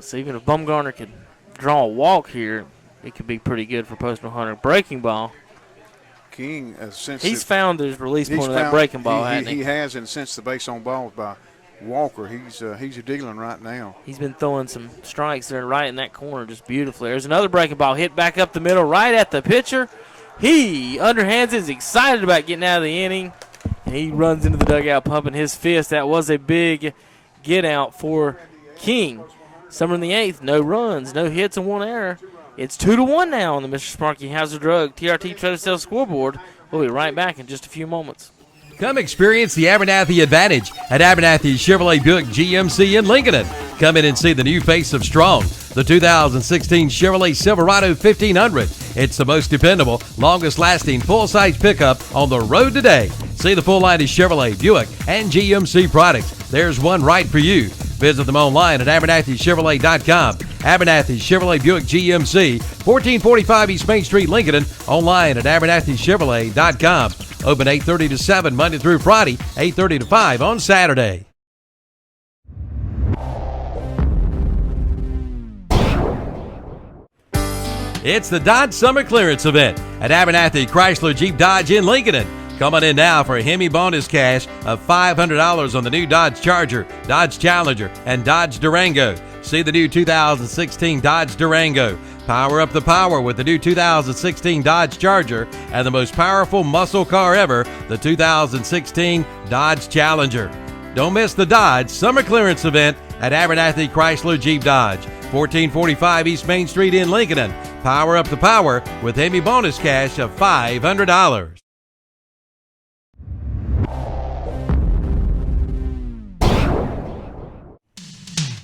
So even if Bumgarner could draw a walk here, it could be pretty good for post 100. Breaking ball. King, since he's found his release point of that breaking ball, hasn't he? He has, and since the base on balls by Walker, he's a dealing right now. He's been throwing some strikes there right in that corner just beautifully. There's another breaking ball hit back up the middle right at the pitcher. He underhands it, is excited about getting out of the inning. And he runs into the dugout pumping his fist. That was a big get out for King. Summer in the 8th, no runs, no hits, and 1 error. It's 2-1 now on the Mr. Sparky Hauser Drug TRT Trade Sales scoreboard. We'll be right back in just a few moments. Come experience the Abernathy advantage at Abernathy Chevrolet Buick GMC in Lincoln. Come in and see the new face of Strong, the 2016 Chevrolet Silverado 1500. It's the most dependable, longest-lasting full-size pickup on the road today. See the full line of Chevrolet, Buick, and GMC products. There's one right for you. Visit them online at AbernathyChevrolet.com. Abernathy Chevrolet Buick GMC, 1445 East Main Street, Lincoln. Online at AbernathyChevrolet.com. Open 8:30 to 7 Monday through Friday, 8:30 to 5 on Saturday. It's the Dodge Summer Clearance Event at Abernathy Chrysler Jeep Dodge in Lincoln. Come on in now for a Hemi bonus cash of $500 on the new Dodge Charger, Dodge Challenger, and Dodge Durango. See the new 2016 Dodge Durango. Power up the power with the new 2016 Dodge Charger and the most powerful muscle car ever, the 2016 Dodge Challenger. Don't miss the Dodge Summer Clearance Event at Abernathy Chrysler Jeep Dodge, 1445 East Main Street in Lincoln. Power up the power with Hemi bonus cash of $500.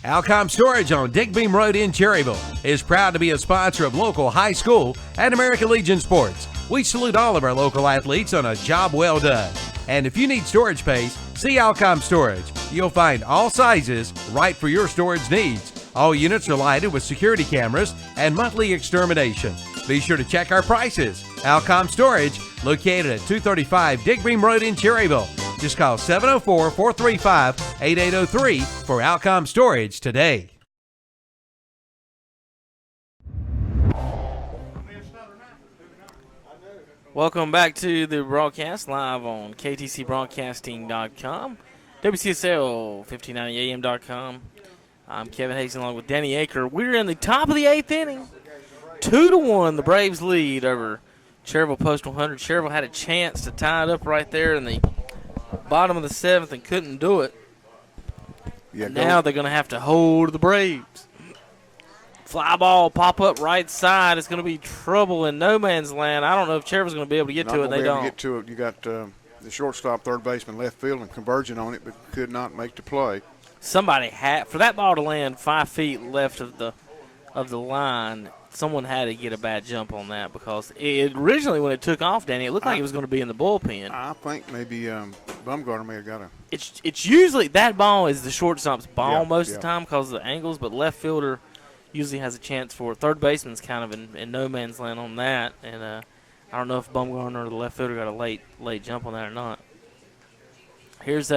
Alcom Storage on Dick Beam Road in Cherryville is proud to be a sponsor of local high school and American Legion sports. We salute all of our local athletes on a job well done. And if you need storage space, see Alcom Storage. You'll find all sizes right for your storage needs. All units are lighted with security cameras and monthly extermination. Be sure to check our prices. Alcom Storage, located at 235 Dick Beam Road in Cherryville. Just call 704-435-8803 for Alcom Storage today. Welcome back to the broadcast live on ktcbroadcasting.com, WCSL 1590am.com. I'm Kevin Hayes along with Danny Aker. We're in the top of the 8th inning. 2-1, the Braves lead over Cherryville Post 100. Cherryville had a chance to tie it up right there in the bottom of the 7th and couldn't do it. Yeah, now they're going to have to hold the Braves. Fly ball pop up right side. It's going to be trouble in no man's land. I don't know if Cherryville's going to be able to get to it. They don't. Get to it. You got the shortstop, third baseman, left field, and converging on it, but could not make the play. Somebody had for that ball to land 5 feet left of the line. Someone had to get a bad jump on that because it originally when it took off, Danny, it looked like it was going to be in the bullpen. I think maybe Bumgarner may have got a. It's usually that ball is the shortstop's ball most of the yeah. time because of the angles, but left fielder usually has a chance for it. Third baseman's kind of in no man's land on that, and I don't know if Bumgarner or the left fielder got a late jump on that or not. Here's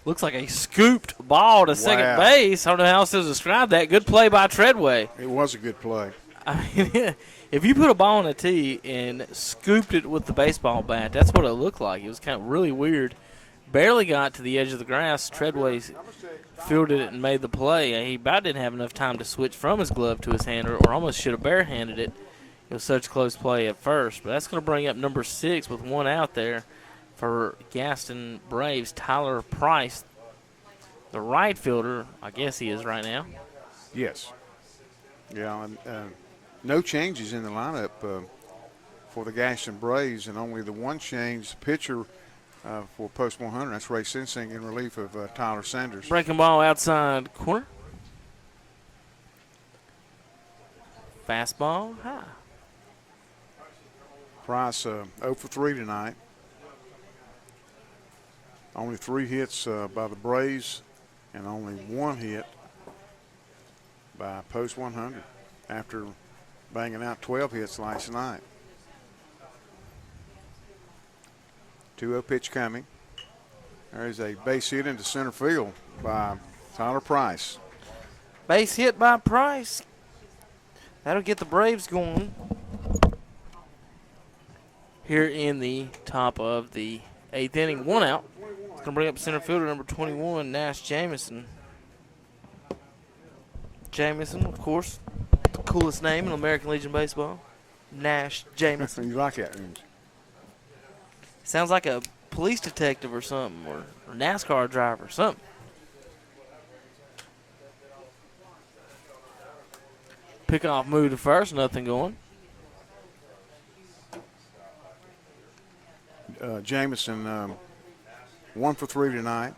looks like a scooped ball to second base. I don't know how else to describe that. Good play by Treadway. It was a good play. I mean, if you put a ball on a tee and scooped it with the baseball bat, that's what it looked like. It was kind of really weird. Barely got to the edge of the grass. Treadway fielded it and made the play. He about didn't have enough time to switch from his glove to his hand, or almost should have barehanded it. It was such close play at first. But that's going to bring up number 6 with one out there for Gaston Braves, Tyler Price, the right fielder. I guess he is right now. Yes. Yeah, and no changes in the lineup for the Gaston Braves, and only the one change, pitcher for Post 100. That's Ray Sensing in relief of Tyler Sanders. Breaking ball outside corner. Fastball high. Price 0 for 3 tonight. Only 3 hits by the Braves and only 1 hit by Post 100 after banging out 12 hits last night. 2-0 pitch coming. There's a base hit into center field by Tyler Price. Base hit by Price. That'll get the Braves going here in the top of the 8th inning. 1 out. It's going to bring up center fielder number 21, Nash Jamison. Jamison, of course, the coolest name in American Legion Baseball. Nash Jamison. You like that? Sounds like a police detective or something, or NASCAR driver or something. Pickoff move to first, nothing going. Jamison 1 for 3 tonight.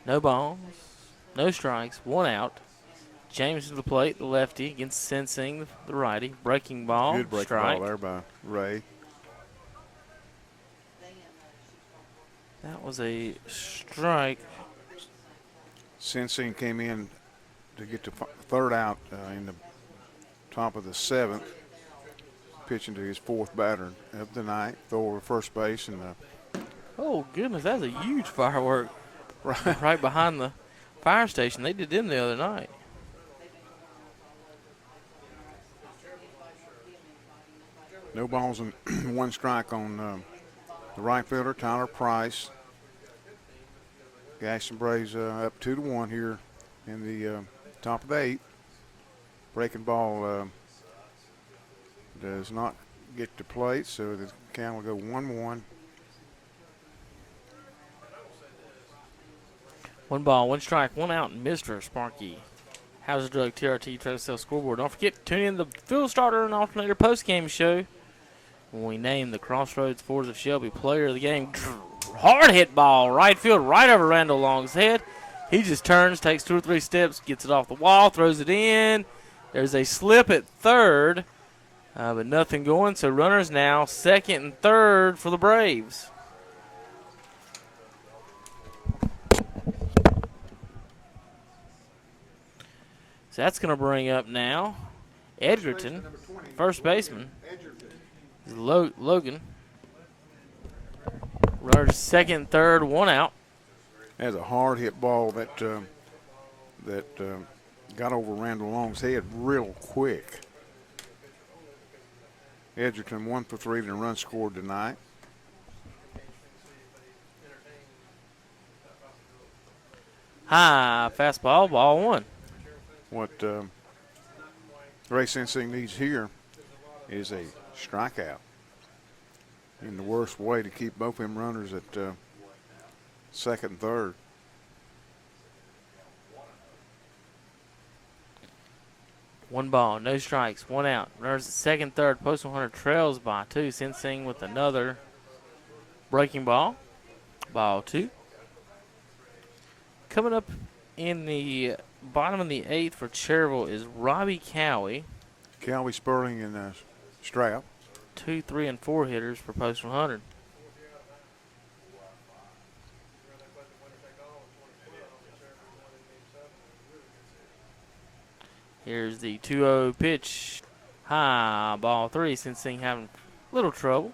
No balls, no strikes, 1 out. James to the plate, the lefty against Sensing, the righty. Breaking ball, Good breaking strike. ball there by Ray. That was a strike. Sensing came in to get the 3rd out in the top of the 7th, pitching to his 4th batter of the night. Throw over first base and. Oh goodness, that's a huge firework right behind the fire station. They did them the other night. No balls and 1 strike on the right fielder, Tyler Price. Gaston Braves up 2-1 here in the top of the 8th. Breaking ball does not get to plate, so the count will go 1-1. 1 ball, 1 strike, 1 out, and Mr. Sparky. How's the drug TRT try to sell scoreboard? Don't forget to tune in to the Field Starter and Alternator postgame show when we name the Crossroads Fords of Shelby player of the game. Hard hit ball, right field, right over Randall Long's head. He just turns, takes 2 or 3 steps, gets it off the wall, throws it in. There's a slip at third, but nothing going. So runners now 2nd and 3rd for the Braves. So that's going to bring up now Edgerton, first baseman. Logan. Runners 2nd and 3rd, 1 out. That's a hard hit ball that got over Randall Long's head real quick. Edgerton 1 for 3 and a run scored tonight. High fastball, ball one. What Ray Sensing needs here is a strikeout. In the worst way to keep both them runners at second and third. One ball, no strikes, one out. Runners at second, third. Postal Hunter trails by 2. Sensing with another breaking ball. Ball 2. Coming up in the bottom of the 8th for Cherryville is Robbie Cowie. Cowie, Sperling, and Strap. 2, 3, and 4 hitters for Postal Hunter. Here's the 2-0 pitch. High, ball 3. Sensing having a little trouble.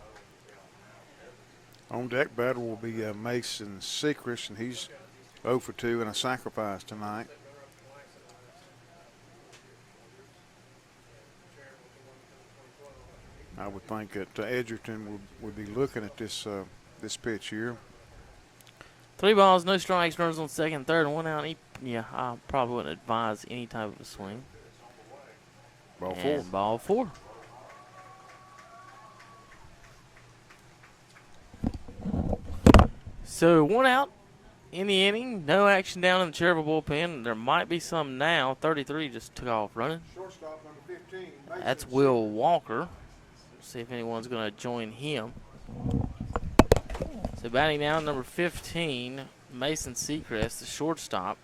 On deck batter will be Mason Sechrist, and he's 0 for 2 and a sacrifice tonight. I would think that Edgerton would be looking at this this pitch here. 3 balls, no strikes, runners on second, third, and 1 out. Yeah, I probably wouldn't advise any type of a swing. Ball 4. Ball 4. So 1 out in the inning. No action down in the Cherryville bullpen. There might be some now. 33 just took off running. Shortstop number 15. That's Will Walker. See if anyone's going to join him. So batting now, number 15, Mason Sechrist, the shortstop.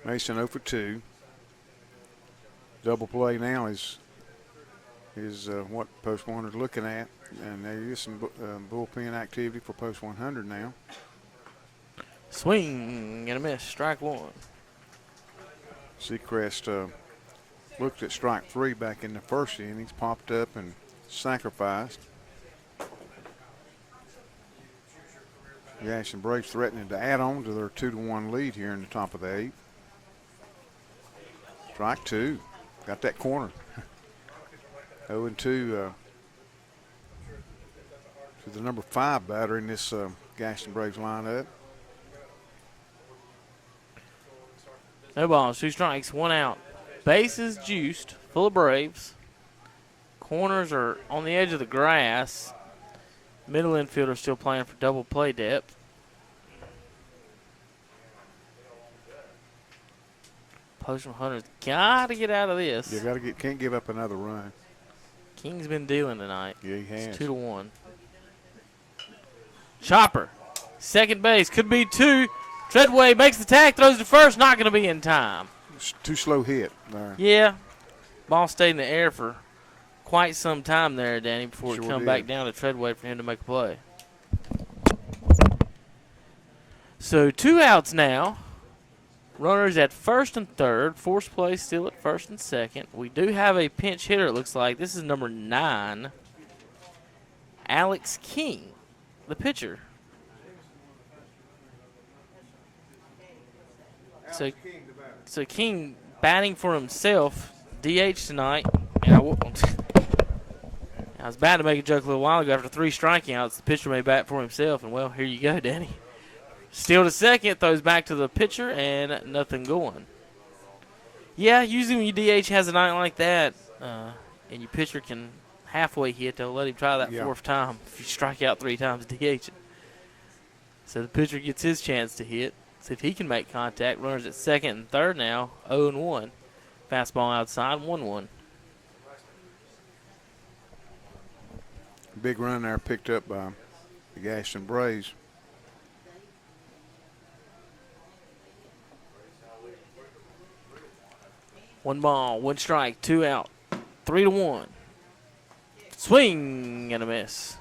Mason 0 for 2. Double play now is what Post 100 is looking at. And there is some bullpen activity for Post 100 now. Swing and a miss, strike 1. Sechrist looked at strike 3 back in the first innings, popped up and sacrificed. The Gaston Braves threatening to add on to their 2-1 lead here in the top of the 8th. Strike 2. Got that corner. 0-2 to the number 5 batter in this Gaston Braves lineup. No balls, 2 strikes, 1 out. Bases juiced, full of Braves. Corners are on the edge of the grass. Middle infielder still playing for double play depth. Post 100's got to get out of this. You can't give up another run. King's been dealing tonight. Yeah, he has. It's 2-1. Chopper, second base, could be 2. Treadway makes the tag, throws to first, not going to be in time. Too slow hit there. Yeah, ball stayed in the air for quite some time there, Danny, before it come back down to Treadway for him to make a play. So 2 outs now. Runners at first and third. Force play still at first and second. We do have a pinch hitter, it looks like. This is number 9, Alex King, the pitcher. So King batting for himself, DH tonight. And I was about to make a joke a little while ago. After 3 strikeouts, the pitcher may bat for himself. And, well, here you go, Danny. Steal to second, throws back to the pitcher, and nothing going. Yeah, usually when your DH has a night like that, and your pitcher can halfway hit, they'll let him try that 4th time if you strike out 3 times DH. So the pitcher gets his chance to hit. See if he can make contact. Runners at second and third now, 0-1. Fastball outside, 1-1. Big run there picked up by the Gaston Braves. One ball, 1 strike, 2 out, 3-1. Swing and a miss.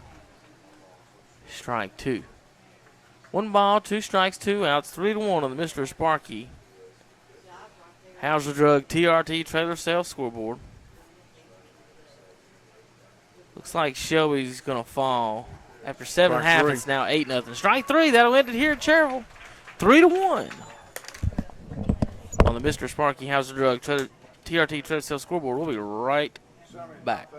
Strike 2. 1 ball, 2 strikes, 2 outs, 3-1 on the Mr. Sparky Hauser Drug TRT trailer sales scoreboard. Looks like Shelby's going to fall. After 7.5, it's now 8-0. Strike 3, that'll end it here at Cherryville. 3-1. On the Mr. Sparky Hauser Drug TRT trailer sales scoreboard. We'll be right back.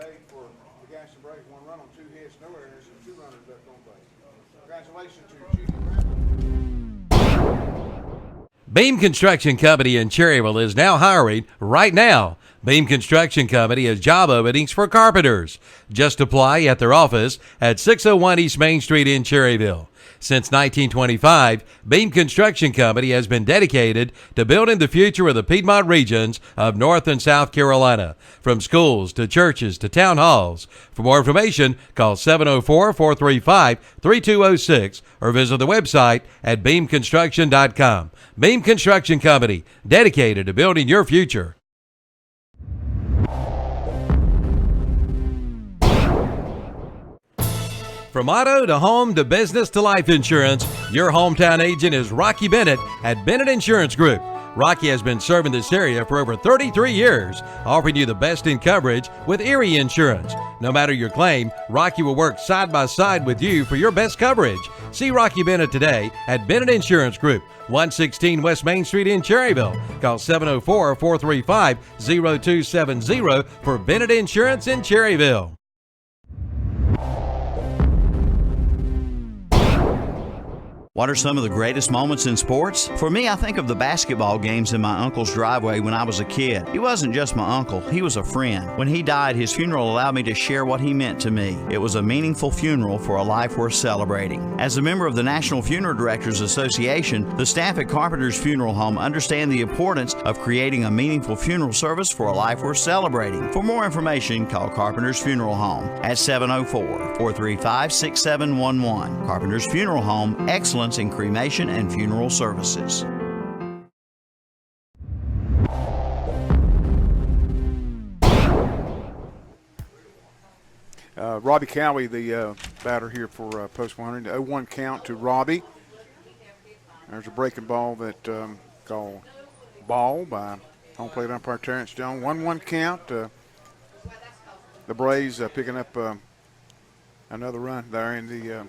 Beam Construction Company in Cherryville is now hiring right now. Beam Construction Company has job openings for carpenters. Just apply at their office at 601 East Main Street in Cherryville. Since 1925, Beam Construction Company has been dedicated to building the future of the Piedmont regions of North and South Carolina, from schools to churches to town halls. For more information, call 704-435-3206 or visit the website at beamconstruction.com. Beam Construction Company, dedicated to building your future. From auto to home to business to life insurance, your hometown agent is Rocky Bennett at Bennett Insurance Group. Rocky has been serving this area for over 33 years, offering you the best in coverage with Erie Insurance. No matter your claim, Rocky will work side by side with you for your best coverage. See Rocky Bennett today at Bennett Insurance Group, 116 West Main Street in Cherryville. Call 704-435-0270 for Bennett Insurance in Cherryville. What are some of the greatest moments in sports? For me, I think of the basketball games in my uncle's driveway when I was a kid. He wasn't just my uncle, he was a friend. When he died, his funeral allowed me to share what he meant to me. It was a meaningful funeral for a life worth celebrating. As a member of the National Funeral Directors Association, the staff at Carpenter's Funeral Home understand the importance of creating a meaningful funeral service for a life worth celebrating. For more information, call Carpenter's Funeral Home at 704-435-6711. Carpenter's Funeral Home, excellence in cremation and funeral services. Robbie Cowie, the batter here for Post 100. 0-1 count to Robbie. There's a breaking ball that called ball by home plate umpire Terrence Jones. 1-1 count. The Braves picking up another run there in the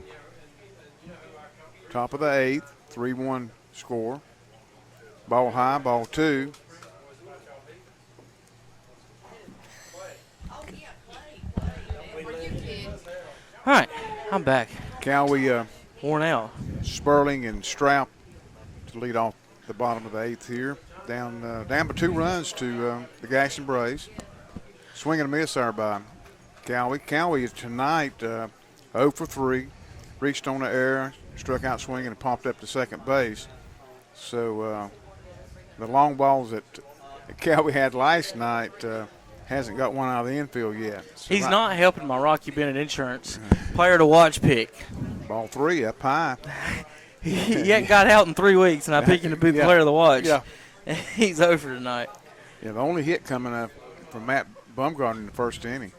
top of the 8th. 3-1 score. Ball high, ball 2. All right, I'm back. Cowie, worn out. Sperling and Strout to lead off the bottom of the 8th here. Down by 2 runs to the Gaston Braves. Swing and a miss there by Cowie. Cowie tonight 0 for 3. Reached on the air, struck out swinging, and popped up to second base. So the long balls that Cowie had last night hasn't got one out of the infield yet. So He's not helping my Rocky Bennett Insurance player to watch pick. Ball 3 up high. he hadn't got out in 3 weeks, and I picked him to be the player to watch. Yeah. He's over tonight. Yeah, the only hit coming up from Matt Bumgarner in the first inning.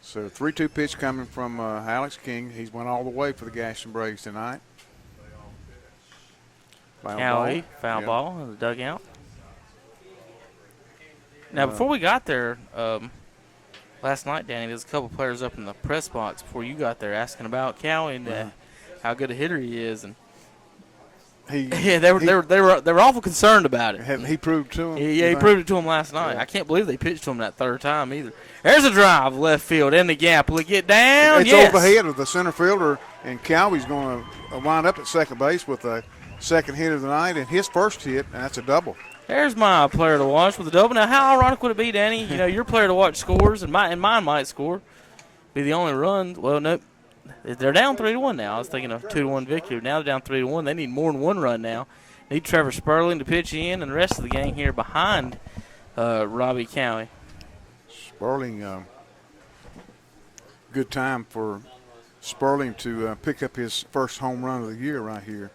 So 3-2 pitch coming from Alex King. He's went all the way for the Gaston Braves tonight. Cowie, foul ball in the dugout. Now, before we got there last night, Danny, there's a couple players up in the press box before you got there asking about Cowie and how good a hitter he is, and they were awful concerned about it. He proved to him. He proved it to him last night. I can't believe they pitched to him that third time either. There's a drive left field in the gap. Will it get down? It's overhead of the center fielder, and Cowie's going to wind up at second base with a second hit of the night, and his first hit, and that's a double. There's my player to watch with a double. Now, how ironic would it be, Danny? You know, your player to watch scores, and mine might score. Be the only run. Well, nope. They're down 3-1 now. I was thinking of 2-1 victory. Now they're down 3-1. They need more than one run now. Need Trevor Sperling to pitch in, and the rest of the gang here behind Robbie Cowie. Sperling, good time for Sperling to pick up his first home run of the year right here.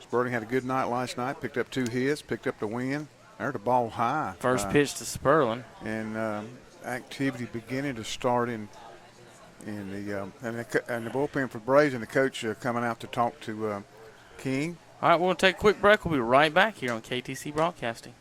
Sperling had a good night last night, picked up 2 hits, picked up the win. There's the ball high. First pitch to Sperling. And activity beginning to start in the bullpen for Braves, and the coach coming out to talk to King. All right, we're going to take a quick break. We'll be right back here on KTC Broadcasting.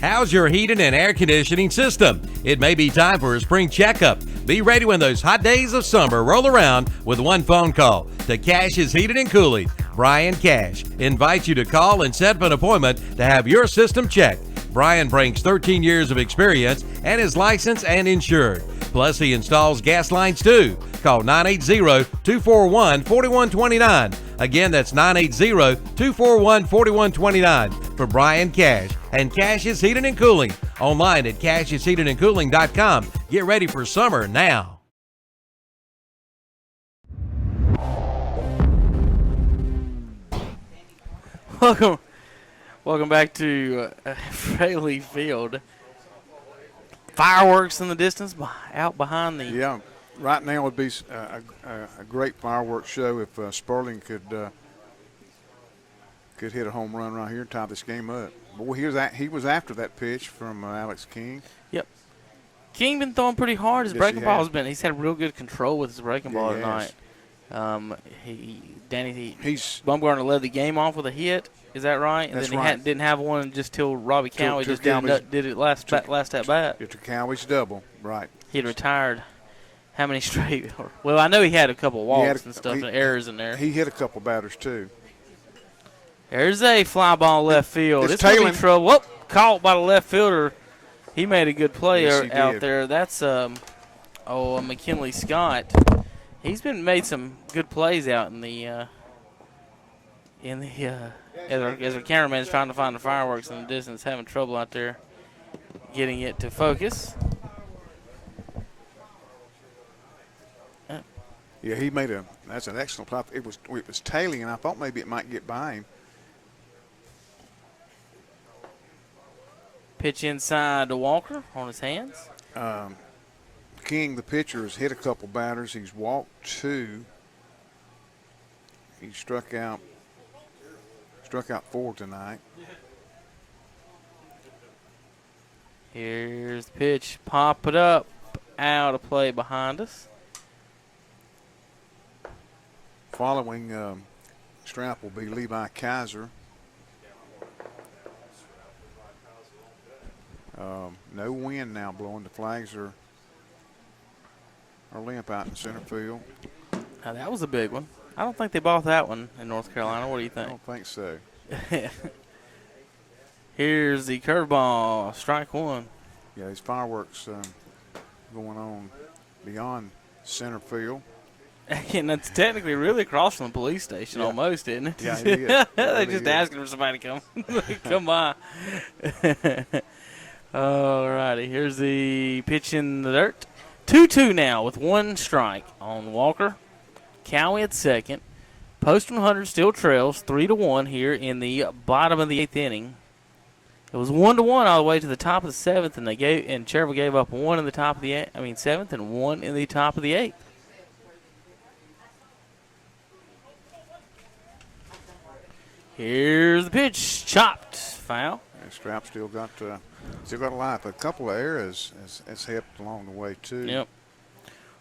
How's your heating and air conditioning system? It may be time for a spring checkup. Be ready when those hot days of summer roll around with one phone call to Cash's Heating and Cooling. Brian Cash invites you to call and set up an appointment to have your system checked. Brian brings 13 years of experience and is licensed and insured. Plus, he installs gas lines too. Call 980-241-4129. Again, that's 980-241-4129 for Brian Cash and Cash's Heating and Cooling. Online at cashesheatingandcooling.com. Get ready for summer now. Welcome back to Fraley Field. Fireworks in the distance out behind the... Yeah, right now would be a great fireworks show if Sperling could hit a home run right here and tie this game up. Boy, he was after that pitch from Alex King. Yep. King been throwing pretty hard. His Yes, breaking he ball has. has been. He's had real good control with his breaking ball he tonight. has. Bumgarner led the game off with a hit. Is that right? And That's then he right. didn't have one just till Robbie Cowie Till just Cowie's- did it last at bat. It's a Cowie's double, right. He had retired. How many straight? Well, I know he had a couple walks He had and stuff and errors in there. He hit a couple batters too. There's a fly ball left field. It's It's going to be tailing. trouble. Whoop, caught by the left fielder. He made a good play Yes, he out did. there. That's McKinley Scott. He's made some good plays out in the as our cameraman's trying to find the fireworks in the distance, having trouble out there getting it to focus. Yeah, he made that's an excellent play. It was tailing, and I thought maybe it might get by him. Pitch inside to Walker on his hands. King, the pitcher, has hit a couple batters. He's walked two. He struck out 4 tonight. Here's the pitch. Pop it up. Out of play behind us. Following Strap will be Levi Kaiser. No wind now blowing. The flags are limp out in center field. Now that was a big one. I don't think they bought that one in North Carolina. What do you I think? don't think so. Here's the curveball. Strike one. Yeah, there's fireworks going on beyond center field. And that's technically really across from the police station almost, isn't it? Yeah, it is. They're It just is. asking for somebody to come by. All righty, here's the pitch in the dirt. 2-2 now with one strike on Walker. Cowie at second. Postman Hunter still trails 3-1 here in the bottom of the 8th inning. It was 1-1 all the way to the top of the 7th, and Cherryville gave up one in the top of the 7th and one in the top of the 8th. Here's the pitch, chopped, foul. And Strap still got a life. A couple of errors has helped along the way too. Yep.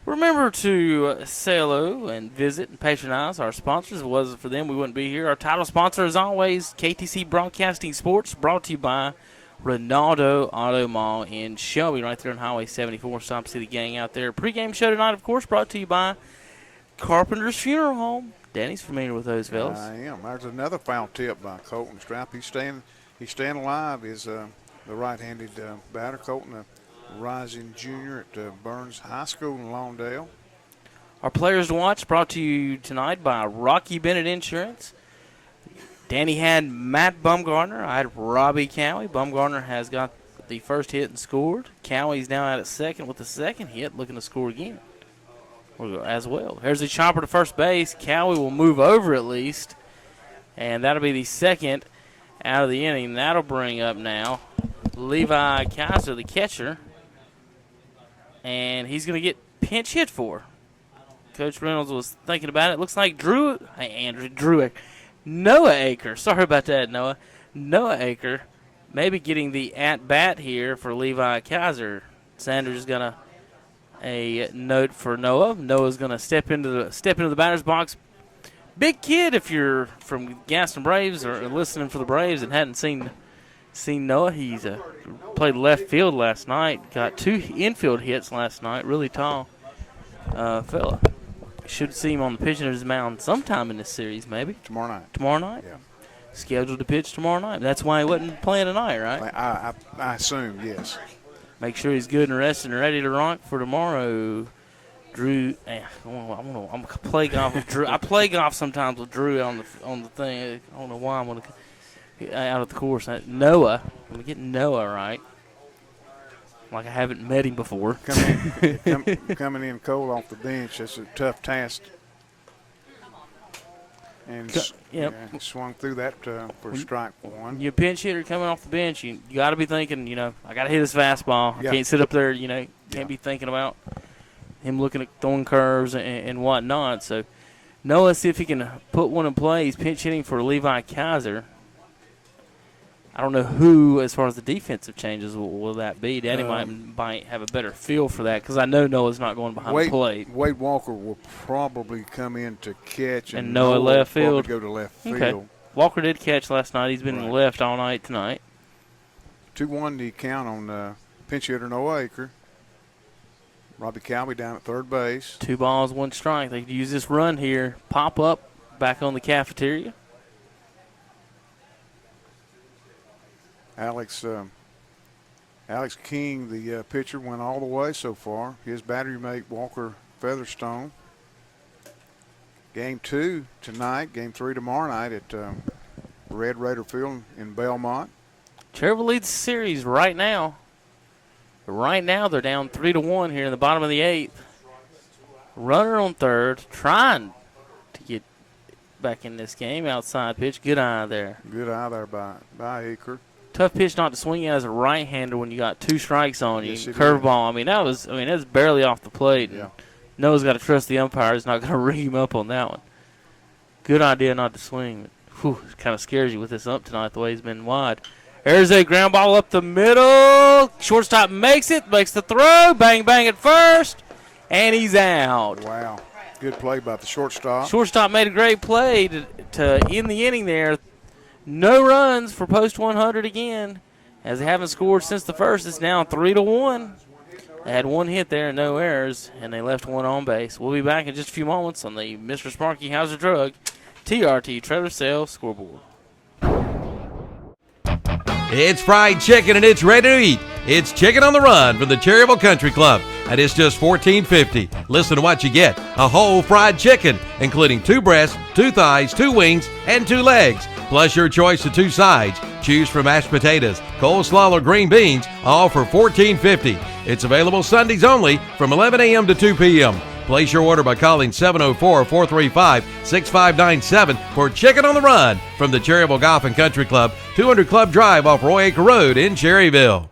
Remember to say hello and visit and patronize our sponsors. If it wasn't for them, we wouldn't be here. Our title sponsor, as always, KTC Broadcasting Sports, brought to you by Ronaldo Auto Mall in Shelby, right there on Highway 74. Stop to see the gang out there. Pre-game show tonight, of course, brought to you by Carpenter's Funeral Home. Danny's familiar with those fellas. I am. There's another foul tip by Colton Strap. He's staying alive. Is the right-handed batter, Colton, a rising junior at Burns High School in Lawndale. Our players to watch brought to you tonight by Rocky Bennett Insurance. Danny had Matt Bumgarner. I had Robbie Cowie. Bumgarner has got the first hit and scored. Cowie's now out at second with the second hit, looking to score again as well. There's a chopper to first base. Cowie will move over at least, and that'll be the second out of the inning. That'll bring up now Levi Kaiser, the catcher, and he's going to get pinch hit for. Coach Reynolds was thinking about it. Looks like Noah Aker. Sorry about that, Noah. Noah Aker maybe getting the at-bat here for Levi Kaiser. Sanders got a note for Noah. Noah's going to step into the batter's box. Big kid if you're from Gaston Braves or listening for the Braves and hadn't seen Noah. He's played left field last night. Got 2 infield hits last night. Really tall fella. Should see him on the pitcher's mound sometime in this series, maybe. Tomorrow night. Tomorrow night? Yeah. scheduled to pitch tomorrow night. That's why he wasn't playing tonight, right? I assume, yes. Make sure he's good and rested and ready to rock for tomorrow. Drew, I'm play golf with Drew. I play golf sometimes with Drew on the thing. I don't know why I'm gonna out of the course. Noah, I'm gonna get Noah right. Like I haven't met him before. Coming in cold off the bench, it's a tough task. And swung through that for strike one. You're a pinch hitter coming off the bench. You got to be thinking, I got to hit his fastball. I can't sit up there, can't be thinking about him looking at throwing curves and whatnot. So, Noah, see if he can put one in play. He's pinch hitting for Levi Kaiser. I don't know who, as far as the defensive changes, will that be. Danny might have a better feel for that because I know Noah's not going behind the plate. Wade Walker will probably come in to catch. And Noah left field. Go to left field. Okay. Walker did catch last night. He's been left all night tonight. 2-1 the count on pinch hitter Noah Aker. Robbie Calby down at third base. 2 balls, 1 strike. They could use this run here. Pop up back on the cafeteria. Alex King, the pitcher, went all the way so far. His battery mate, Walker Featherstone. Game 2 tonight, Game 3 tomorrow night at Red Raider Field in Belmont. Cherryville leads the series right now. Right now, they're down 3-1 here in the bottom of the 8th. Runner on third, trying to get back in this game. Outside pitch, good eye there. Good eye there by Aker. Tough pitch not to swing at as a right-hander when you got 2 strikes on you. Yes, Curveball. That's barely off the plate. Yeah. Noah's got to trust the umpire. He's not going to ring him up on that one. Good idea not to swing. It kind of scares you with this ump tonight, the way he's been wide. There's a ground ball up the middle. Shortstop makes it, makes the throw. Bang, bang at first, and he's out. Wow. Good play by the shortstop. Shortstop made a great play to end the inning there. No runs for post 100 again, as they haven't scored since the first. It's now 3-1. They had 1 hit there and no errors, and they left 1 on base. We'll be back in just a few moments on the Mr. Sparky Hauser Drug TRT Trailer Sales Scoreboard. It's fried chicken and it's ready to eat. It's Chicken on the Run from the Cherryville Country Club, and it's just $14.50. Listen to what you get: a whole fried chicken, including 2 breasts, 2 thighs, 2 wings, and 2 legs, plus your choice of 2 sides. Choose from mashed potatoes, coleslaw, or green beans, all for $14.50. It's available Sundays only from 11 a.m. to 2 p.m. Place your order by calling 704-435-6597 for Chicken on the Run from the Cherryville Golf and Country Club, 200 Club Drive off Roy Acre Road in Cherryville.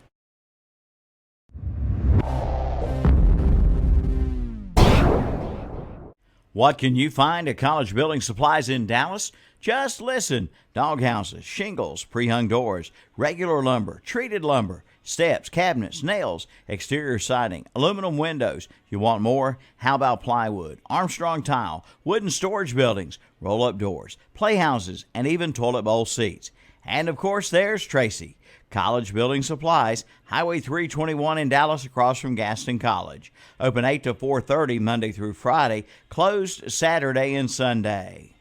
What can you find at College Building Supplies in Dallas? Just listen. Doghouses, shingles, pre-hung doors, regular lumber, treated lumber, steps, cabinets, nails, exterior siding, aluminum windows. You want more? How about plywood, Armstrong tile, wooden storage buildings, roll-up doors, playhouses, and even toilet bowl seats. And, of course, there's Tracy. College Building Supplies, Highway 321 in Dallas across from Gaston College. Open 8 to 4:30 Monday through Friday, closed Saturday and Sunday.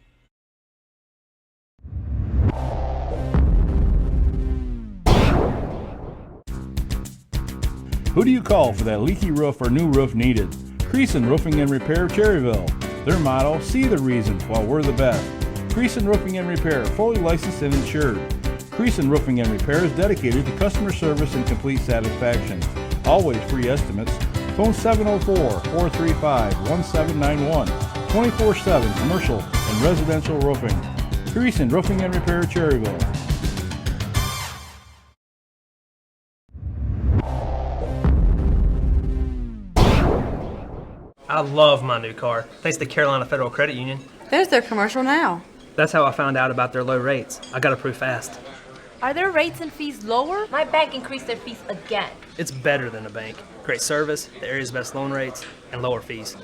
Who do you call for that leaky roof or new roof needed? Creason Roofing and Repair, Cherryville. Their motto, see the reason while we're the best. Creason Roofing and Repair, fully licensed and insured. Creason Roofing and Repair is dedicated to customer service and complete satisfaction. Always free estimates. Phone 704-435-1791. 24/7 commercial and residential roofing. Creason Roofing and Repair, Cherryville. I love my new car, thanks to Carolina Federal Credit Union. There's their commercial now. That's how I found out about their low rates. I got approved fast. Are their rates and fees lower? My bank increased their fees again. It's better than a bank. Great service, the area's best loan rates, and lower fees.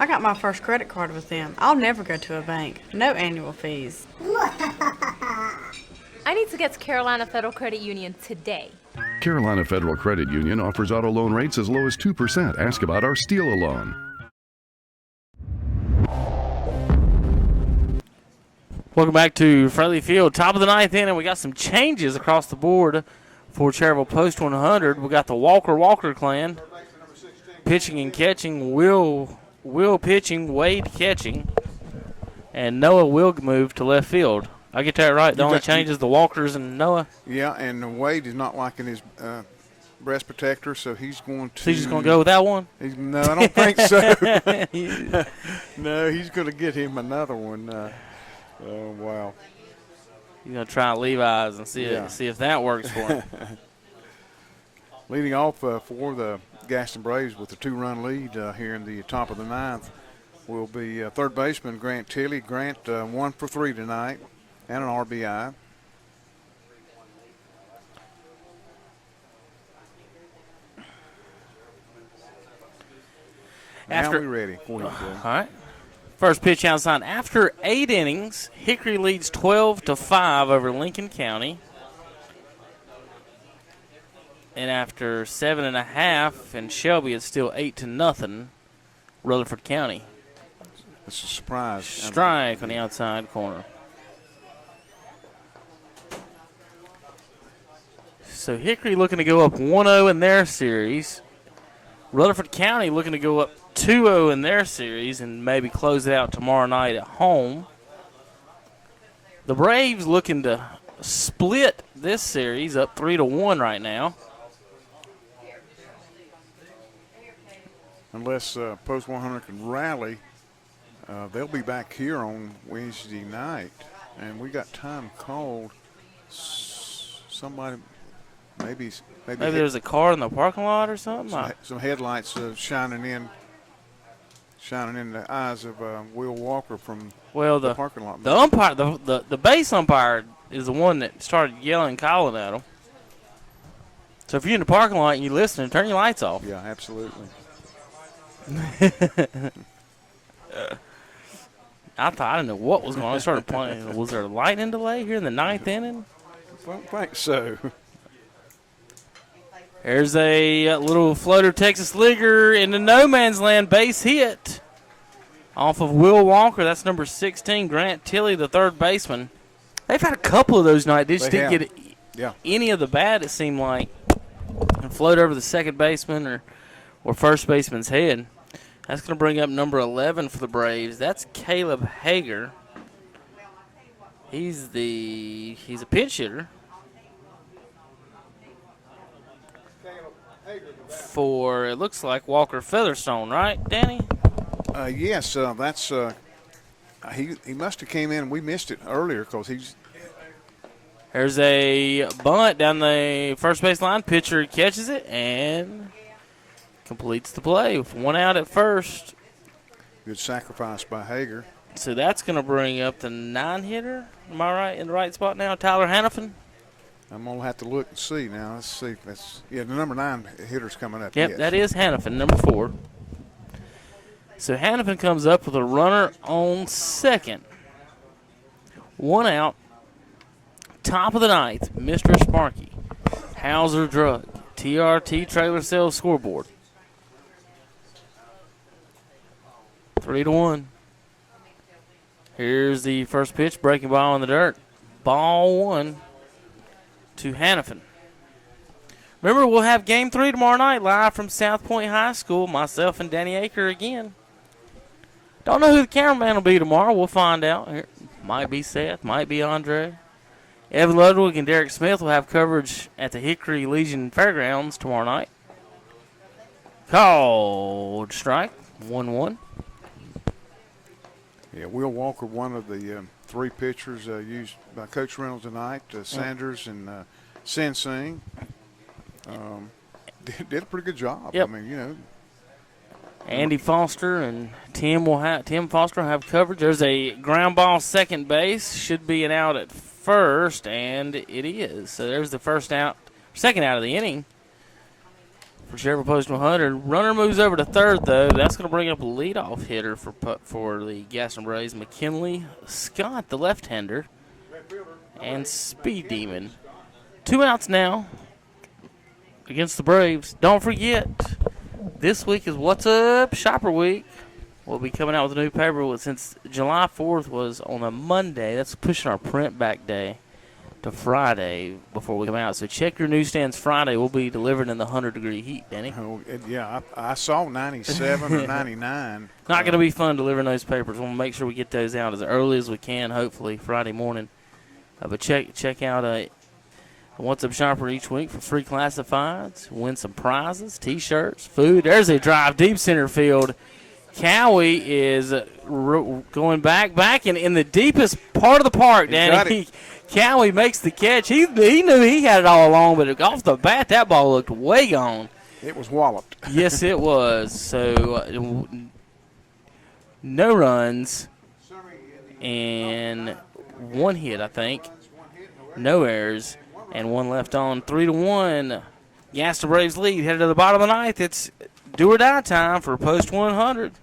I got my first credit card with them. I'll never go to a bank. No annual fees. I need to get to Carolina Federal Credit Union today. Carolina Federal Credit Union offers auto loan rates as low as 2%. Ask about our Steal-A-Loan. Welcome back to Fraley Field. Top of the ninth inning. We got some changes across the board for Cherryville Post 100. We got the Walker clan pitching and catching. Will pitching, Wade catching, and Noah will move to left field. I get that right? The only change is the Walkers and Noah? Yeah, and Wade is not liking his breast protector, so he's going to. So he's just going to go with that one? No, I don't think so. No, he's going to get him another one. Oh, wow. He's going to try Levi's and see if that works for him. Leading off for the Gaston Braves with a 2-run lead here in the top of the ninth will be third baseman Grant Tilley. Grant 1 for 3 tonight and an RBI. Now we're ready. All right. First pitch outside. After 8 innings, Hickory leads 12-5 over Lincoln County. And after 7.5 in Shelby, it's still 8-0 Rutherford County. It's a surprise. Strike on the outside corner. So Hickory looking to go up 1-0 in their series. Rutherford County looking to go up 2-0 in their series and maybe close it out tomorrow night at home. The Braves looking to split this series up 3-1 right now. Unless Post 100 can rally, they'll be back here on Wednesday night. And we got time called. Somebody, maybe there's a car in the parking lot or something. Some headlights shining in the eyes of Will Walker from the parking lot. The umpire, the base umpire, is the one that started yelling, calling at him. So if you're in the parking lot and you listen, turn your lights off. Yeah, absolutely. I didn't know what was going on. I started playing. Was there a lightning delay here in the ninth inning? I don't think so. There's a little floater Texas Leaguer into no man's land base hit off of Will Walker. That's number 16, Grant Tilley, the third baseman. They've had a couple of those nights. They just didn't get any of the bat, it seemed like, and float over the second baseman or first baseman's head. That's going to bring up number 11 for the Braves. That's Caleb Hager. He's a pinch hitter for, it looks like, Walker Featherstone, right, Danny? Yes, that's he must have came in. We missed it earlier because he's. There's a bunt down the first base line. Pitcher catches it and completes the play with 1 out at first. Good sacrifice by Hager. So that's going to bring up the 9-hitter. Am I right in the right spot now? Tyler Hannafin? I'm going to have to look and see now. Let's see if that's. Yeah, the number 9 hitter's coming up. Yep, yes. That is Hannafin, number 4. So Hannafin comes up with a runner on second. 1 out. Top of the ninth, Mr. Sparky. Hauser Drug. TRT Trailer Sales Scoreboard. 3-1. Here's the first pitch, breaking ball in the dirt. Ball 1 to Hannafin. Remember, we'll have Game 3 tomorrow night live from South Point High School. Myself and Danny Aker again. Don't know who the cameraman will be tomorrow. We'll find out. Here, might be Seth, might be Andre. Evan Ludwig and Derek Smith will have coverage at the Hickory Legion Fairgrounds tomorrow night. Called strike, 1-1. Yeah, Will Walker, one of the 3 pitchers used by Coach Reynolds tonight. Sanders and Sensing did a pretty good job. Yep. I mean, you know. Andy Foster and Tim Foster will have coverage. There's a ground ball second base. Should be an out at first, and it is. So there's the second out of the inning for Cherryville Post 100. Runner moves over to third, though. That's going to bring up a leadoff hitter for the Gaston Braves, McKinley Scott, the left-hander, and Speed Demon. 2 outs now against the Braves. Don't forget, this week is What's Up Shopper Week. We'll be coming out with a new paper since July 4th was on a Monday. That's pushing our print back day to Friday before we come out. So check your newsstands Friday. We'll be delivered in the 100-degree heat, Benny. Oh, yeah, I saw 97 or 99. Not going to be fun delivering those papers. We'll make sure we get those out as early as we can, hopefully, Friday morning. But check out a What's-Up Shopper each week for free classifieds. Win some prizes, T-shirts, food. There's a drive deep center field. Cowie is going back in the deepest part of the park, Danny. Cowie makes the catch. He knew he had it all along, but off the bat, that ball looked way gone. It was walloped. Yes, it was. So no runs and one hit, I think. No errors and one left on. 3-1. Gaston Braves lead. Headed to the bottom of the ninth. It's do or die time for post 100.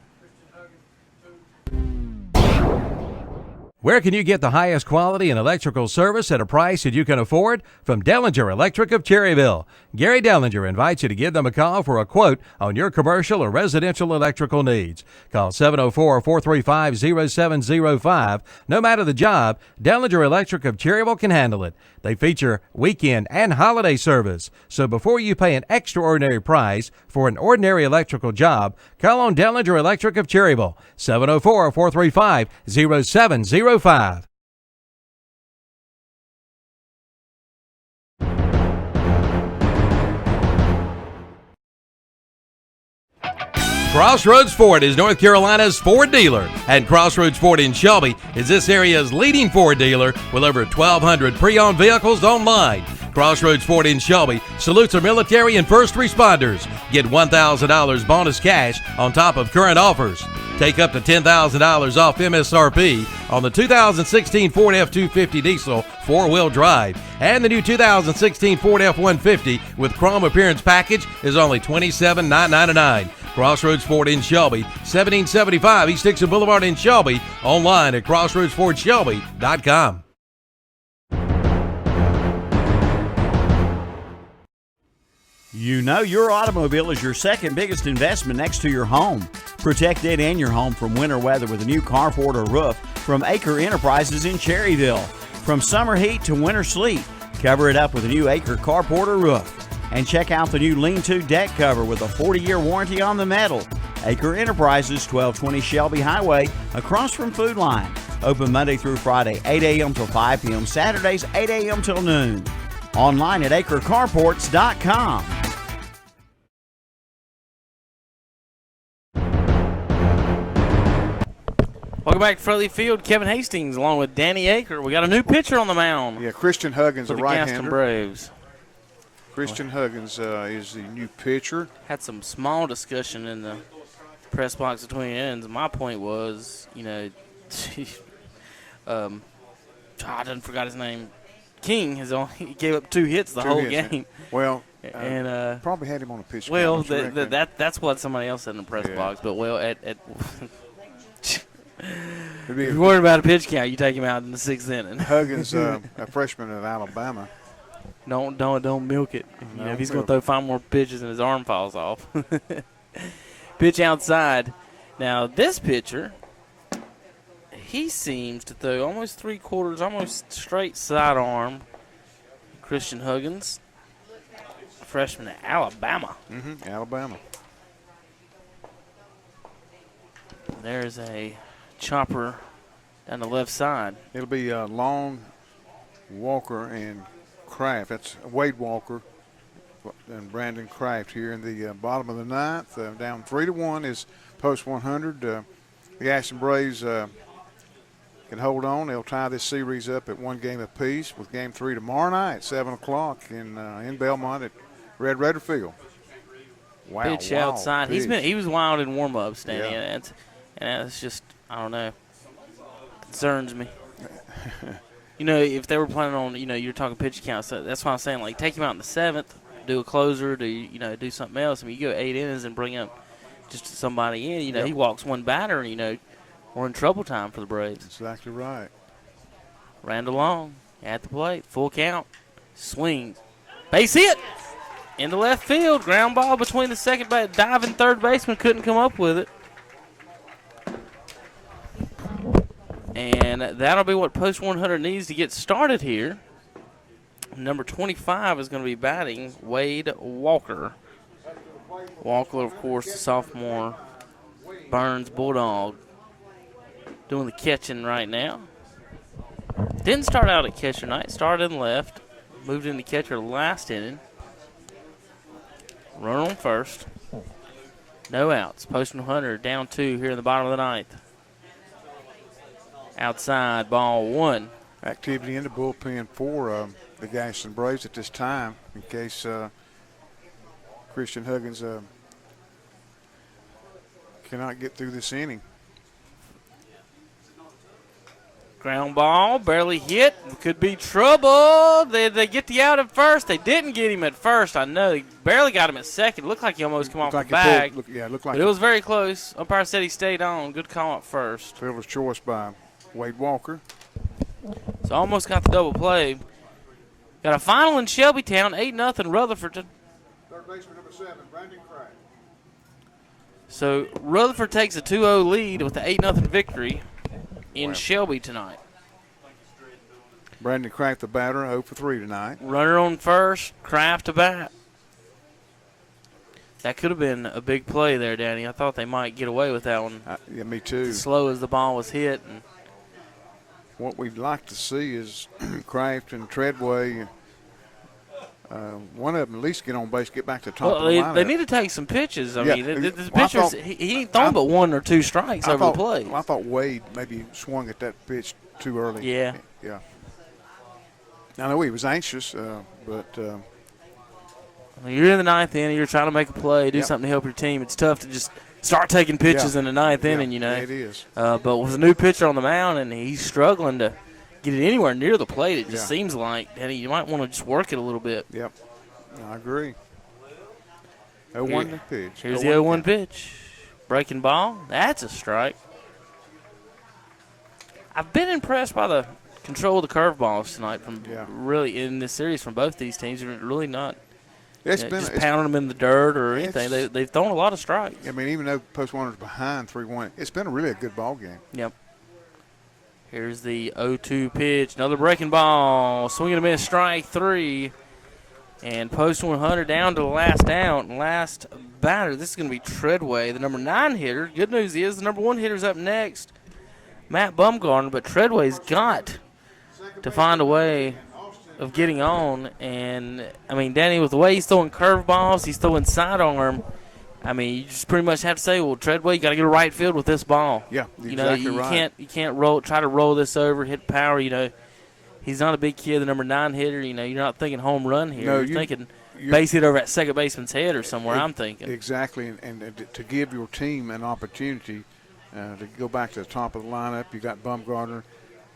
Where can you get the highest quality in electrical service at a price that you can afford? From Dellinger Electric of Cherryville. Gary Dellinger invites you to give them a call for a quote on your commercial or residential electrical needs. Call 704-435-0705. No matter the job, Dellinger Electric of Cherryville can handle it. They feature weekend and holiday service. So before you pay an extraordinary price for an ordinary electrical job, call on Dellinger Electric of Cherryville. 704-435-0705. Crossroads Ford is North Carolina's Ford dealer, and Crossroads Ford in Shelby is this area's leading Ford dealer with over 1,200 pre-owned vehicles online. Crossroads Ford in Shelby salutes our military and first responders. Get $1,000 bonus cash on top of current offers. Take up to $10,000 off MSRP on the 2016 Ford F-250 diesel four-wheel drive. And the new 2016 Ford F-150 with chrome appearance package is only $27,999. Crossroads Ford in Shelby, 1775 East Dixon Boulevard in Shelby. Online at crossroadsfordshelby.com. You know your automobile is your second biggest investment next to your home. Protect it and your home from winter weather with a new carport or roof from Acre Enterprises in Cherryville. From summer heat to winter sleet, cover it up with a new Acre carport or roof. And check out the new lean-to deck cover with a 40-year warranty on the metal. Acre Enterprises, 1220 Shelby Highway, across from Food Line. Open Monday through Friday, 8 a.m. till 5 p.m. Saturdays, 8 a.m. till noon. Online at acrecarports.com. Welcome back to Fraley Field. Kevin Hastings along with Danny Aker. We got a new pitcher on the mound. Yeah, Christian Huggins, for a the right-hander. Gaston Braves. Christian Huggins is the new pitcher. Had some small discussion in the press box between ends. My point was, I done forgot his name. King he gave up 2 hits the whole game. Well, and probably had him on a pitch. Well, that's what somebody else said in the press box. But if you're worried about a pitch count, you take him out in the 6th inning. Huggins, a freshman at Alabama. Don't milk it. If he's going to throw 5 more pitches and his arm falls off. Pitch outside. Now, this pitcher, he seems to throw almost 3/4, almost straight sidearm. Christian Huggins, freshman at Alabama. Alabama. There's a chopper down the left side. It'll be Long, Walker, and Kraft. That's Wade Walker and Brandon Kraft here in the bottom of the 9th. Down 3-1 is post 100. The Gaston Braves can hold on. They'll tie this series up at 1 game apiece with Game 3 tomorrow night at 7 o'clock in Belmont at Red Raider Field. Wow! Pitch outside. Pitch. He was wild in warm-ups, Danny, and it's just, I don't know, concerns me. If they were planning on, you're talking pitch count, so that's why I'm saying, like, take him out in the 7th, do a closer, do something else. I mean, you go 8 innings and bring up just somebody in. He walks one batter, and we're in trouble time for the Braves. That's exactly right. Randall Long at the plate, full count, swings, base hit into left field, ground ball between the second base, diving third baseman couldn't come up with it. And that'll be what Post 100 needs to get started here. Number 25 is going to be batting Wade Walker. Walker, of course, the sophomore Burns Bulldog, doing the catching right now. Didn't start out at catcher night. Started in left. Moved into catcher last inning. Runner on first. No outs. Post 100 down 2 here in the bottom of the ninth. Outside, ball 1. Activity in the bullpen for the Gaston Braves at this time, in case Christian Huggins cannot get through this inning. Ground ball, barely hit. Could be trouble. They get the out at first. They didn't get him at first. I know. They barely got him at second. Looked like he almost came off the bag. Looked like but it was very close. Umpire said he stayed on. Good call at first. Fielder's choice by Wade Walker. So almost got the double play. Got a final in Shelbytown, 8-0 Rutherford. Third baseman number 7, Brandon Craig. So Rutherford takes a 2-0 lead with the 8-0 victory in Shelby tonight. Brandon Craig, the batter, 0 for 3 tonight. Runner on first, Kraft to bat. That could have been a big play there, Danny. I thought they might get away with that one. Yeah, me too. As slow as the ball was hit. And what we'd like to see is Kraft and Treadway, one of them at least get on base, get back to the top of the lineup. They need to take some pitches. I mean, the well, pitchers, he ain't throwing but 1 or 2 strikes over the plate. Well, I thought Wade maybe swung at that pitch too early. Yeah. Yeah. I know he was anxious, but you're in the ninth inning. You're trying to make a play, do something to help your team. It's tough to just start taking pitches in the ninth inning, you know. Yeah, it is. But with a new pitcher on the mound and he's struggling to get it anywhere near the plate, it just seems like, Danny, you might want to just work it a little bit. Yep, I agree. 0-1 pitch. Here's the 0-1 pitch. Breaking ball. That's a strike. I've been impressed by the control of the curveballs tonight from really in this series from both these teams. They're really not just pounding them in the dirt or anything. They've thrown a lot of strikes. I mean, even though Post 100's behind 3-1, it's been really a good ball game. Yep. Here's the 0-2 pitch. Another breaking ball. Swing and a miss, strike 3. And Post 100 down to the last out. And last batter, this is going to be Treadway, the number 9 hitter. Good news is the number 1 hitter's up next, Matt Bumgarner. But Treadway's got to find a way of getting on. And, I mean, Danny, with the way he's throwing curveballs, he's throwing sidearm, I mean, you just pretty much have to say, well, Treadway, you got to get a right field with this ball. Yeah, you know, you can't try to roll this over, hit power. You know, he's not a big kid, the number 9 hitter. You know, you're not thinking home run here. No, you're thinking base hit over at second baseman's head or somewhere. I'm thinking exactly, and to give your team an opportunity to go back to the top of the lineup. You got Bumgarner,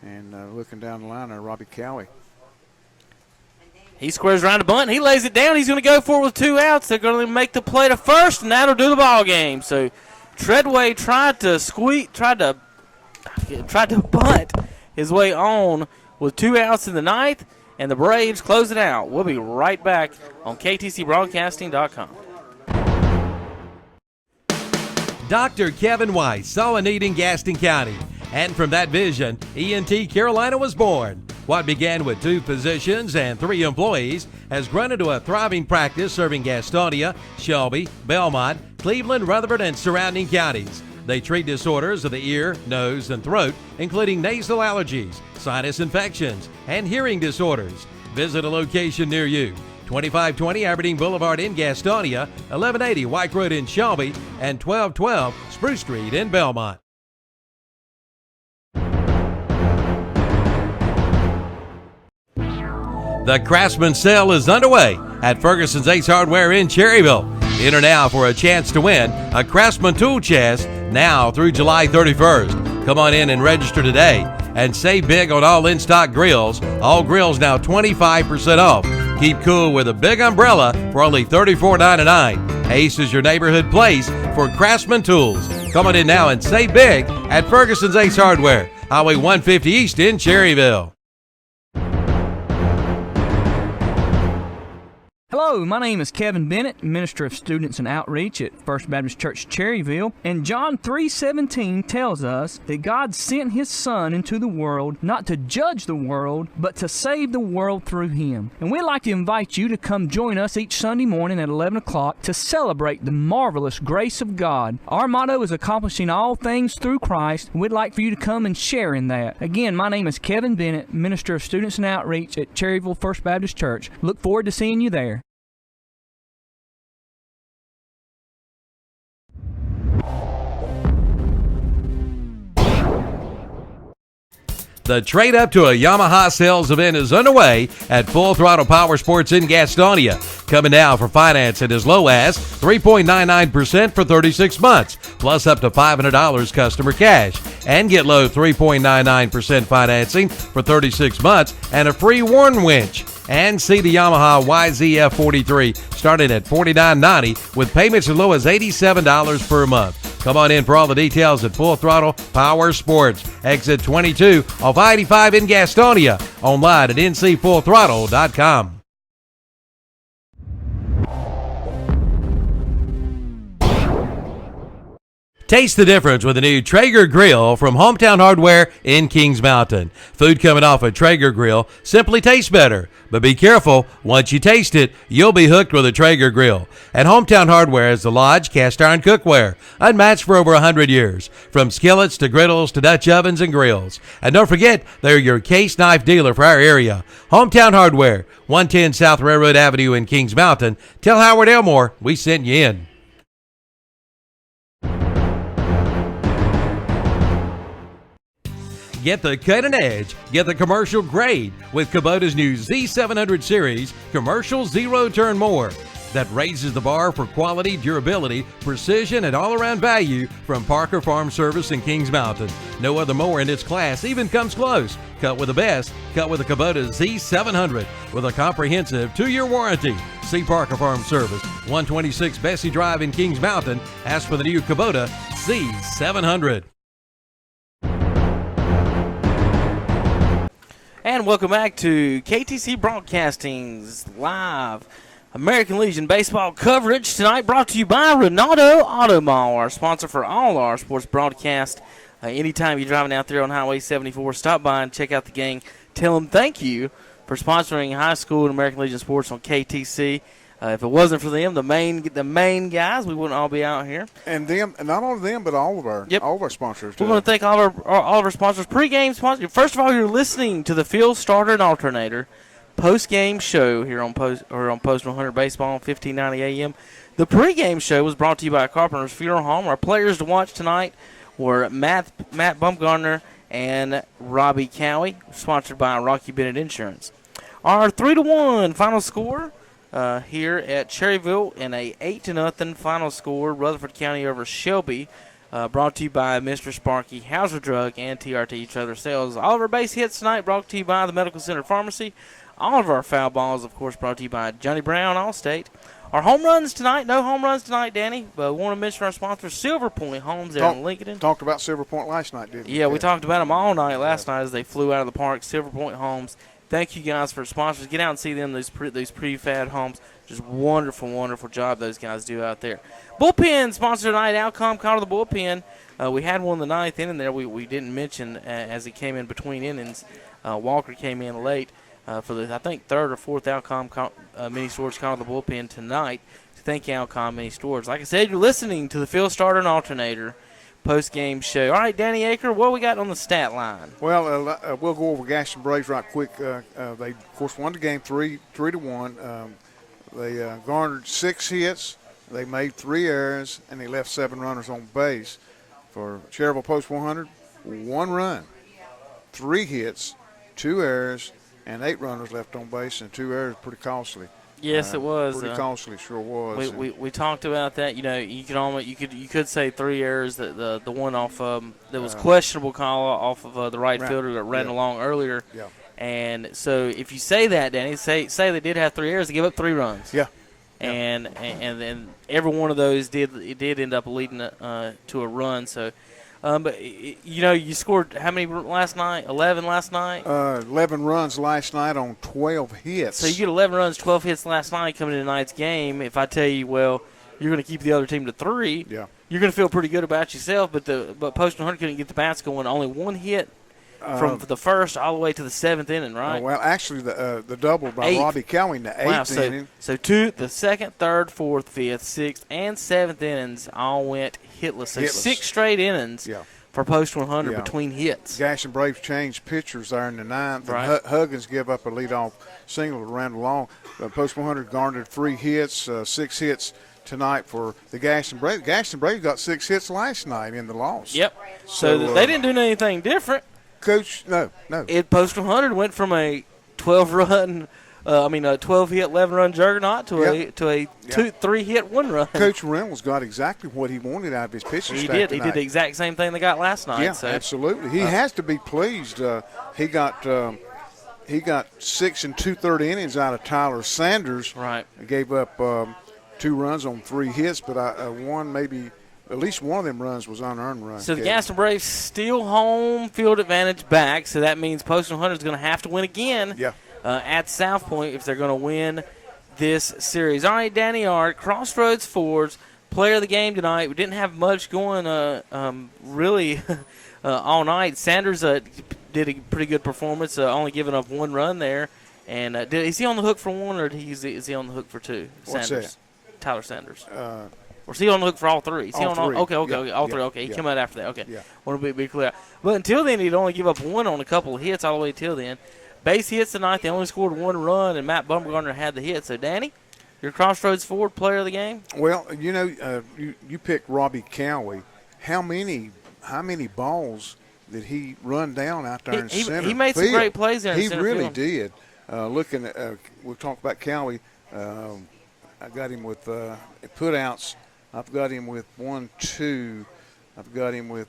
and looking down the line there, Robbie Cowie. He squares around a bunt. He lays it down. He's going to go for it with 2 outs. They're going to make the play to first, and that'll do the ball game. So Treadway tried to bunt his way on with 2 outs in the ninth, and the Braves close it out. We'll be right back on KTCBroadcasting.com. Dr. Kevin Weiss saw a need in Gaston County, and from that vision, ENT Carolina was born. What began with 2 physicians and 3 employees has grown into a thriving practice serving Gastonia, Shelby, Belmont, Cleveland, Rutherford, and surrounding counties. They treat disorders of the ear, nose, and throat, including nasal allergies, sinus infections, and hearing disorders. Visit a location near you. 2520 Aberdeen Boulevard in Gastonia, 1180 White Road in Shelby, and 1212 Spruce Street in Belmont. The Craftsman sale is underway at Ferguson's Ace Hardware in Cherryville. Enter now for a chance to win a Craftsman tool chest now through July 31st. Come on in and register today and save big on all in-stock grills. All grills now 25% off. Keep cool with a big umbrella for only $34.99. Ace is your neighborhood place for Craftsman tools. Come on in now and save big at Ferguson's Ace Hardware, Highway 150 East in Cherryville. Hello, my name is Kevin Bennett, Minister of Students and Outreach at First Baptist Church Cherryville, and John 3:17 tells us that God sent His Son into the world not to judge the world, but to save the world through Him. And we'd like to invite you to come join us each Sunday morning at 11 o'clock to celebrate the marvelous grace of God. Our motto is accomplishing all things through Christ, and we'd like for you to come and share in that. Again, my name is Kevin Bennett, Minister of Students and Outreach at Cherryville First Baptist Church. Look forward to seeing you there. The Trade Up to a Yamaha sales event is underway at Full Throttle Power Sports in Gastonia. Coming now for finance at as low as 3.99% for 36 months, plus up to $500 customer cash. And get low 3.99% financing for 36 months and a free worn winch. And see the Yamaha YZF 43 starting at $49.90 with payments as low as $87 per month. Come on in for all the details at Full Throttle Power Sports, exit 22 off I-85 in Gastonia. Online at ncfullthrottle.com. Taste the difference with the new Traeger Grill from Hometown Hardware in Kings Mountain. Food coming off a Traeger Grill simply tastes better. But be careful, once you taste it, you'll be hooked with a Traeger Grill. And Hometown Hardware is the Lodge cast iron cookware, unmatched for over 100 years. From skillets to griddles to Dutch ovens and grills. And don't forget, they're your case knife dealer for our area. Hometown Hardware, 110 South Railroad Avenue in Kings Mountain. Tell Howard Elmore we sent you in. Get the cutting edge, get the commercial grade with Kubota's new Z700 series commercial zero turn mower that raises the bar for quality, durability, precision, and all-around value from Parker Farm Service in Kings Mountain. No other mower in its class even comes close. Cut with the best, cut with the Kubota Z700 with a comprehensive 2-year warranty. See Parker Farm Service, 126 Bessie Drive in Kings Mountain. Ask for the new Kubota Z700. And welcome back to KTC Broadcasting's live American Legion baseball coverage tonight, brought to you by Ronaldo Auto Mall, our sponsor for all our sports broadcast. Anytime you're driving out there on Highway 74, stop by and check out the gang. Tell them thank you for sponsoring high school and American Legion sports on KTC. If it wasn't for them, the main guys, we wouldn't all be out here. And them, and not only them, but all of our sponsors. We want to thank all of our sponsors. Pre-game sponsors. First of all, you're listening to the Field Starter and Alternator post-game show here on Post 100 Baseball on 1590 AM. The pre-game show was brought to you by Carpenter's Funeral Home. Our players to watch tonight were Matt Bumgarner and Robbie Cowie, sponsored by Rocky Bennett Insurance. Our 3-1 final score here at Cherryville in a 8-0 final score, Rutherford County over Shelby, brought to you by Mr. Sparky, Hauser Drug, and TRT Trailer Sales. All of our base hits tonight brought to you by the Medical Center Pharmacy. All of our foul balls, of course, brought to you by Johnny Brown, Allstate. Our home runs tonight, no home runs tonight, Danny, but we want to mention our sponsor, Silver Point Homes there in Lincoln. Talked about Silver Point last night, didn't we? Yeah, we talked about them all night last night as they flew out of the park. Silver Point Homes. Thank you guys for sponsors. Get out and see them, those prefab homes. Just wonderful, wonderful job those guys do out there. Bullpen sponsor tonight, Alcom called the bullpen. We had one in the 9th inning there we didn't mention as he came in between innings. Walker came in late for the, I think, 3rd or 4th Alcom mini storage called the bullpen tonight. Thank you, Alcom mini storage. Like I said, you're listening to the Field Starter and Alternator post-game show. All right, Danny Aker, what we got on the stat line? Well, we'll go over Gaston Braves right quick. They, of course, won the game 3-1. They garnered 6 hits. They made 3 errors, and they left 7 runners on base. For Cherryville Post 100, 1 run, 3 hits, 2 errors, and 8 runners left on base, and 2 errors. Pretty costly. Yes, it was. Pretty costly, sure was. We talked about that. You know, you could say 3 errors. The one off that was questionable call off of the right fielder that ran along earlier. Yeah. And so if you say that, Danny, say they did have 3 errors, they give up 3 runs. Yeah. And then every one of those did end up leading to a run. So But you scored how many last night? 11 last night. 11 runs last night on 12 hits. So you get 11 runs, 12 hits last night coming into tonight's game. If I tell you, well, you're going to keep the other team to 3. Yeah. You're going to feel pretty good about yourself. But Postal Hunter couldn't get the bats going. Only one hit from the first all the way to the 7th inning, right? Well, actually, the double by Robbie Cowie in the 8th inning. So the 2nd, 3rd, 4th, 5th, 6th, and 7th innings all went hitless. So 6 straight innings for Post 100 between hits. Gaston Braves changed pitchers there in the 9th. Right. And Huggins gave up a leadoff single to Randall Long. Post 100 garnered 3 hits, 6 hits tonight for the Gaston Braves. Gaston Braves got 6 hits last night in the loss. Yep. So they didn't do anything different. Coach, no. Post 100 went from a 12-hit, 11-run juggernaut to a 3-hit 1-run. Coach Reynolds got exactly what he wanted out of his pitching staff He tonight. did the exact same thing they got last night. Yeah, absolutely. He has to be pleased. He got 6 2/3 innings out of Tyler Sanders. Right. He gave up 2 runs on 3 hits, but at least one of them runs was unearned runs. So the Gaston Braves steal home field advantage back, so that means Post 100 is going to have to win again at South Point if they're going to win this series. All right, Danny Art, Crossroads Fords, player of the game tonight. We didn't have much going really all night. Sanders did a pretty good performance, only giving up 1 run there. And is he on the hook for 1 or is he on the hook for 2? What's Sanders. that? Tyler Sanders. Or is he on the hook for all 3? Is he all on 3. Okay, all 3. Okay, he came out after that. Okay, want to be clear. But until then, he'd only give up 1 on a couple of hits all the way till then. Base hits tonight, they only scored 1 run, and Matt Bumgarner had the hit. So, Danny, your Crossroads Ford player of the game? Well, you picked Robbie Cowie. How many balls did he run down out there in center field? He made some great plays there in center field. He field. really did. Looking at, we'll talk about Cowie. I got him with putouts. I've got him with 1, 2. I've got him with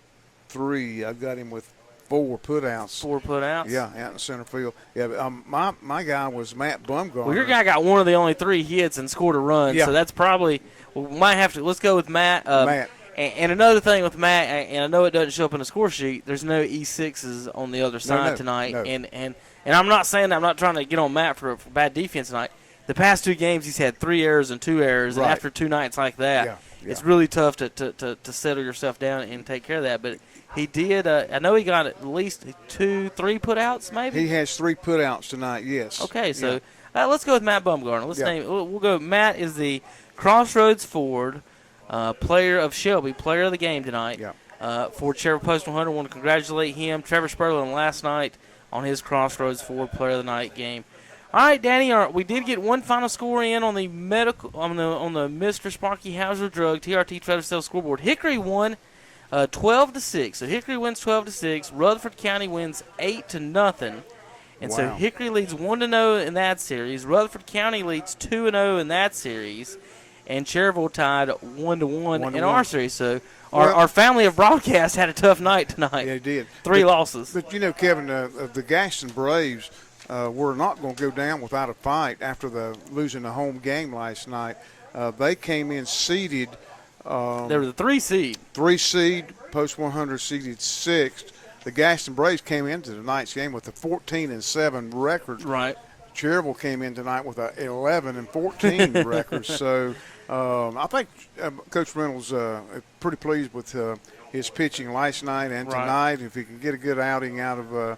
3. I've got him with 4 putouts. 4 putouts? Yeah, out in center field. Yeah, but, my guy was Matt Bumgarner. Well, your guy got one of the only 3 hits and scored a run, so that's probably we might have to. Let's go with Matt. Matt. And another thing with Matt, and I know it doesn't show up in the score sheet. There's no E6s on the other side tonight, no. And I'm not saying that I'm not trying to get on Matt for bad defense tonight. The past 2 games, he's had 3 errors and 2 errors, and after 2 nights like that, it's really tough to settle yourself down and take care of that. But he did. I know he got at least 2, 3 putouts, maybe. He has 3 putouts tonight. Yes. Okay, so let's go with Matt Bumgarner. Let's name. We'll go. Matt is the Crossroads Ford player of Shelby, player of the game tonight. For Cherryville Post 100, want to congratulate him. Trevor Sperlin last night on his Crossroads Ford player of the night game. All right, Danny, we did get one final score in on the on the Mr. Sparky Hauser Drug TRT Trader Sales scoreboard. Hickory won 12-6. So Hickory wins 12-6. Rutherford County wins 8-0. And so Hickory leads 1-0 in that series. Rutherford County leads 2-0 in that series. And Cherryville tied 1-1 in our series. So our family of broadcast had a tough night tonight. Yeah, it did. 3 losses. But Kevin, the Gaston Braves were not going to go down without a fight after losing the home game last night. They came in seeded. They were the 3 seed. 3 seed, Post 100 seeded 6th. The Gaston Braves came into tonight's game with a 14-7 record. Right. Cherryville came in tonight with a 11-14 record. So I think Coach Reynolds pretty pleased with his pitching last night and tonight. If he can get a good outing out of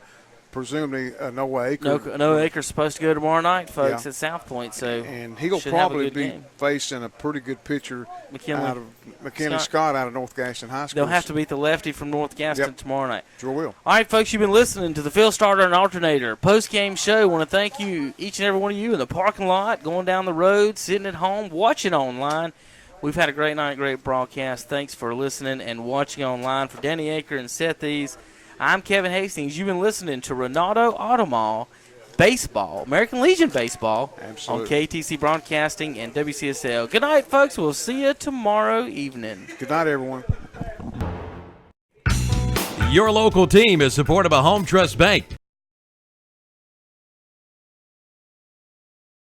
presumably Noah Aker. Noah Aker's supposed to go tomorrow night, folks, at South Point. And he'll probably be facing a pretty good pitcher out of McKinley Scott out of North Gaston High School. They'll have to beat the lefty from North Gaston tomorrow night. Sure will. All right, folks, you've been listening to the Field Starter and Alternator post-game show. I want to thank you, each and every one of you in the parking lot, going down the road, sitting at home, watching online. We've had a great night, great broadcast. Thanks for listening and watching online. For Danny Aker and Seth Ease, I'm Kevin Hastings. You've been listening to Renato Automall Baseball, American Legion Baseball, on KTC Broadcasting and WCSL. Good night, folks. We'll see you tomorrow evening. Good night, everyone. Your local team is supported by Home Trust Bank.